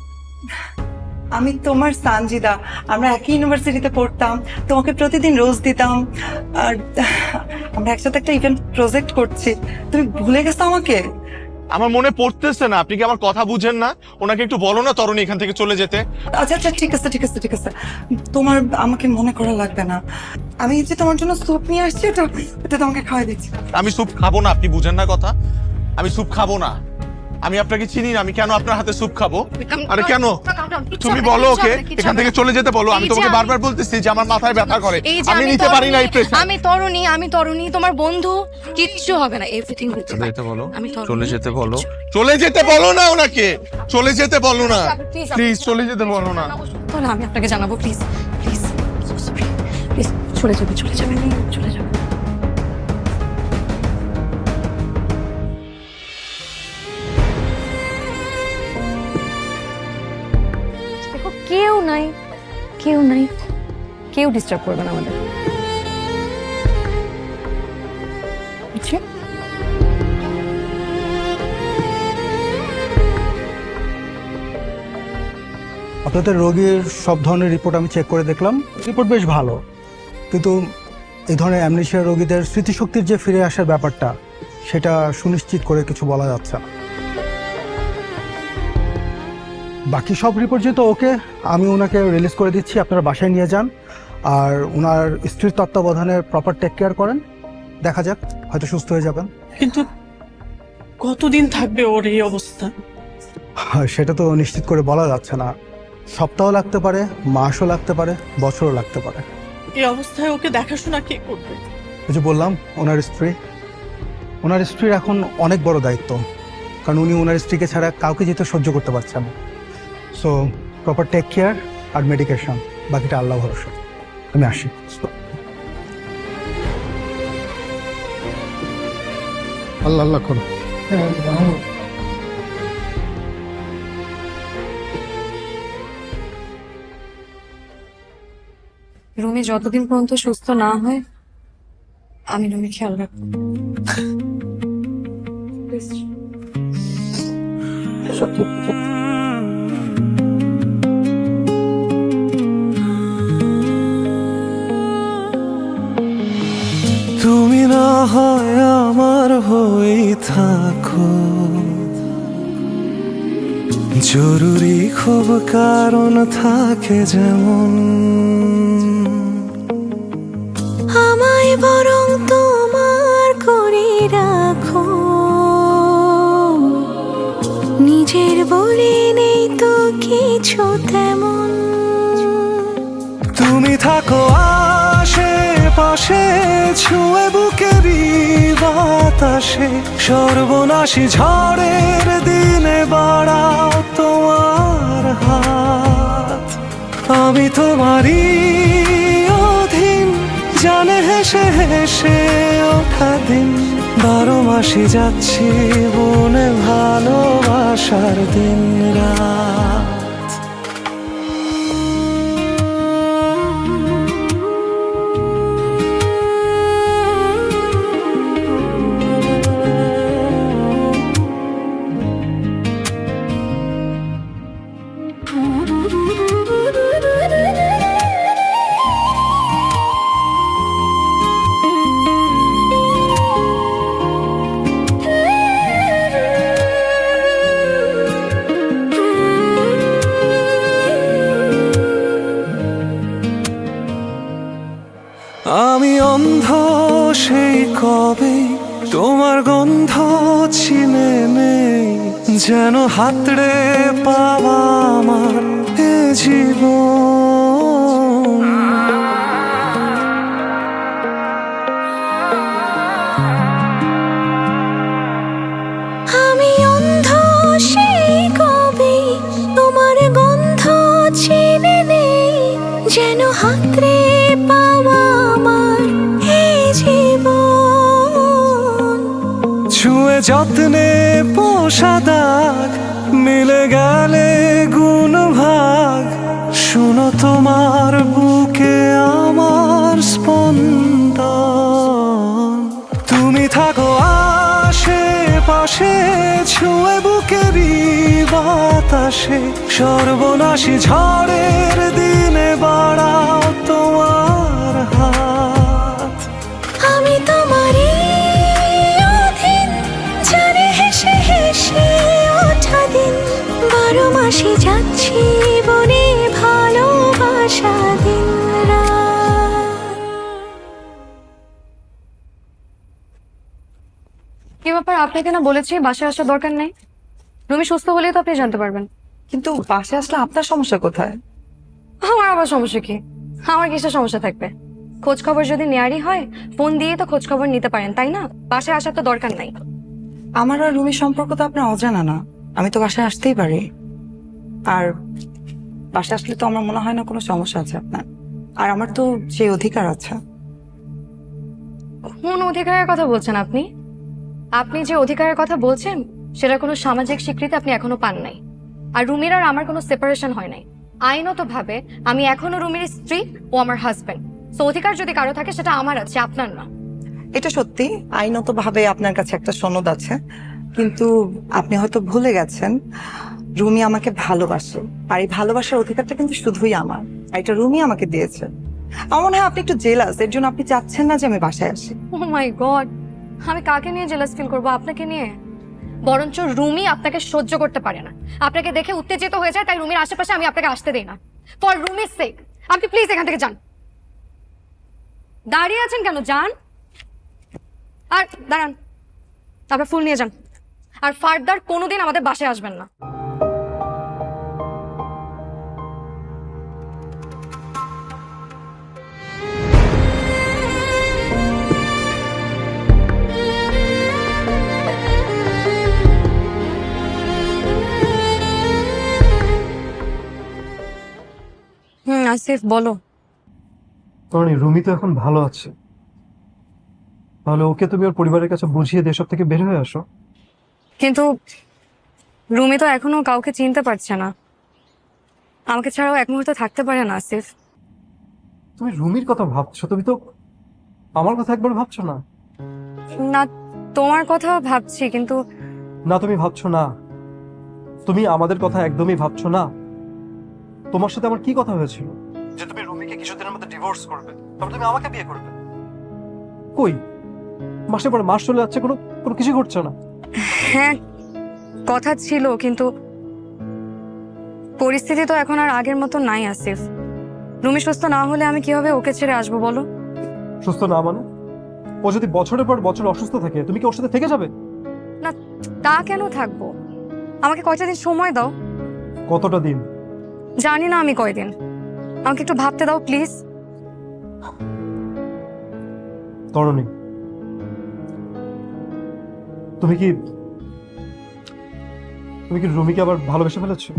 আমি তোমার সানজিদা, আমরা একই ইউনিভার্সিটিতে পড়তাম, তোমাকে প্রতিদিন রোজ দিতাম, আর আমরা একসাথে একটা ইভেন্ট প্রজেক্ট করছি। তুমি ভুলে গেছো আমাকে? আমার মনে পড়তেছে না। আপনি কি আমার কথা বুঝেন না? ওনাকে একটু বলো না তরুণী এখান থেকে চলে যেতে। আচ্ছা আচ্ছা, ঠিক আছে ঠিক আছে ঠিক আছে, তোমার আমাকে মনে করা লাগবে না। আমি যে তোমার জন্য স্যুপ নিয়ে আসছি, ওটা তোমাকে খাওয়াই দিচ্ছি। আমি স্যুপ খাবো না, আপনি বুঝেন না কথা। আমি স্যুপ খাবো না। আমি আপনাকে চিনি না, আমি কেন আপনার হাতে স্যুপ খাবো? আরে কেন? তুমি বলো ওকে এখান থেকে চলে যেতে বলো। আমি তোমাকে বারবার বলতেছি যে আমার মাথায় ব্যথা করে, আমি নিতে পারি না এই প্রেশার। আমি তরুণী, তোমার বন্ধু, কিচ্ছু হবে না, এভরিথিং উইল বি যেতে বলো, চলে যেতে বলো, চলে যেতে বলো না ওনাকে, চলে যেতে বলো না প্লিজ, চলে যেতে বলো না। তাহলে আমি আপনাকে জানাবো, প্লিজ প্লিজ প্লিজ, চলে যাবে চলে যাবে চলে যাবে। দেখো, কেউ নাই, কেউ ডিস্টার্ব করবে না আমাদের। আচ্ছা, আপনাদের রোগীর সব ধরনের রিপোর্ট আমি চেক করে দেখলাম, রিপোর্ট বেশ ভালো, কিন্তু এই ধরনের অ্যামনেশিয়া রোগীদের স্মৃতিশক্তির যে ফিরে আসার ব্যাপারটা, সেটা সুনিশ্চিত করে কিছু বলা যাচ্ছে না। বাকি সব রিপোর্ট যেহেতু ওকে, আমি ওনাকে রিলিজ করে দিচ্ছি, আপনারা বাসায় নিয়ে যান, আর ওনার স্ত্রীর তত্ত্বাবধানে প্রপার টেক কেয়ার করেন। দেখা যাক, হয়তো সুস্থ হয়ে যাবেন। কিন্তু কতদিন থাকবে ওর এই অবস্থা? সেটা তো নিশ্চিত করে বলা যাচ্ছে না, সপ্তাহ লাগতে পারে, মাসও লাগতে পারে, বছরও লাগতে পারে। এই অবস্থায় ওকে দেখাশোনা কে করবে? ওই যে বললাম, ওনার স্ত্রীর এখন অনেক বড় দায়িত্ব, কারণ উনি ওনার স্ত্রীকে ছাড়া কাউকে যেতে সহ্য করতে পারছেন না। সো প্রপার টেক কেয়ার আর মেডিকেশন, বাকিটা আল্লাহ ভরসা। আমি আসি। আল্লাহ আল্লাহ করো। রুমি যতদিন পর্যন্ত সুস্থ না হয়, আমি রুমি খেয়াল রাখবো। তুমি না হয় আমার হয়ে থাকো, জরুরি খুব কারণ থাকে যেমন, আমায় বরং তোমার করে রাখো, নিজের বলে নেই তো কিছু তেমন। তুমি থাকো আশেপাশে, ছুঁয়ে বুকেরই বাতাসে, সর্বনাশী ঝড়ের দিনে বাড়াও তোমার হাত। আমি তোমারই অধীন, জানে হেসে হেসে ওঠা দিন, 12 মাসই যাচ্ছি বনে ভালোবাসার দিন রাত। আমি অন্ধ সেই কবে তোমার গন্ধ চিনে নেই, যেন হাতড়ে পাওয়া আমার এ জীবন। আমি অন্ধ সেই কবে তোমার গন্ধ চিনে নেই, যেন হাতরে পাওয়া আমার এই জীবন। ছুঁয়ে যত্নে পোষা দাগ মিলে গেলে গুণ ভাগ, শুনো তোমার বুকে আমার স্পন্দন। তুমি থাকো আশেপাশে ছুঁয়ে বুকেরই বাতাসে, সর্বনাশী ঝড়ের দিনে বাড়াও তোমার হাত। আমি তোমারই অধীন, জানে হেসে হেসে ওঠা দিন, 12 মাসে যাচ্ছি বনে ভালোবাসা দিন রাত। কি ব্যাপার, আপনাকে না বলেছি বাসায় আসার দরকার নেই? রুমি সুস্থ হলেই তো আপনি জানতে পারবেন। কিন্তু বাসে আসলে আপনার সমস্যা কোথায়? আমার আবার সমস্যা কি? আমার কিসের সমস্যা থাকবে? খোঁজ খবর যদি নেয়ারই হয় ফোন দিয়ে তো খোঁজ খবর নিতে পারেন, তাই না? বাসায় আসার তো দরকার নাই। আমার আর রুমির সম্পর্ক তো আপনার অজানা না, আমি তো বাসায় আসতেই পারি। আর বাসায় আসলে তো আমার মনে হয় না কোনো সমস্যা আছে আপনার, আর আমার তো সেই অধিকার আছে। কোন অধিকারের কথা বলছেন আপনি? আপনি যে অধিকারের কথা বলছেন সেটা কোনো সামাজিক স্বীকৃতি আপনি এখনো পান নাই। আর রুমির আর আমার কোনো সেপারেশন হয় নাই। আইনত ভাবে আমি এখনো রুমির স্ত্রী, ও আমার হাজবেন্ড। সো অধিকার যদি কারো থাকে সেটা আমার আছে, আপনার না। এটা সত্যি, আইনত ভাবে আপনার কাছে একটা সনদ আছে, কিন্তু আপনি হয়তো ভুলে গেছেন রুমি আমাকে ভালোবাসে, আর এই ভালোবাসার অধিকারটা কিন্তু শুধুই আমার, আর এটা রুমি আমাকে দিয়েছে। আমার মনে হয় আপনি একটু জেলাস, এর জন্য আপনি চাচ্ছেন না যে আমি বাসায় আসি। ও মাই গড, আমি কাকে নিয়ে জেলাস ফিল করবো? আপনাকে নিয়ে? বরঞ্চ রুমি আপনাকে সহ্য করতে পারে না, আপনাকে দেখে উত্তেজিত হয়ে যায়, তাই রুমির আশেপাশে আমি আপনাকে আসতে দেই না। ফর রুমির সেক আপনি প্লিজ এখান থেকে যান। দাঁড়িয়ে আছেন কেন? যান। আর দাঁড়ান, তারপর ফুল নিয়ে যান। আর ফার্দার কোনোদিন আমাদের বাসায় আসবেন না। আসিফ বলো। রুমি তো এখন ভালো আছে, তাহলে ওকে তুমি ওর পরিবারের কাছে বুঝিয়ে দিয়ে সব থেকে বের হয়ে আসো। কিন্তু রুমি তো এখনো কাউকে চিনতে পারছে না, আমাকে ছাড়াও এক মুহূর্তে থাকতে পারে না। আসিফ, তুমি রুমির কথা ভাবছো, তুমি তো আমার কথা একবার ভাবছো না। না, তোমার কথাও ভাবছি, কিন্তু না তুমি ভাবছো না, তুমি আমাদের কথা একদমই ভাবছো না। তোমার সাথে আমার কি কথা হয়েছিল যে তুমি রুমিকে কিছুদিনের মধ্যে ডিভোর্স করবে, তারপর তুমি আমাকে বিয়ে করবে? কই, মাসের পর মাস চলে যাচ্ছে, কোনো কোনো কিছু ঘটছে না। হ্যাঁ কথা ছিল, কিন্তু পরিস্থিতি তো এখন আর আগের মতো নাই। আসিফ, রুমি সুস্থ না হলে আমি কিভাবে ওকে ছেড়ে আসবো বলো? সুস্থ না মানে? ও যদি বছরের পর বছর অসুস্থ থাকে, তুমি কি ওর সাথে থেকে যাবে? না, তা কেন থাকবো? আমাকে কয়টা দিন সময় দাও। কতটা দিন? জানি না আমি কয়দিন, আমাকে একটু ভাবতে দাও প্লিজ। তরুণী, তুমি কি রুমিকে আবার ভালোবেসে ফেলেছো?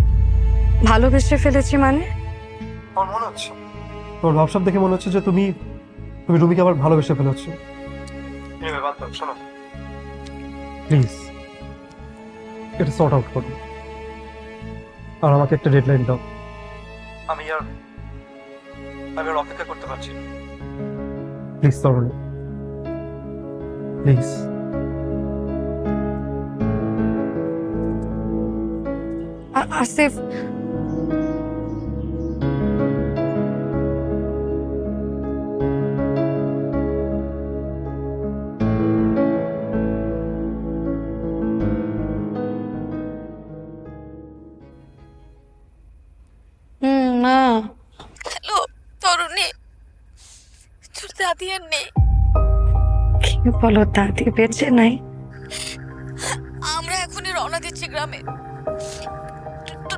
ভালোবেসে ফেলেছি মানে? আমার মনে হচ্ছে, তোমার ভাবসাব দেখে মনে হচ্ছে যে তুমি রুমিকে আবার ভালোবেসে ফেলেছো। শোনো প্লিজ, এটা সর্ট আউট করো, আর আমাকে একটা ডেডলাইন দাও। আমি আর অপেক্ষা করতে পারছি না। প্লিজ তরুণী, প্লিজ। আসিফ, মা। হ্যালো তরুণী, তোর দাদি আর নেই। কি বলো, দাদি বেঁচে নাই? আমরা এখনই রওনা দিচ্ছি গ্রামে।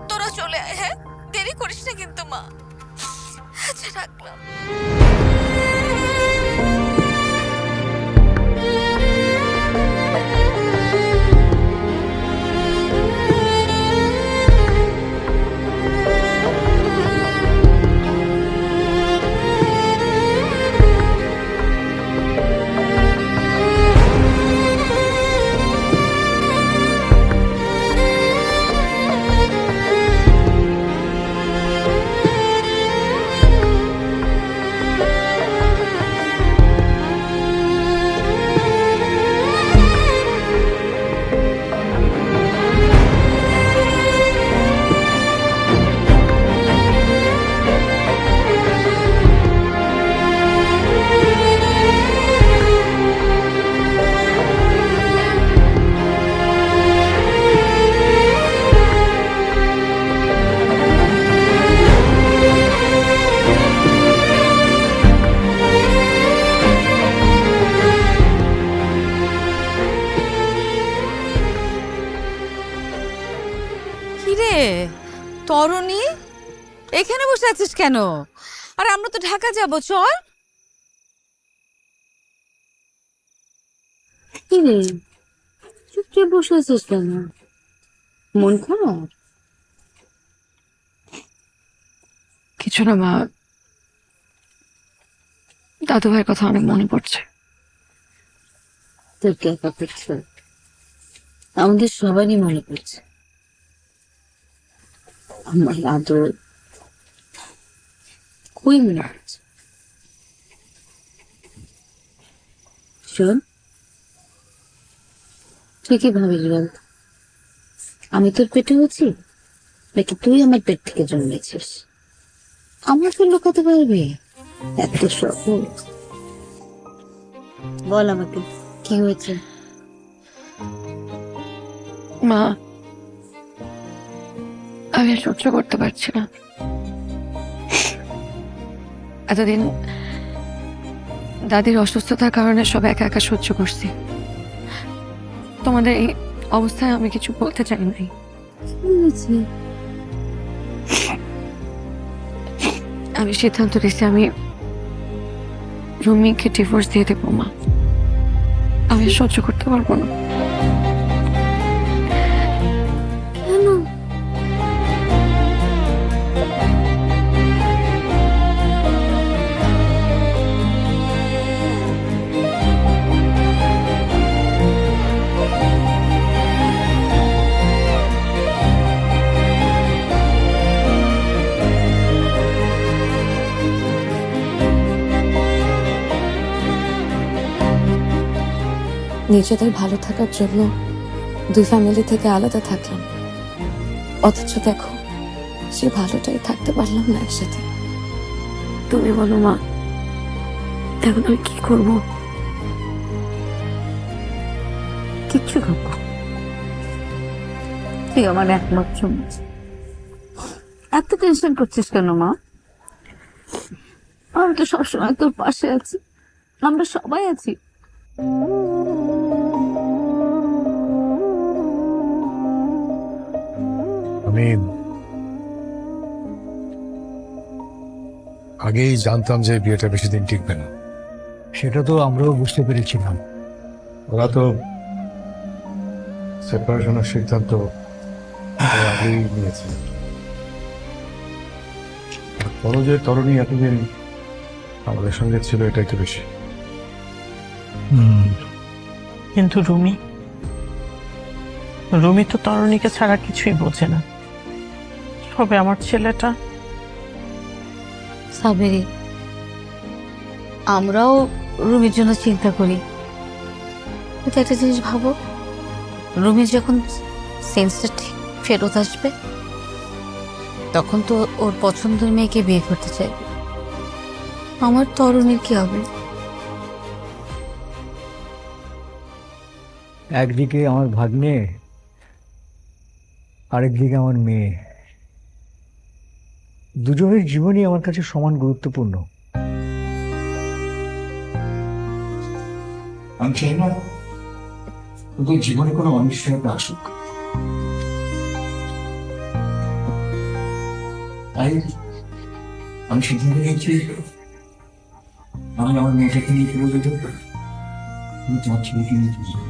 তোরা চলে আয়, হ্যাঁ? দেরি করিস না কিন্তু মা। আচ্ছা, রাখলাম। কিরে তরুণী, এখানে বসে আছিস কেন? আরে আমরা তো ঢাকা যাব, চল। কিরে চুপচাপ বসে আছিস কেন? মন খারাপ? কিছু না মা, দাদু ভাইয়ের কথা অনেক মনে পড়ছে। তোর কে একা পড়ছে? আমাদের সবারই মনে পড়ছে। আমার আদর কই মনে পড়ছে? শোন, তুই কি ভাবিস বল? আমি তোর পেটে হচ্ছি নাকি তুই আমার পেট থেকে জন্মেছিস? আমাকে লুকাতে পারবি? এত সহজ? বল আমাকে, কি হয়েছে? মা, আমি আর সহ্য করতে পারছি না। এতদিন দাদির অসুস্থতার কারণে সব একা একা সহ্য করছি। তোমাদের এই অবস্থায় আমি কিছু বলতে চাই নাই। আমি সিদ্ধান্ত নিয়েছি আমি রুমিকে ডিভোর্স দিয়ে দেবো মা। আমি আর সহ্য করতে পারবো না। কেন? নিজেদের ভালো থাকার জন্য দুই ফ্যামিলি থেকে আলাদা থাকলাম, অথচ দেখো সে ভালোটাই থাকতে পারলাম না একসাথে। তুমি বলো মা, এখন আমি কি করবো? কিচ্ছু করবো? তুই আমার একমাত্র মা। এত টেনশন করছিস কেন মা? আমি তো সবসময় তোর পাশে আছি, আমরা সবাই আছি। আমি আগেই জানতাম যে বিয়েটা বেশি দিন টিকবে না। সেটা তো আমরাও বুঝতে পেরেছিলাম। ওরা তো সেপারেশনের সিদ্ধান্ত আগেই নিয়েছে। বড় যে তরুণী এতদিন আমাদের সঙ্গে ছিল, এটাই তো বেশি। কিন্তু রুমি রুমি তো তরুণীকে ছাড়া কিছুই বোঝে না। তবে আমার ছেলেটা সাবেরি, আমরাও রুমির জন্য চিন্তা করি, কিন্তু একটা জিনিস ভাবো, রুমির যখন সেন্সটা ঠিক ফেরত আসবে তখন তো ওর পছন্দের মেয়েকে বিয়ে করতে চাইবে। আমার তরুণীর কি হবে? একদিকে আমার ভাগ্নে, আরেকদিকে আমার মেয়ে। দুজনের জীবনই আমার কাছে সমান গুরুত্বপূর্ণ। আমি চাই না তোদের জীবনে কোনো অনিশ্চয়তা আসুক। তাই আমি সিদ্ধান্ত নিয়েছি আমি আমার মেয়েটাকে নিয়ে ফিরে যেতে আমি তোমার ছেলেকে নিয়ে ফিরে যাবো।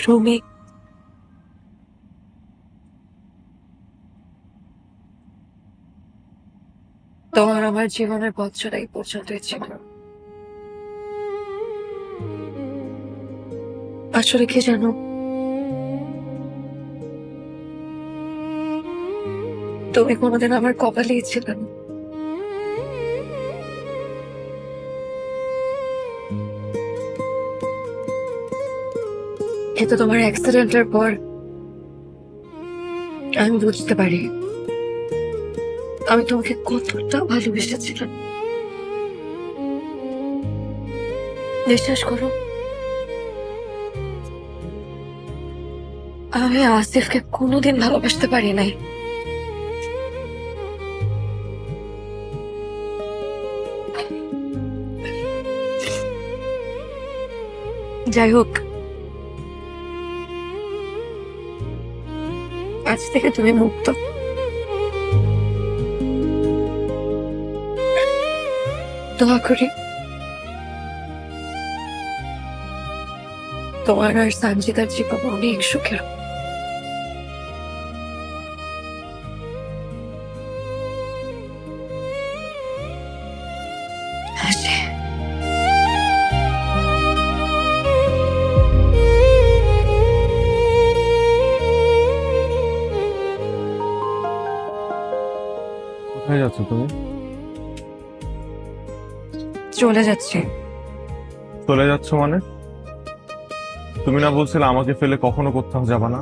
রুমি, তোমার আমার জীবনের পথ চলা এই পর্যন্তই ছিল। আসলে কি জানো, তুমি কোনোদিন আমার কপালেই ছিলে না। কিন্তু তোমার অ্যাক্সিডেন্টের পর আমি বুঝতে পারি আমি তোমাকে কতটা ভালোবেসেছিলাম। বিশ্বাস করো, আমি আসিফকে কোনোদিন ভালোবাসতে পারি নাই। যাই হোক, আজ থেকে তুমি মুক্ত। দোয়া করি তোমার আর সঞ্জিতার জীবন অনেক সুখের। আসে। কোথায় যাচ্ছ তুমি? চলে যাচ্ছি। চলে যাচ্ছ মানে? তুমি না বলছিলে আমাকে ফেলে কখনো কোথাও যাবা না?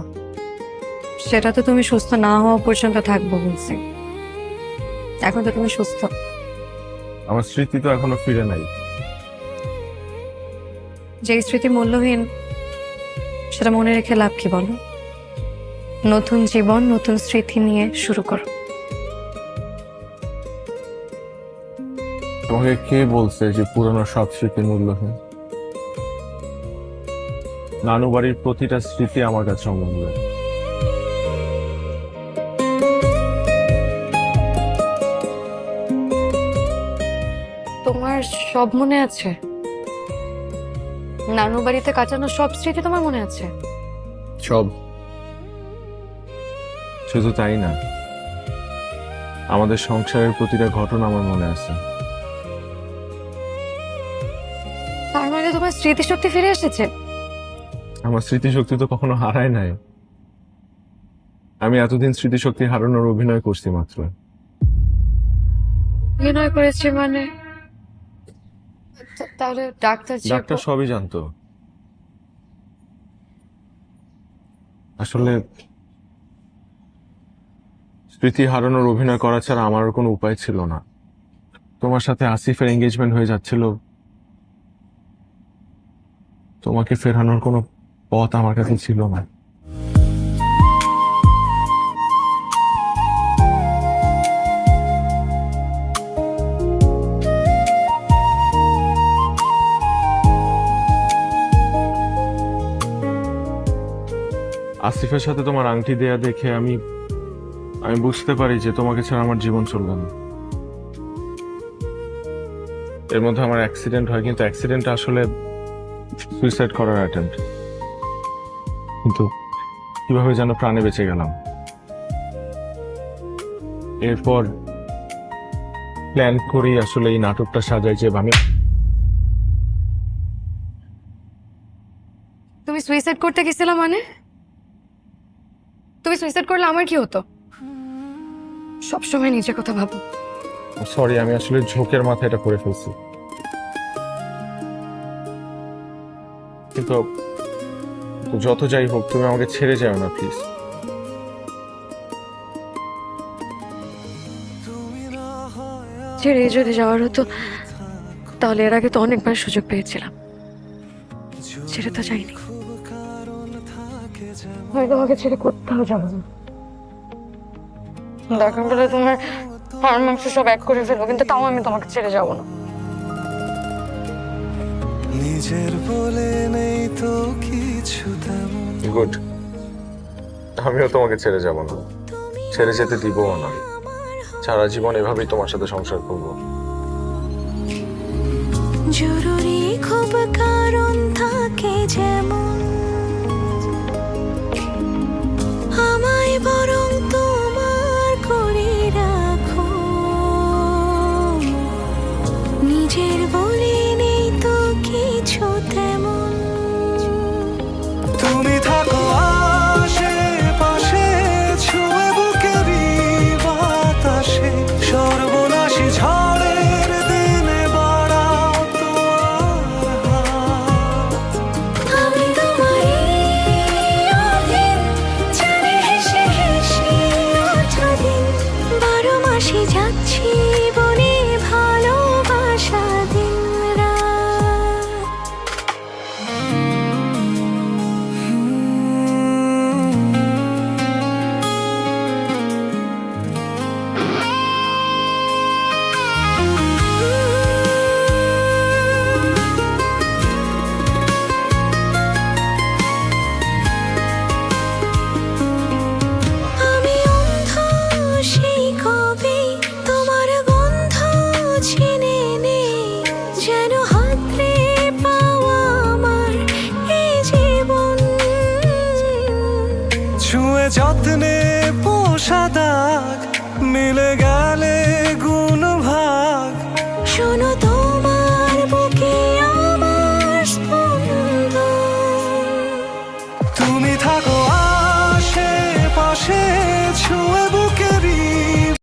সেটা তো তুমি সুস্থ না হওয়া পর্যন্ত থাকবো বলছি। এখন তো তুমি সুস্থ। আমার স্মৃতি তো এখনো ফিরে নাই। যে স্মৃতি মূল্যহীন সেটা মনে রেখে লাভ কি বলো? নতুন জীবন নতুন স্মৃতি নিয়ে শুরু করো। তোমাকে কে বলছে যে পুরনো সব স্মৃতি মূল্যহীন? নানু বাড়ির প্রতিটা স্মৃতি আমার কাছে অমূল্য। তোমার সব মনে আছে? নানু বাড়িতে কাটানো সব স্মৃতি তোমার মনে আছে? সব। শুধু তাই না, আমাদের সংসারের প্রতিটা ঘটনা আমার মনে আছে। তার মানে তোমার স্মৃতিশক্তি ফিরে এসেছে? আমার স্মৃতিশক্তি তো কখনো হারায় নাই। আমি এতদিন স্মৃতিশক্তি হারানোর অভিনয় করছি মাত্র। অভিনয় করেছে মানে? তাহলে ডাক্তার ডাক্তার সবই জানতো। আসলে স্মৃতি হারানোর অভিনয় করা ছাড়া আমার কোনো উপায় ছিল না। তোমার সাথে আসিফের এঙ্গেজমেন্ট হয়ে যাচ্ছিল, তোমাকে ফেরানোর কোনো পথ আমার কাছে ছিল না। আসিফের সাথে তোমার আংটি দেয়া দেখে আমি বুঝতে পারি যে তোমাকে ছাড়া আমার জীবন চলবে না। এর মধ্যে আমার অ্যাক্সিডেন্ট হয়, কিন্তু অ্যাক্সিডেন্ট আসলে সুইসাইড করার অ্যাটেম্প্ট। কিন্তু কিভাবে যেন প্রাণে বেঁচে গেলাম। এরপর প্ল্যান করি আসলে এই নাটকটা সাজাই যে আমি। তুমি সুইসাইড করতে গেছিলা মানে? তুমি তুমি সুইসাইড করলে আমার কি হতো? সবসময় নিজের কথা ভাবো। সরি, আমি আসলে ঝোঁকের মাথায় এটা করে ফেলছি। কিন্তু যত যাই হোক, তুমি আমাকে ছেড়ে যাও না প্লিজ। ছেড়ে যদি যাওয়ার হতো তাহলে এর আগে তো অনেকবার সুযোগ পেয়েছিলাম, ছেড়ে তো যাইনি। আমি তোমাকে ছেড়ে কোথাও যাবো না। দরকার পড়লে তোমার হাড় মাংস সব এক করে ফেলবো, কিন্তু তাও আমি তোমাকে ছেড়ে যাবো না। নিজের বলে নেই তো কিছু তেমন। গুড, আমিও তোমাকে ছেড়ে যাব না, ছেড়ে যেতে দিবও না। সারা জীবন এভাবেই তোমার সাথে সংসার করব। জরুরি খুব কারণ থাকে যেমন, আমায় বরং তোমার করে রাখো। নিজের বলে নেই তো কিছু তেমন। তুমি থাকো আশেপাশে, ছুঁয়ে বুকেরই বাতাসে, সর্বনাশী ঝড়ের দিনে বাড়াও তোমার হাত। আমি তোমারই অধীন, জানি হেসে হেসে ওঠা দিন। 12 মাসে যাচ্ছি বনে ভালোবাসা দিন রাত। আমি অন্ধ সেই কবে, তোমার গন্ধ চিনে নেই। যেন হাতড়ে পাওয়া আমার এই জীবন। ছুঁয়ে যত্নে পোষা দাগ, মিলে গেলে গুণ ভাগ। শোনো